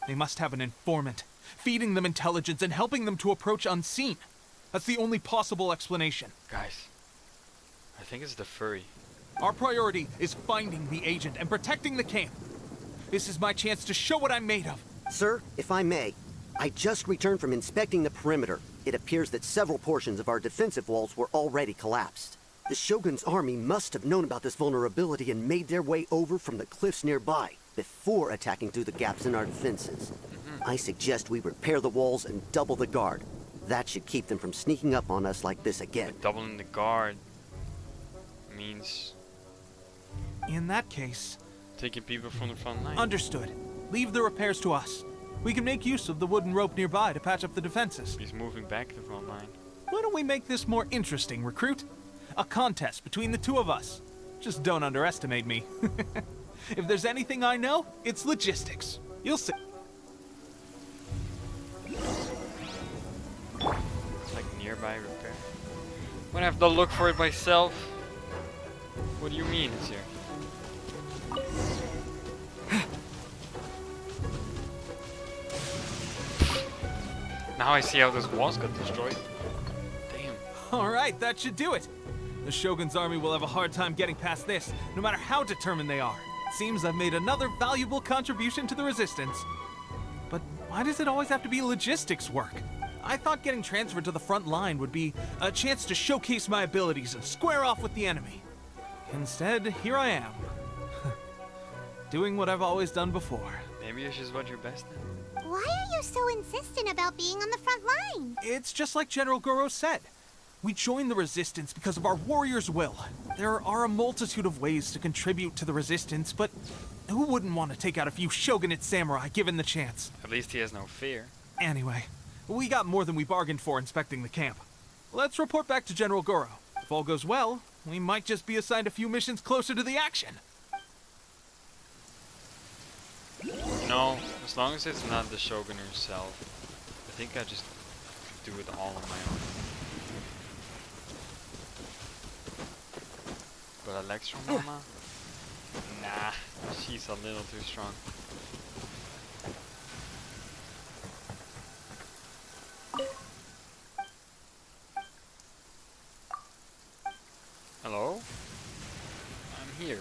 They must have an informant, feeding them intelligence and helping them to approach unseen. That's the only possible explanation. Guys, I think it's the furry. Our priority is finding the agent and protecting the camp. This is my chance to show what I'm made of. Sir, if I may, I just returned from inspecting the perimeter. It appears that several portions of our defensive walls were already collapsed. The Shogun's army must have known about this vulnerability and made their way over from the cliffs nearby before attacking through the gaps in our defenses. I suggest we repair the walls and double the guard. That should keep them from sneaking up on us like this again. Doubling the guard means In that case, taking people from the front line. understood. Leave the repairs to us. We can make use of the wooden rope nearby to patch up the defenses. He's moving back the front line. Why don't we make this more interesting, recruit? A contest between the two of us. Just don't underestimate me. If there's anything I know, it's logistics. You'll see. It's like nearby repair. I'm gonna have to look for it myself. What do you mean it's here? Now I see how those walls got destroyed. Damn. Alright, that should do it. The Shogun's army will have a hard time getting past this, no matter how determined they are. Seems I've made another valuable contribution to the resistance. But why does it always have to be logistics work? I thought getting transferred to the front line would be a chance to showcase my abilities and square off with the enemy. Instead, here I am. Doing what I've always done before. Maybe it's just what you're best at. Why are you so insistent about being on the front line? It's just like General Goro said. We joined the resistance because of our warrior's will. There are a multitude of ways to contribute to the resistance, but who wouldn't want to take out a few shogunate samurai given the chance? At least he has no fear. Anyway, we got more than we bargained for inspecting the camp. Let's report back to General Goro. If all goes well, we might just be assigned a few missions closer to the action. You know, as long as it's not the Shogun herself, I think I just do it all on my own. But Electro Mama? Nah, she's a little too strong. Hello? I'm here.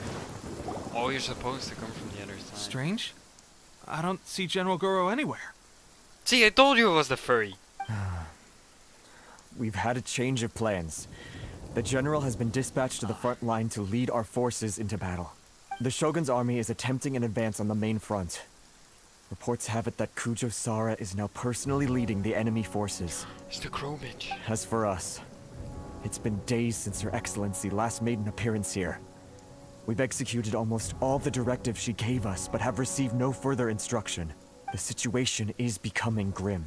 Oh, you're supposed to come from the other side. Strange. I don't see General Goro anywhere. See, I told you it was the furry. We've had a change of plans. The general has been dispatched to the front line to lead our forces into battle. The Shogun's army is attempting an advance on the main front. Reports have it that Kujo Sara is now personally leading the enemy forces. It's the crow bitch. As for us, it's been days since Her Excellency last made an appearance here. We've executed almost all the directives she gave us, but have received no further instruction. The situation is becoming grim.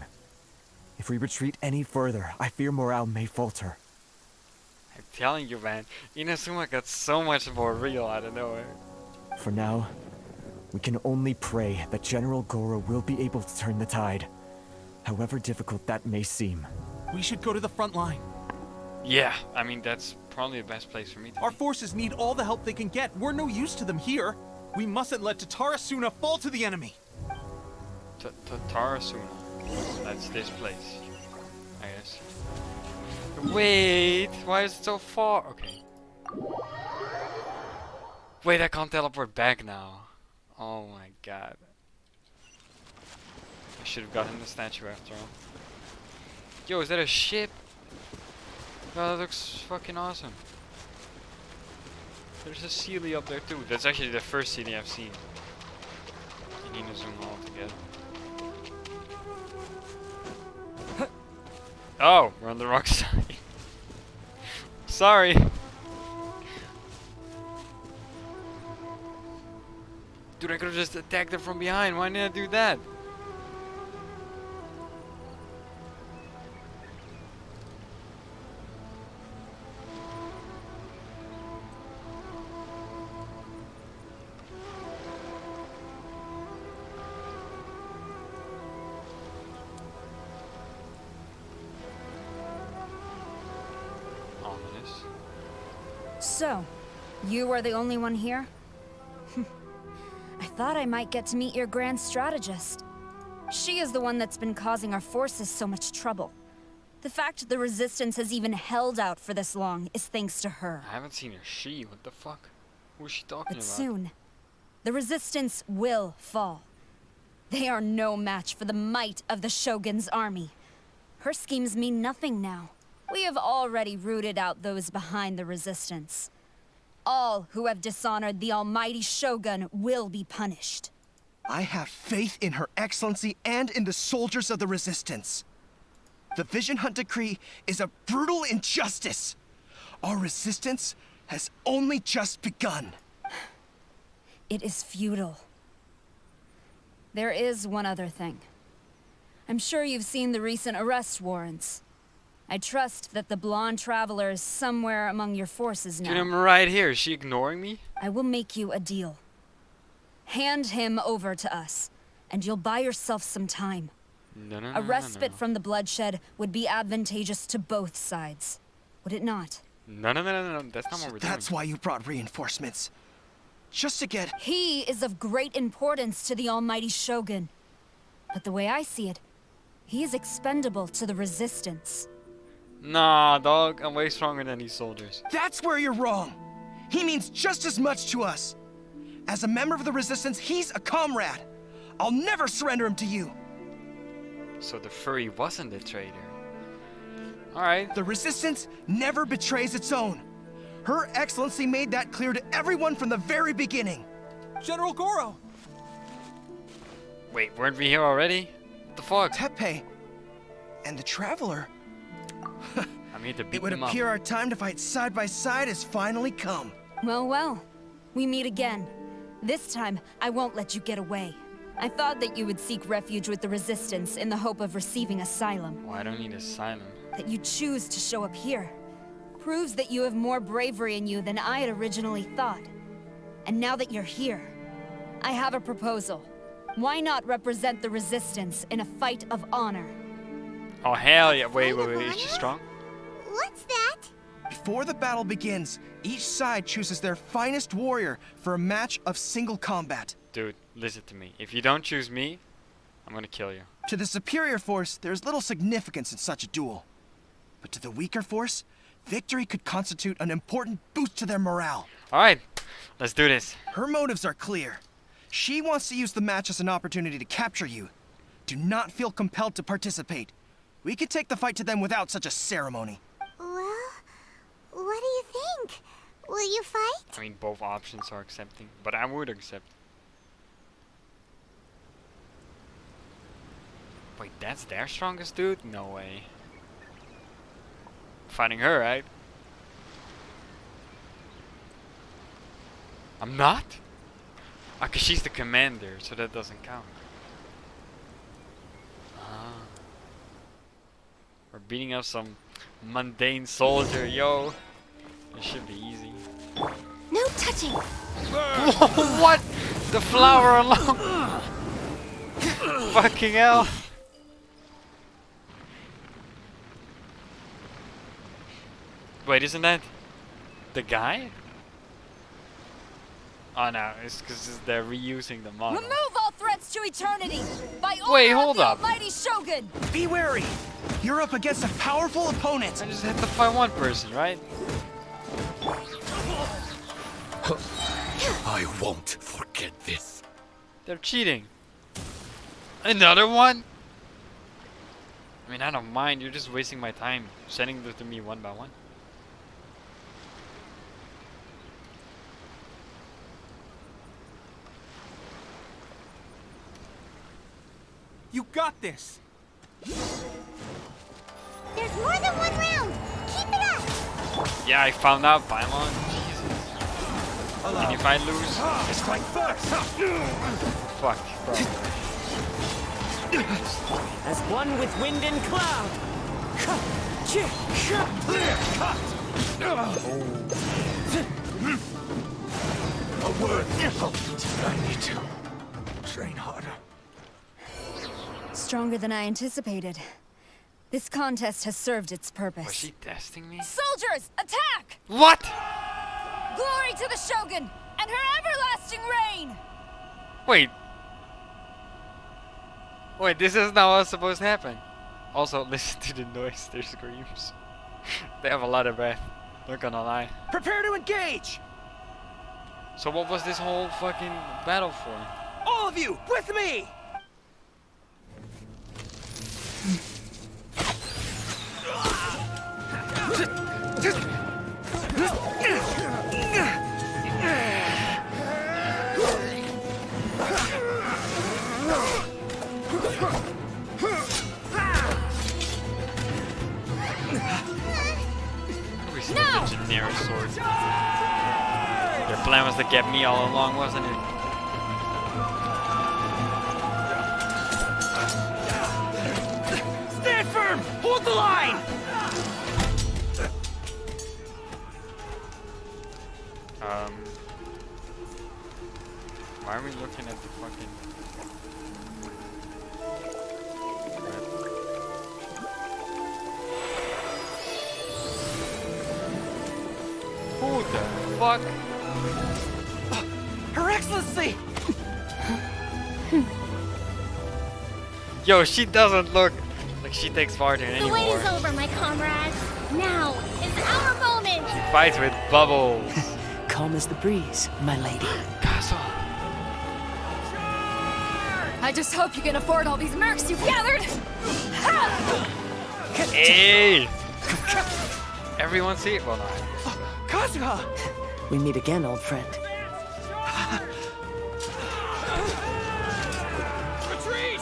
If we retreat any further, I fear morale may falter. I'm telling you, man, Inazuma got so much more real out of nowhere. For now, we can only pray that General Goro will be able to turn the tide, however difficult that may seem. We should go to the front line. Yeah, I mean, that's probably the best place for me to Our forces need all the help they can get. We're no use to them here. We mustn't let Tatarasuna fall to the enemy. Tatarasuna. That's this place, I guess. Wait, why is it so far? Okay. Wait, I can't teleport back now. Oh my god. I should have gotten the statue after all. Yo, is that a ship? Oh, that looks fucking awesome. There's a Sealy up there too. That's actually the first Sealy I've seen in Inazuma altogether. Oh, we're on the wrong side. Sorry. Dude, I could have just attacked them from behind. Why didn't I do that? Ominous. So, you are the only one here? I thought I might get to meet your grand strategist. She is the one that's been causing our forces so much trouble. The fact the Resistance has even held out for this long is thanks to her. I haven't seen her. She? What the fuck? Who is she talking But about? soon, the Resistance will fall. They are no match for the might of the Shogun's army. Her schemes mean nothing now. We have already rooted out those behind the Resistance. All who have dishonored the almighty Shogun will be punished. I have faith in Her Excellency and in the soldiers of the Resistance. The Vision Hunt Decree is a brutal injustice. Our resistance has only just begun. It is futile. There is one other thing. I'm sure you've seen the recent arrest warrants. I trust that the blonde traveler is somewhere among your forces now. Dude, I'm right here. Is she ignoring me? I will make you a deal. Hand him over to us, and you'll buy yourself some time. No, no, A no, respite no, from the bloodshed would be advantageous to both sides. Would it not? No, no, no, no, no. That's not what we're doing. That's why you brought reinforcements. Just to get... He is of great importance to the almighty Shogun. But the way I see it, he is expendable to the Resistance. Nah, dog. I'm way stronger than these soldiers. That's where you're wrong. He means just as much to us. As a member of the Resistance, he's a comrade. I'll never surrender him to you. So the furry wasn't a traitor. Alright. The Resistance never betrays its own. Her Excellency made that clear to everyone from the very beginning. General Goro! Wait, weren't we here already? What the fuck? Teppei and the Traveler. I mean to beat It would them up. appear our time to fight side by side has finally come. Well, well. We meet again. This time, I won't let you get away. I thought that you would seek refuge with the Resistance in the hope of receiving asylum. Well, I don't need asylum. That you choose to show up here proves that you have more bravery in you than I had originally thought. And now that you're here, I have a proposal. Why not represent the Resistance in a fight of honor? Oh, hell yeah. Wait, wait, wait. Is she strong? What's that? Before the battle begins, each side chooses their finest warrior for a match of single combat. Dude, listen to me. If you don't choose me, I'm gonna kill you. To the superior force, there's little significance in such a duel. But to the weaker force, victory could constitute an important boost to their morale. Alright, let's do this. Her motives are clear. She wants to use the match as an opportunity to capture you. Do not feel compelled to participate. We could take the fight to them without such a ceremony. Well, what do you think? Will you fight? I mean, both options are accepting, but I would accept. Wait, that's their strongest dude? No way. Fighting her, right? I'm not? Ah, cause she's the commander, so that doesn't count. Ah. We're beating up some mundane soldier, yo. It should be easy. No touching. What? The flower alone? Fucking hell. Wait, isn't that the guy? Oh no, it's because they're reusing the model. Remove all threats to eternity! By Wait, order hold of the up. almighty Shogun! Be wary! You're up against a powerful opponent! I just had to fight one person, right? I won't forget this. They're cheating. Another one? I mean, I don't mind. You're just wasting my time sending them to me one by one. You got this! There's More than one round! Keep it up! Yeah, I found out, Paimon. Jesus. And if I lose... Strike first! Fuck, bro. As one with wind and cloud. Clear cut! A word. I need to train harder. Stronger than I anticipated. This contest has served its purpose. Was she testing me? Soldiers, attack! What? Glory to the Shogun and her everlasting reign! Wait. Wait, this is not what's supposed to happen. Also, listen to the noise, their screams. They have a lot of breath, not gonna lie. Prepare to engage! So what was this whole fucking battle for? All of you, with me! No! Generic sword. Their plan was to get me all along, wasn't it? Stand firm! Hold the line! Why are we looking at the fucking... Who the fuck? Her Excellency! Yo, she doesn't look like she takes part in The anymore. wait is over, my comrades. Now is our moment. She fights with bubbles. Calm as the breeze, my lady. I just hope you can afford all these mercs you've gathered! Hey! Everyone see it? Well, no. Kazuha! We meet again, old friend. Retreat!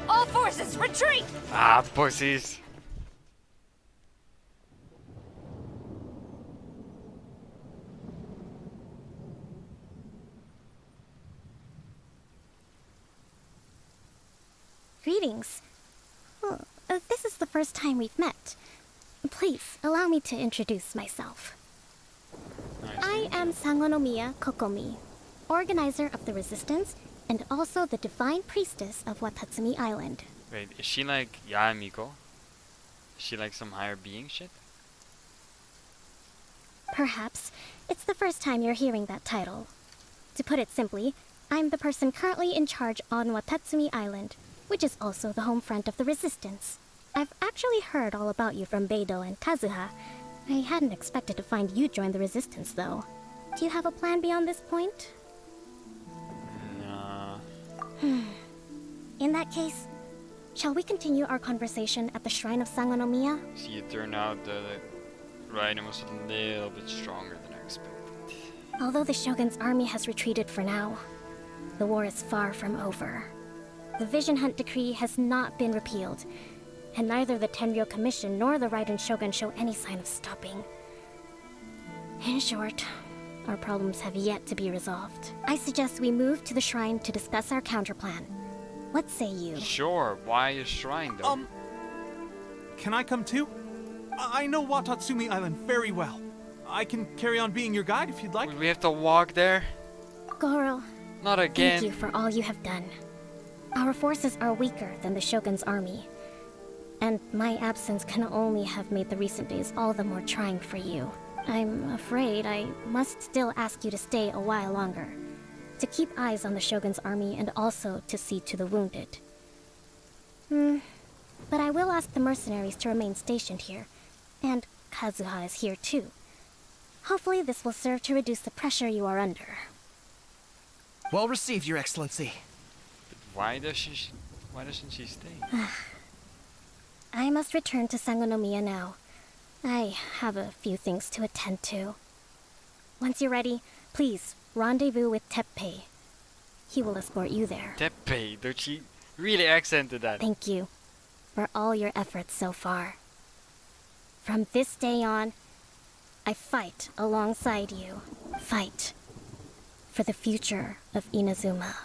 All forces, retreat! Ah, pussies. Greetings. Well, this is the first time we've met. Please, allow me to introduce myself. I am Sangonomiya Kokomi, organizer of the Resistance and also the Divine Priestess of Watatsumi Island. Wait, is she like Yaemiko? Is she like some higher being shit? Perhaps it's the first time you're hearing that title. To put it simply, I'm the person currently in charge on Watatsumi Island, which is also the home front of the Resistance. I've actually heard all about you from Beidou and Kazuha. I hadn't expected to find you join the Resistance, though. Do you have a plan beyond this point? Nah. In that case, shall we continue our conversation at the Shrine of Sangonomiya? See, it turned out the Raiden was a little bit stronger than I expected. Although the Shogun's army has retreated for now, the war is far from over. The Vision Hunt Decree has not been repealed, and neither the Tenryo Commission nor the Raiden Shogun show any sign of stopping. In short, our problems have yet to be resolved. I suggest we move to the shrine to discuss our counterplan. What say you? Sure, why a shrine though? Can I come too? I know Watatsumi Island very well. I can carry on being your guide if you'd like. Would we have to walk there? Goro, Not again. thank you for all you have done. Our forces are weaker than the Shogun's army, and my absence can only have made the recent days all the more trying for you. I'm afraid I must still ask you to stay a while longer, to keep eyes on the Shogun's army and also to see to the wounded. But I will ask the mercenaries to remain stationed here, and Kazuha is here too. Hopefully this will serve to reduce the pressure you are under. Well received, Your Excellency. Why doesn't she stay? I must return to Sangonomiya now. I have a few things to attend to. Once you're ready, please rendezvous with Teppei. He will escort you there. Teppei, don't she really accented that? Thank you for all your efforts so far. From this day on, I fight alongside you. Fight for the future of Inazuma.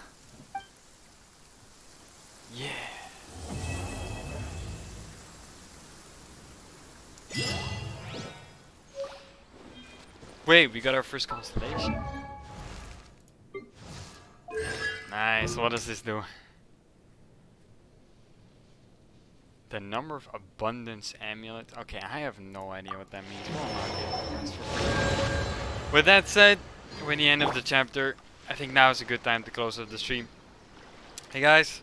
Yeah. Wait, we got our first constellation. Nice, what does this do? The number of abundance amulet. Okay, I have no idea what that means. Well, I'll get this for free. With that said, we're in the end of the chapter. I think now is a good time to close up the stream. Hey guys,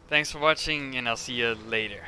thanks for watching and I'll see you later.